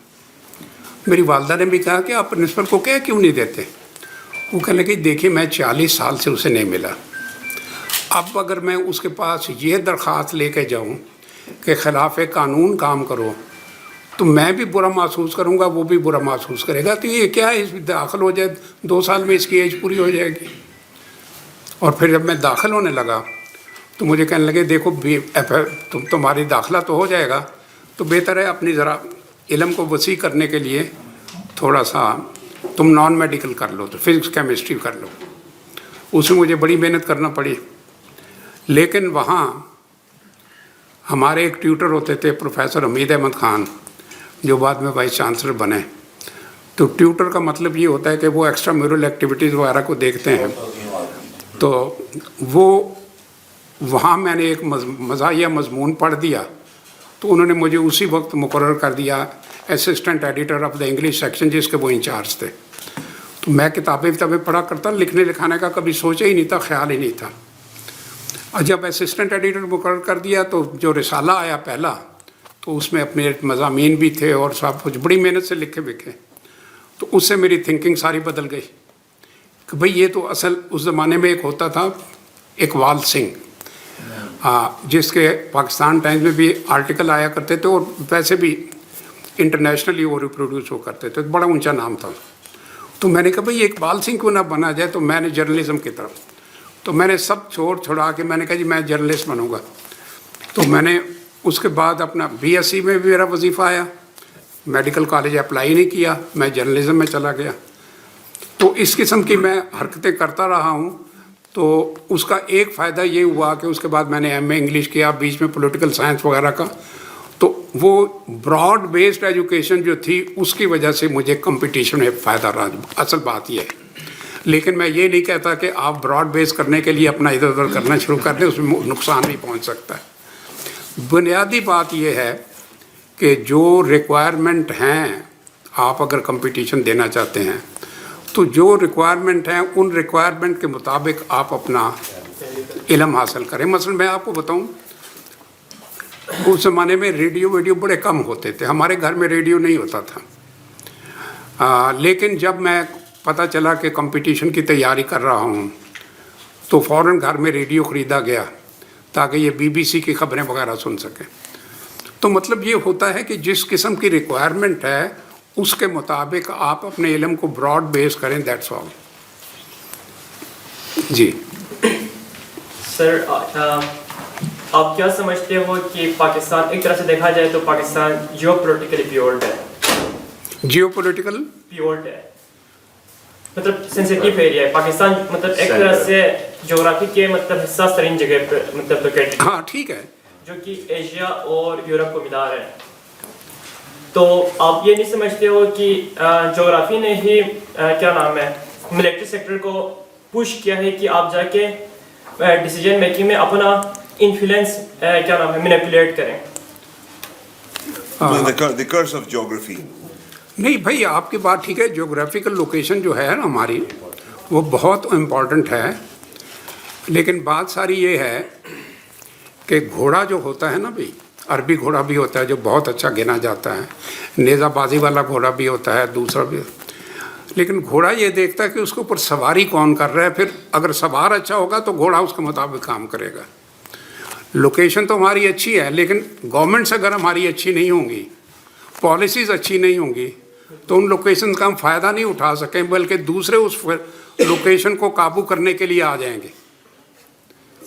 मेरी वालदा ने भी कहा कि आप प्रिंसिपल को क्या क्यों नहीं देते? वो कहने लगे देखिए मैं 40 साल से उसे नहीं मिला, अब अगर मैं उसके पास ये दरख्वास्त लेके जाऊँ कि ख़िलाफ़ कानून काम करो तो मैं भी बुरा महसूस करूँगा, वो भी बुरा महसूस करेगा, तो ये क्या है, इसमें दाखिल हो जाए 2 साल में इसकी एज पूरी हो जाएगी। और फिर जब मैं दाखिल होने लगा तो मुझे कहने लगे देखो तुम्हारी दाखिला तो हो जाएगा, तो बेहतर है अपनी ज़रा इल्म को वसी करने के लिए थोड़ा सा तुम नॉन मेडिकल कर लो, तो फिज़िक्स केमिस्ट्री कर लो। उसमें मुझे बड़ी मेहनत करना पड़ी, लेकिन वहाँ हमारे एक ट्यूटर होते थे प्रोफेसर हमीद अहमद ख़ान, जो बाद में वाइस चांसलर बने। तो ट्यूटर का मतलब ये होता है कि वो एक्स्ट्रा म्यूरल एक्टिविटीज़ वगैरह को देखते हैं। तो वो वहाँ मैंने एक मज़ाहिया मज़मून पढ़ दिया, तो उन्होंने मुझे उसी वक्त मुकर्रर कर दिया assistant editor of the English section, जिसके वो इंचार्ज थे। तो मैं किताबें पढ़ा करता, लिखने लिखाने का कभी सोचा ही नहीं था, ख्याल ही नहीं था। और जब असिस्टेंट एडिटर मुकर्रर कर दिया तो जो रिसाला आया पहला, तो उसमें अपने मज़ामीन भी थे और सब कुछ बड़ी मेहनत से लिखे विखे। तो उससे मेरी थिंकिंग सारी बदल गई कि भाई ये तो असल उस ज़माने में एक होता था इकबाल सिंह, जिसके पाकिस्तान टाइम्स में भी आर्टिकल आया करते थे और वैसे भी इंटरनेशनली वो रिप्रोड्यूस हो करते थे, बड़ा ऊंचा नाम था। तो मैंने कहा भाई इकबाल सिंह क्यों ना बना जाए। तो मैंने जर्नलिज्म की तरफ, तो मैंने सब छोड़ा के मैंने कहा जी मैं जर्नलिस्ट बनूंगा। तो मैंने उसके बाद अपना बीएससी में भी मेरा वजीफ़ा आया, मेडिकल कॉलेज अप्लाई नहीं किया, मैं जर्नलिज्म में चला गया। तो इस किस्म की मैं हरकतें करता रहा हूँ। तो उसका एक फ़ायदा ये हुआ कि उसके बाद मैंने एमए इंग्लिश किया, बीच में पॉलिटिकल साइंस वगैरह का। तो वो ब्रॉड बेस्ड एजुकेशन जो थी उसकी वजह से मुझे कंपटीशन में फ़ायदा रहा, असल बात ये है। लेकिन मैं ये नहीं कहता कि आप ब्रॉड बेस करने के लिए अपना इधर उधर करना शुरू कर दें, उसमें नुकसान भी पहुंच सकता है। बुनियादी बात ये है कि जो रिक्वायरमेंट हैं, आप अगर कंपटीशन देना चाहते हैं तो जो रिक्वायरमेंट हैं उन रिक्वायरमेंट के मुताबिक आप अपना इल्म हासिल करें। मसलन मैं आपको बताऊं, उस ज़माने में रेडियो बड़े कम होते थे, हमारे घर में रेडियो नहीं होता था। लेकिन जब मैं पता चला कि कंपटीशन की तैयारी कर रहा हूँ तो फ़ौरन घर में रेडियो ख़रीदा गया ताकि ये बीबीसी की ख़बरें वगैरह सुन सकें। तो मतलब ये होता है कि जिस किस्म की रिक्वायरमेंट है उसके मुताबिक आप अपने इल्म को ब्रॉड बेस करें, दैट्स ऑल। जी सर, आप क्या समझते हो कि पाकिस्तान, एक तरह से देखा जाए तो पाकिस्तान जियोपॉलिटिकली प्योर्ड है? जियोपॉलिटिकल प्योर्ड है मतलब सेंसिटिव एरिया है पाकिस्तान, मतलब एक तरह से ज्योग्राफी के मतलब हिस्सा तरीन जगह पे मतलब लोकेटेड। हाँ ठीक है, जो कि एशिया और यूरोप को मिला रहा है। तो आप ये नहीं समझते हो कि ज्योग्राफी ने ही क्या नाम है मिलिट्री सेक्टर को पुश किया है कि आप जाके डिसीजन मेकिंग में अपना इन्फ्लुएंस क्या नाम है मैनिपुलेट करें? The curse of geography. नहीं भाई, आपकी बात ठीक है। ज्योग्राफिकल लोकेशन जो है ना हमारी, वो बहुत इम्पॉर्टेंट है। लेकिन बात सारी ये है कि घोड़ा जो होता है ना भाई, अरबी घोड़ा भी होता है जो बहुत अच्छा गिना जाता है, नेज़ाबाजी वाला घोड़ा भी होता है, दूसरा भी। लेकिन घोड़ा ये देखता है कि उसके ऊपर सवारी कौन कर रहा है, फिर अगर सवार अच्छा होगा तो घोड़ा उसके मुताबिक काम करेगा। लोकेशन तो हमारी अच्छी है, लेकिन गवर्नमेंट्स अगर हमारी अच्छी नहीं होंगी, पॉलिसीज़ अच्छी नहीं होंगी, तो उन लोकेशन का हम फ़ायदा नहीं उठा सकें, बल्कि दूसरे उस लोकेशन को काबू करने के लिए आ जाएंगे।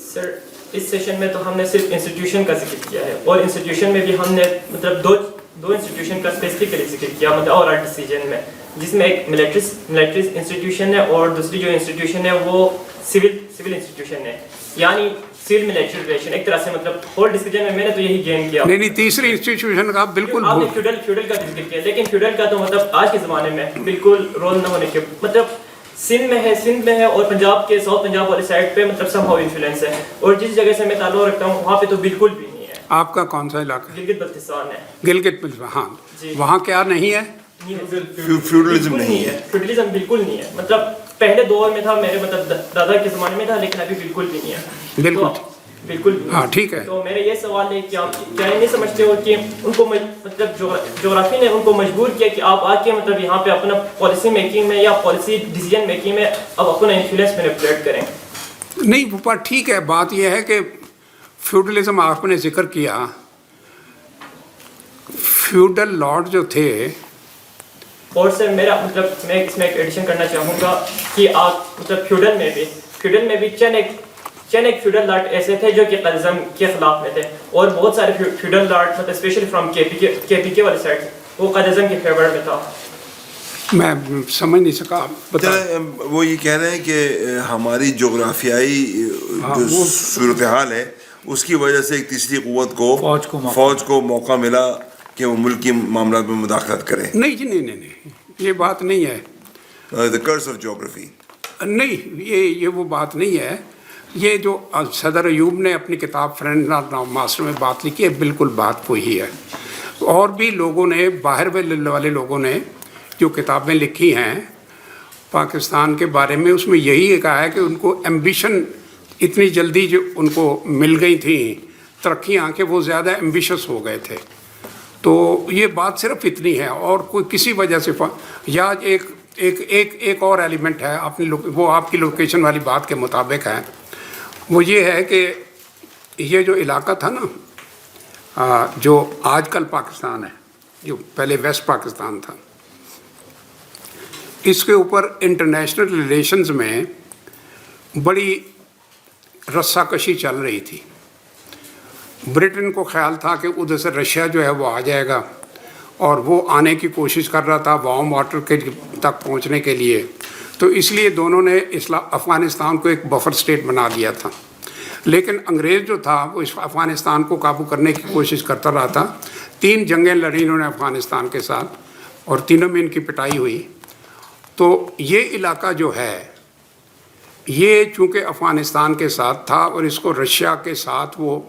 सर, इस सेशन में तो हमने सिर्फ इंस्टीट्यूशन का जिक्र किया है, और इंस्टीट्यूशन में भी हमने मतलब दो इंस्टीट्यूशन का स्पेसिफिकली जिक्र किया मतलब और डिसीजन में, जिसमें एक मिलिट्री इंस्टीट्यूशन है और दूसरी जो इंस्टीट्यूशन है वो सिविल इंस्टीट्यूशन है, यानी सिविल मिलिट्री रिलेशन। एक तरह से मतलब होल डिसीजन में मैंने तो यही गेन किया। नहीं, तीसरी इंस्टीट्यूशन का आप बिल्कुल आपने फ्यूडल का जिक्र किया, लेकिन फ्यूडल का तो मतलब आज के ज़माने में बिल्कुल रोल न होने के मतलब सिंध में है और पंजाब के साउथ पंजाब वाली साइड पे मतलब समहाउ इन्फ्लुएंस है, और जिस जगह से मैं ताल्लुक़ रखता हूँ वहाँ पे तो बिल्कुल भी नहीं है। आपका कौन सा इलाका है? गिलगित बल्तिस्तान है। गिलगित बल्तिस्तान, हाँ। वहाँ क्या नहीं है? फ्यूडलिज्म नहीं है। फ्यूडलिज्म बिल्कुल नहीं है। मतलब पहले दौर में था, मेरे मतलब दादा के ज़माने में था, लेकिन अभी बिल्कुल भी नहीं है। बिल्कुल भी। हाँ ठीक है। तो मेरा ये सवाल है कि आप क्या नहीं समझते हो कि उनको मतलब ज्योग्राफी ने उनको मजबूर किया कि आप आके मतलब यहाँ पे अपना पॉलिसी मेकिंग में या पॉलिसी डिसीजन मेकिंग में अब अपना इन्फ्लुएंस मैनिपुलेट करें? नहीं, वो बात ठीक है। बात यह है कि फ्यूडलिज्म आपने जिक्र किया, फ्यूडल लॉर्ड जो थे। और सर मेरा मतलब मैं इसमें एक एडिशन करना चाहूँगा कि आप मतलब फ्यूडल में भी चंद एक फ्यूडल लॉर्ड ऐसे थे जो कि कज़म के खिलाफ में थे, और बहुत सारे फ्यूडल लॉर्ड मतलब स्पेशली फ्रॉम केपीके वाली साइड वो कज़म के फेवर में था। میں سمجھ نہیں سکا بتا. وہ یہ کہہ رہے ہیں کہ ہماری جغرافیائی جو صورتحال ہے اس کی وجہ سے ایک تیسری قوت کو فوج کو موقع ملا کہ وہ ملکی معاملات میں مداخلت کرے. نہیں جی نہیں یہ بات نہیں ہے. The curse of geography. نہیں یہ وہ بات نہیں ہے. یہ جو صدر ایوب نے اپنی کتاب فرینڈ ماسٹر میں بات لکھی ہے بالکل بات وہی ہے. اور بھی لوگوں نے باہر والے لوگوں نے جو کتابیں لکھی ہیں پاکستان کے بارے میں اس میں یہی کہا ہے کہ ان کو ایمبیشن اتنی جلدی جو ان کو مل گئی تھیں ترقیاں کہ وہ زیادہ ایمبیشس ہو گئے تھے. تو یہ بات صرف اتنی ہے اور کوئی کسی وجہ سے یا ایک اور ایلیمنٹ ہے اپنی وہ آپ کی لوکیشن والی بات کے مطابق ہے. وہ یہ ہے کہ یہ جو علاقہ تھا نا جو آج کل پاکستان ہے جو پہلے ویسٹ پاکستان تھا اس کے اوپر انٹرنیشنل ریلیشنز میں بڑی رسہ کشی چل رہی تھی. برٹن کو خیال تھا کہ ادھر سے رشیا جو ہے وہ آ جائے گا اور وہ آنے کی کوشش کر رہا تھا وارم واٹر کے تک پہنچنے کے لیے. تو اس لیے دونوں نے افغانستان کو ایک بفر سٹیٹ بنا دیا تھا. لیکن انگریز جو تھا وہ اس افغانستان کو قابو کرنے کی کوشش کرتا رہا تھا. 3 جنگیں لڑی انہوں نے افغانستان کے ساتھ اور تینوں میں ان کی پٹائی ہوئی. تو یہ علاقہ جو ہے یہ چونکہ افغانستان کے ساتھ تھا اور اس کو رشیا کے ساتھ وہ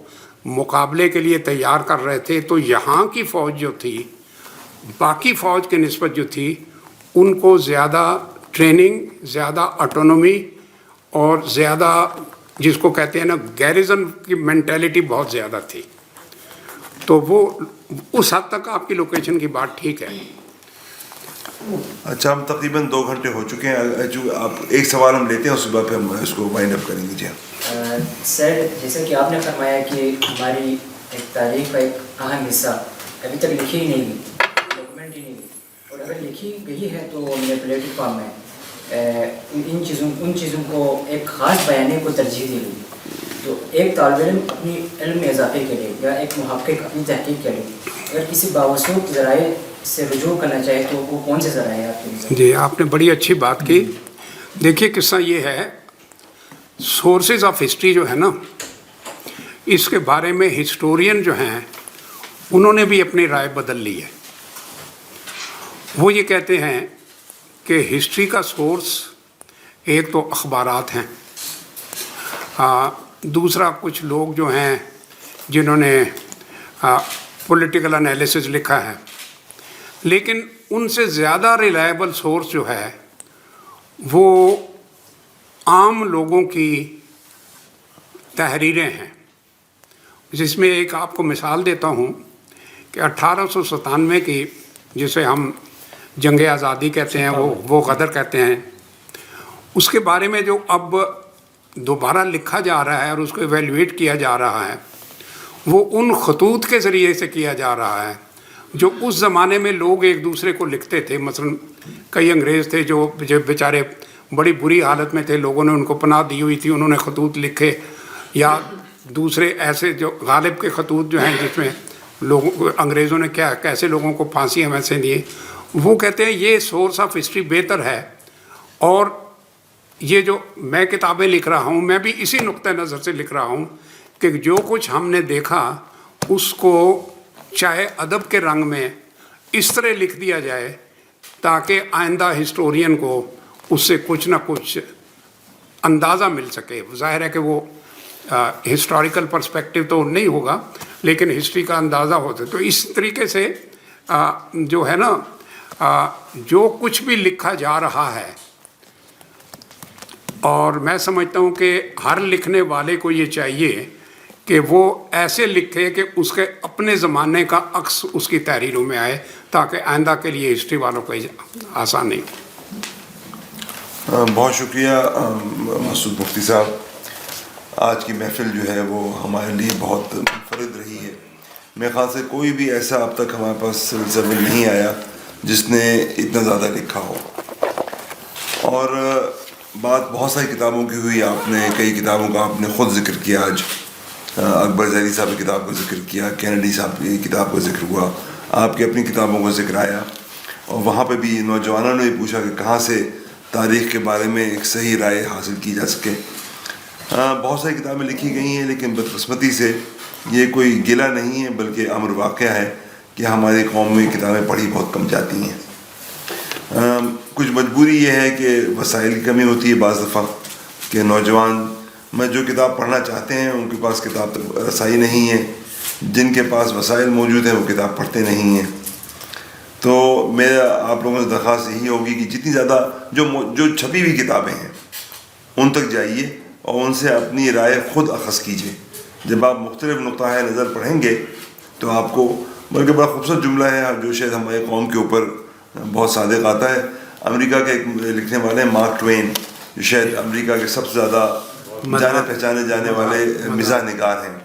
مقابلے کے لیے تیار کر رہے تھے. تو یہاں کی فوج جو تھی باقی فوج کے نسبت جو تھی ان کو زیادہ ٹریننگ زیادہ آٹونومی اور زیادہ جس کو کہتے ہیں نا گیریزن کی مینٹیلٹی بہت زیادہ تھی. تو وہ اس حد تک آپ کی لوکیشن کی بات ٹھیک ہے. اچھا ہم تقریباً 2 گھنٹے ہو چکے ہیں. جو آپ ایک سوال ہم لیتے ہیں اس کے بعد پھر ہم اس کو وائنڈ اپ کریں گے. جی سر جیسا کہ آپ نے فرمایا کہ ہماری ایک تاریخ کا ایک اہم حصہ ابھی تک لکھی ہی نہیں گئی ڈاکومنٹ ہی نہیں گئی اور اگر لکھی گئی ہے تو مینیپولیٹو فارم میں ان چیزوں کو ایک خاص بیانے کو ترجیح دی گئی. تو ایک طالب علم اپنی علم میں اضافے کے لیے یا ایک محقق اپنی تحقیق کے لیے اگر کسی باوسوق ذرائع سے رجوع کرنا چاہے تو وہ کون سے ذرائع ہیں آپ کے لیے؟ جی آپ نے بڑی اچھی بات کی. دیکھیے قصہ یہ ہے سورسز آف ہسٹری جو ہے نا اس کے بارے میں ہسٹورین جو ہیں انہوں نے بھی اپنی رائے بدل لی ہے. وہ یہ کہتے ہیں کہ ہسٹری کا سورس ایک تو اخبارات ہیں دوسرا کچھ لوگ جو ہیں جنہوں نے پولیٹیکل انالیسز لکھا ہے. لیکن ان سے زیادہ ریلائبل سورس جو ہے وہ عام لوگوں کی تحریریں ہیں. جس میں ایک آپ کو مثال دیتا ہوں کہ 1897 کی جسے ہم جنگ آزادی کہتے ہیں وہ غدر کہتے ہیں اس کے بارے میں جو اب دوبارہ لکھا جا رہا ہے اور اس کو ایویلویٹ کیا جا رہا ہے وہ ان خطوط کے ذریعے سے کیا جا رہا ہے جو اس زمانے میں لوگ ایک دوسرے کو لکھتے تھے. مثلا کئی انگریز تھے جو بیچارے بڑی بری حالت میں تھے لوگوں نے ان کو پناہ دی ہوئی تھی انہوں نے خطوط لکھے یا دوسرے ایسے جو غالب کے خطوط جو ہیں جس میں لوگوں انگریزوں نے کیسے لوگوں کو پھانسیاں ویسے دیے. وہ کہتے ہیں یہ سورس آف ہسٹری بہتر ہے. اور یہ جو میں کتابیں لکھ رہا ہوں میں بھی اسی نقطہ نظر سے لکھ رہا ہوں کہ جو کچھ ہم نے دیکھا اس کو چاہے ادب کے رنگ میں اس طرح لکھ دیا جائے تاکہ آئندہ ہسٹورین کو اس سے کچھ نہ کچھ اندازہ مل سکے. ظاہر ہے کہ وہ ہسٹوریکل پرسپیکٹیو تو نہیں ہوگا لیکن ہسٹری کا اندازہ ہوتا ہے. تو اس طریقے سے جو ہے نا جو کچھ بھی لکھا جا رہا ہے اور میں سمجھتا ہوں کہ ہر لکھنے والے کو یہ چاہیے کہ وہ ایسے لکھے کہ اس کے اپنے زمانے کا عکس اس کی تحریروں میں آئے تاکہ آئندہ کے لیے ہسٹری والوں کو آسان نہیں. بہت شکریہ مسعود مفتی صاحب. آج کی محفل جو ہے وہ ہمارے لیے بہت منفرد رہی ہے. میرے خیال سے کوئی بھی ایسا اب تک ہمارے پاس سلسلہ میں نہیں آیا جس نے اتنا زیادہ لکھا ہو. اور بات بہت ساری کتابوں کی ہوئی. آپ نے کئی کتابوں کا آپ نے خود ذکر کیا. آج اکبر ظہری صاحب کی کتاب کا ذکر کیا, کینیڈی صاحب کی کتاب کا ذکر ہوا, آپ کی اپنی کتابوں کا ذکر آیا. اور وہاں پہ بھی نوجوانوں نے بھی پوچھا کہ کہاں سے تاریخ کے بارے میں ایک صحیح رائے حاصل کی جا سکے. بہت ساری کتابیں لکھی گئی ہیں لیکن بدقسمتی سے یہ کوئی گلہ نہیں ہے بلکہ امر واقعہ ہے کہ ہماری قوم میں کتابیں پڑھی بہت کم جاتی ہیں. کچھ مجبوری یہ ہے کہ وسائل کی کمی ہوتی ہے بعض دفعہ کہ نوجوان میں جو کتاب پڑھنا چاہتے ہیں ان کے پاس کتاب رسائی نہیں ہے, جن کے پاس وسائل موجود ہیں وہ کتاب پڑھتے نہیں ہیں. تو میرا آپ لوگوں سے درخواست یہی ہوگی کہ جتنی زیادہ جو چھپی ہوئی کتابیں ہیں ان تک جائیے اور ان سے اپنی رائے خود اخذ کیجیے. جب آپ مختلف نقطۂ نظر پڑھیں گے تو آپ کو, بلکہ بڑا خوبصورت جملہ ہے جو شاید ہمارے قوم کے اوپر بہت صادق آتا ہے. امریکہ کے ایک لکھنے والے ہیں مارک ٹوین, جو شاید امریکہ کے سب سے زیادہ جانے پہچانے جانے والے مزاح نگار ہیں.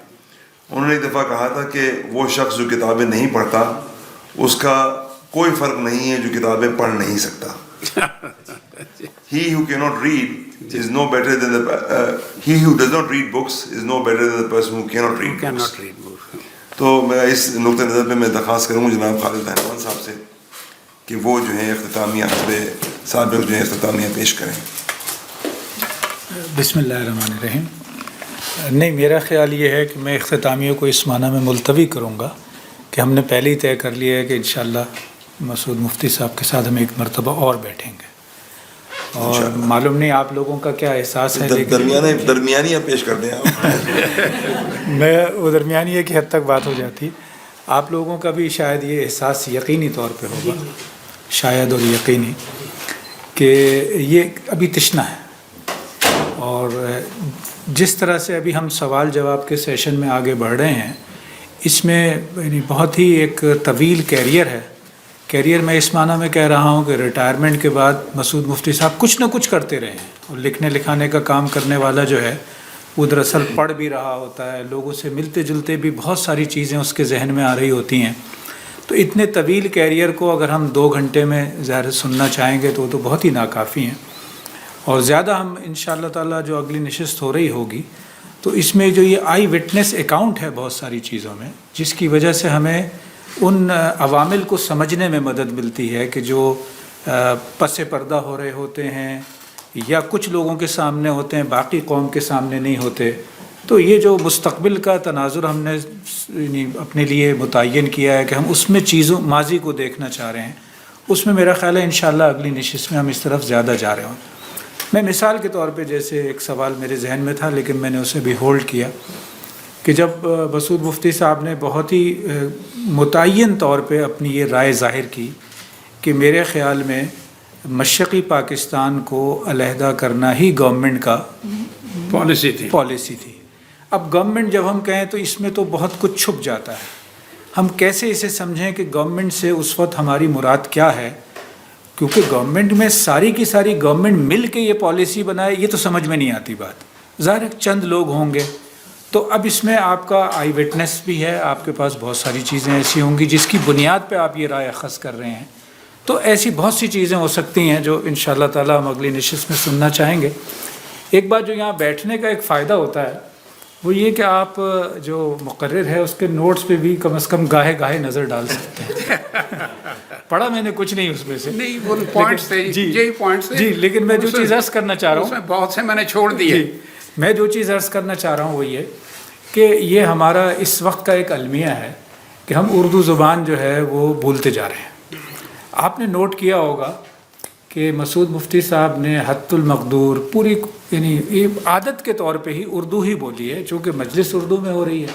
انہوں نے ایک دفعہ کہا تھا کہ وہ شخص جو کتابیں نہیں پڑھتا اس کا کوئی فرق نہیں ہے جو کتابیں پڑھ نہیں سکتا. He who cannot read is no better than he who does not read books is no better than the person who cannot read books. تو میں اس نقطۂ نظر پہ میں درخواست کروں گا جناب خالد رحمان صاحب سے کہ وہ جو ہے اختتامیہ حسب سابق جو ہے اختتامیہ پیش کریں. بسم اللہ الرحمن الرحیم. نہیں, میرا خیال یہ ہے کہ میں اختتامیہ کو اس معنی میں ملتوی کروں گا کہ ہم نے پہلے ہی طے کر لیا ہے کہ انشاءاللہ مسعود مفتی صاحب کے ساتھ ہم ایک مرتبہ اور بیٹھیں گے, اور معلوم نہیں آپ لوگوں کا کیا احساس ہے, درمیانیہ پیش کر دیں آپ. میں وہ درمیانیہ کی حد تک بات ہو جاتی. آپ لوگوں کا بھی شاید یہ احساس یقینی طور پہ ہوگا, شاید اور یقینی, کہ یہ ابھی تشنا ہے. اور جس طرح سے ابھی ہم سوال جواب کے سیشن میں آگے بڑھ رہے ہیں اس میں یعنی بہت ہی ایک طویل کیریئر ہے. کیریئر میں اس معنی میں کہہ رہا ہوں کہ ریٹائرمنٹ کے بعد مسعود مفتی صاحب کچھ نہ کچھ کرتے رہے ہیں, اور لکھنے لکھانے کا کام کرنے والا جو ہے وہ دراصل پڑھ بھی رہا ہوتا ہے, لوگوں سے ملتے جلتے بھی بہت ساری چیزیں اس کے ذہن میں آ رہی ہوتی ہیں. تو اتنے طویل کیریئر کو اگر ہم 2 گھنٹے میں ظاہر سننا چاہیں گے تو وہ تو بہت ہی ناکافی ہیں. اور زیادہ ہم انشاءاللہ تعالیٰ جو اگلی نشست ہو رہی ہوگی تو اس میں جو یہ آئی وٹنس اکاؤنٹ ہے بہت ساری چیزوں میں, جس کی وجہ سے ہمیں ان عوامل کو سمجھنے میں مدد ملتی ہے کہ جو پس پردہ ہو رہے ہوتے ہیں یا کچھ لوگوں کے سامنے ہوتے ہیں, باقی قوم کے سامنے نہیں ہوتے. تو یہ جو مستقبل کا تناظر ہم نے اپنے لیے متعین کیا ہے کہ ہم اس میں ماضی کو دیکھنا چاہ رہے ہیں, اس میں میرا خیال ہے انشاءاللہ اگلی نشست میں ہم اس طرف زیادہ جا رہے ہوں. میں مثال کے طور پہ جیسے ایک سوال میرے ذہن میں تھا لیکن میں نے اسے بھی ہولڈ کیا کہ جب مسعود مفتی صاحب نے بہت ہی متعین طور پہ اپنی یہ رائے ظاہر کی کہ میرے خیال میں مشرقی پاکستان کو علیحدہ کرنا ہی گورنمنٹ کا پالیسی تھی. اب گورنمنٹ جب ہم کہیں تو اس میں تو بہت کچھ چھپ جاتا ہے. ہم کیسے اسے سمجھیں کہ گورنمنٹ سے اس وقت ہماری مراد کیا ہے, کیونکہ گورنمنٹ میں ساری کی ساری گورنمنٹ مل کے یہ پالیسی بنائے یہ تو سمجھ میں نہیں آتی بات. ظاہر چند لوگ ہوں گے. تو اب اس میں آپ کا آئی وٹنس بھی ہے, آپ کے پاس بہت ساری چیزیں ایسی ہوں گی جس کی بنیاد پہ آپ یہ رائے اخذ کر رہے ہیں. تو ایسی بہت سی چیزیں ہو سکتی ہیں جو انشاءاللہ تعالیٰ ہم اگلی نشست میں سننا چاہیں گے. ایک بات جو یہاں بیٹھنے کا ایک فائدہ ہوتا ہے وہ یہ کہ آپ جو مقرر ہے اس کے نوٹس پہ بھی کم از کم گاہے گاہے نظر ڈال سکتے ہیں. پڑھا میں نے کچھ نہیں اس میں سے, نہیں وہ پوائنٹس تھے, یہی پوائنٹس تھے. جی, لیکن میں جو چیز عرض کرنا چاہ رہا ہوں بہت سے میں نے چھوڑ دیے. میں جو چیز عرض کرنا چاہ رہا ہوں وہ یہ کہ یہ ہمارا اس وقت کا ایک المیہ ہے کہ ہم اردو زبان جو ہے وہ بھولتے جا رہے ہیں. آپ نے نوٹ کیا ہوگا کہ مسعود مفتی صاحب نے حد المقدور پوری یعنی عادت کے طور پہ ہی اردو ہی بولی ہے, چونکہ مجلس اردو میں ہو رہی ہے.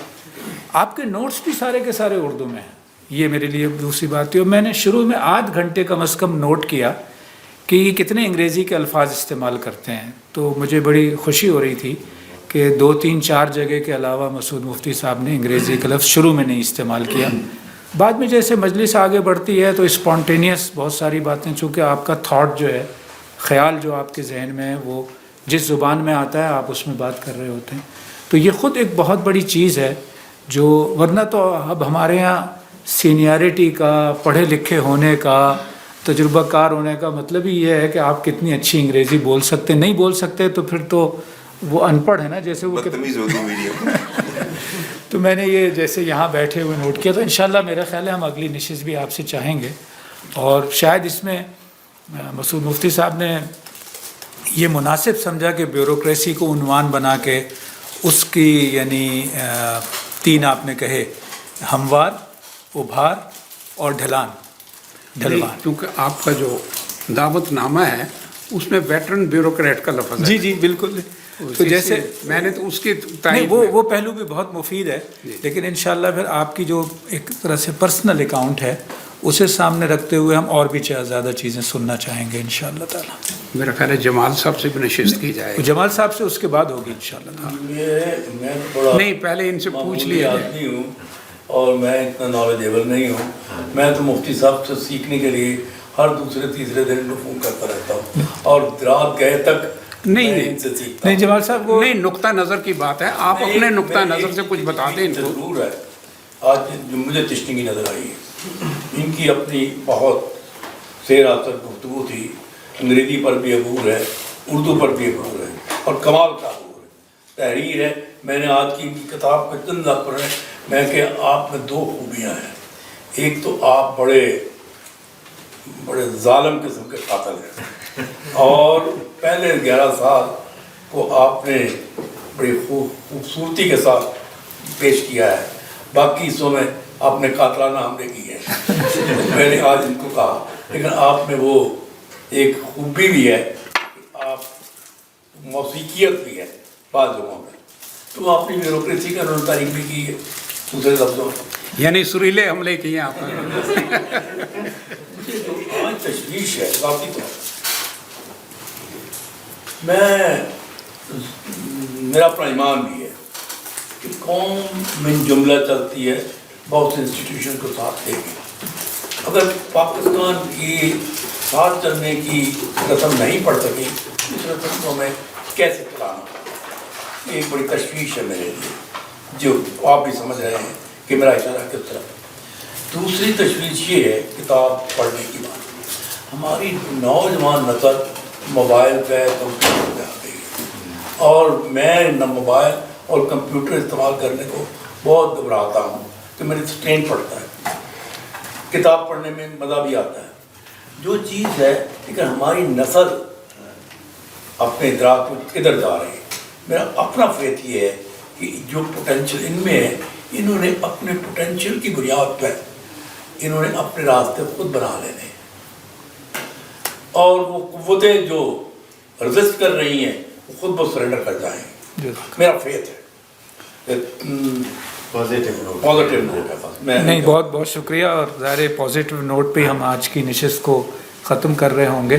آپ کے نوٹس بھی سارے کے سارے اردو میں ہیں. یہ میرے لیے دوسری بات تھی. اور میں نے شروع میں آدھ گھنٹے کم از کم نوٹ کیا کہ یہ کتنے انگریزی کے الفاظ استعمال کرتے ہیں. تو مجھے بڑی خوشی ہو رہی تھی کہ 2 3 4 جگہ کے علاوہ مسعود مفتی صاحب نے انگریزی کا لفظ شروع میں نہیں استعمال کیا. بعد میں جیسے مجلس آگے بڑھتی ہے تو اسپونٹینیس بہت ساری باتیں, چونکہ آپ کا تھاٹ جو ہے, خیال جو آپ کے ذہن میں ہے وہ جس زبان میں آتا ہے آپ اس میں بات کر رہے ہوتے ہیں. تو یہ خود ایک بہت بڑی چیز ہے جو ورنہ تو اب ہمارے یہاں سینیارٹی کا, پڑھے لکھے ہونے کا, تجربہ کار ہونے کا مطلب ہی یہ ہے کہ آپ کتنی اچھی انگریزی بول سکتے. نہیں بول سکتے تو پھر تو وہ ان پڑھ ہے نا, جیسے وہ بدتمیز ہوگی میڈیم. تو میں نے یہ جیسے یہاں بیٹھے ہوئے نوٹ کیا. تو انشاءاللہ میرا خیال ہے ہم اگلی نشست بھی آپ سے چاہیں گے. اور شاید اس میں مسعود مفتی صاحب نے یہ مناسب سمجھا کہ بیوروکریسی کو عنوان بنا کے اس کی یعنی 3 آپ نے کہے ہموار، ابھار اور ڈھلان. کیونکہ آپ کا جو دعوت نامہ ہے اس میں ویٹرن بیوروکریٹ کا لفظ ہے. جی بالکل. تو جیسے میں نے تو اس کی نہیں وہ پہلو بھی بہت مفید ہے، لیکن انشاءاللہ پھر آپ کی جو ایک طرح سے پرسنل اکاؤنٹ ہے اسے سامنے رکھتے ہوئے ہم اور بھی زیادہ چیزیں سننا چاہیں گے انشاءاللہ تعالیٰ. میرا خیال ہے جمال صاحب سے بھی نشست کی جائے. جمال صاحب سے اس کے بعد ہوگی انشاءاللہ تعالیٰ. میں تھوڑا نہیں پہلے ان سے پوچھ لیا آدمی ہوں اور میں اتنا نالجیبل نہیں ہوں. میں تو مفتی صاحب سے سیکھنے کے لیے ہر دوسرے تیسرے دن فون کرتا رہتا ہوں اور رات گئے تک نہیں جمال صاحب وہ نہیں نقطہ نظر کی بات ہے. آپ اپنے نقطہ نظر سے کچھ بتا دیں ان کو. ضرور ہے. آج جو مجھے تشنگی نظر آئی ہے ان کی اپنی بہت سیر آسر گفتگو تھی. انگریزی پر بھی عبور ہے، اردو پر بھی عبور ہے اور کمال کا عبور ہے، تحریر ہے. میں نے آج کی ان کی کتاب کا چند لفظ پڑھے. میں کہ آپ میں 2 خوبیاں ہیں. ایک تو آپ بڑے ظالم قسم کے قاتل ہیں اور پہلے 11 سال کو آپ نے بڑی خوبصورتی کے ساتھ پیش کیا ہے. باقی حصوں میں آپ نے قاتلانہ حملے کیے ہیں. میں نے آج ان کو کہا لیکن آپ میں وہ ایک خوبی بھی ہے کہ آپ موسیقیت بھی ہے بعض جگہوں میں. تو آپ نے بیوروکریسی کا انہوں نے تعریف بھی کی ہے دوسرے لفظوں یعنی سریلے حملے کیے آپ نے. آج تشویش ہے ذاتی طور میں میرا اپنا ایمان بھی ہے کہ قوم میں جملہ چلتی ہے بہت سے انسٹیٹیوشن کو ساتھ دے گی. اگر پاکستان کی ساتھ چلنے کی رسم نہیں پڑ سکی اس رسم کو ہمیں کیسے چلانا، ایک بڑی تشویش ہے میرے لیے جو آپ بھی سمجھ رہے ہیں کہ میرا اشارہ کس طرف. دوسری تشویش یہ ہے کتاب پڑھنے کی بات. ہماری نوجوان نسل موبائل پہ کمپیوٹر پہ آ گئی ہے اور میں نہ موبائل اور کمپیوٹر استعمال کرنے کو بہت گھبراتا ہوں کہ میرے اسٹرین پڑتا ہے. کتاب پڑھنے میں مزہ بھی آتا ہے جو چیز ہے، لیکن ہماری نسل اپنے ادراک میں کدھر جا رہی ہے. میرا اپنا فیتھ یہ ہے کہ جو پوٹینشیل ان میں ہے انہوں نے اپنے پوٹینشیل کی بنیاد پر انہوں نے اپنے راستے خود بنا لینے ہیں اور وہ قوتیں جو رزسٹ کر رہی ہیں وہ خود بہت سرنڈر کر جائیں. میرا فیتھ ہے پازیٹیو نوٹ ہے. نہیں بہت شکریہ. اور ظاہر پازیٹیو نوٹ پہ ہم آج کی نشست کو ختم کر رہے ہوں گے.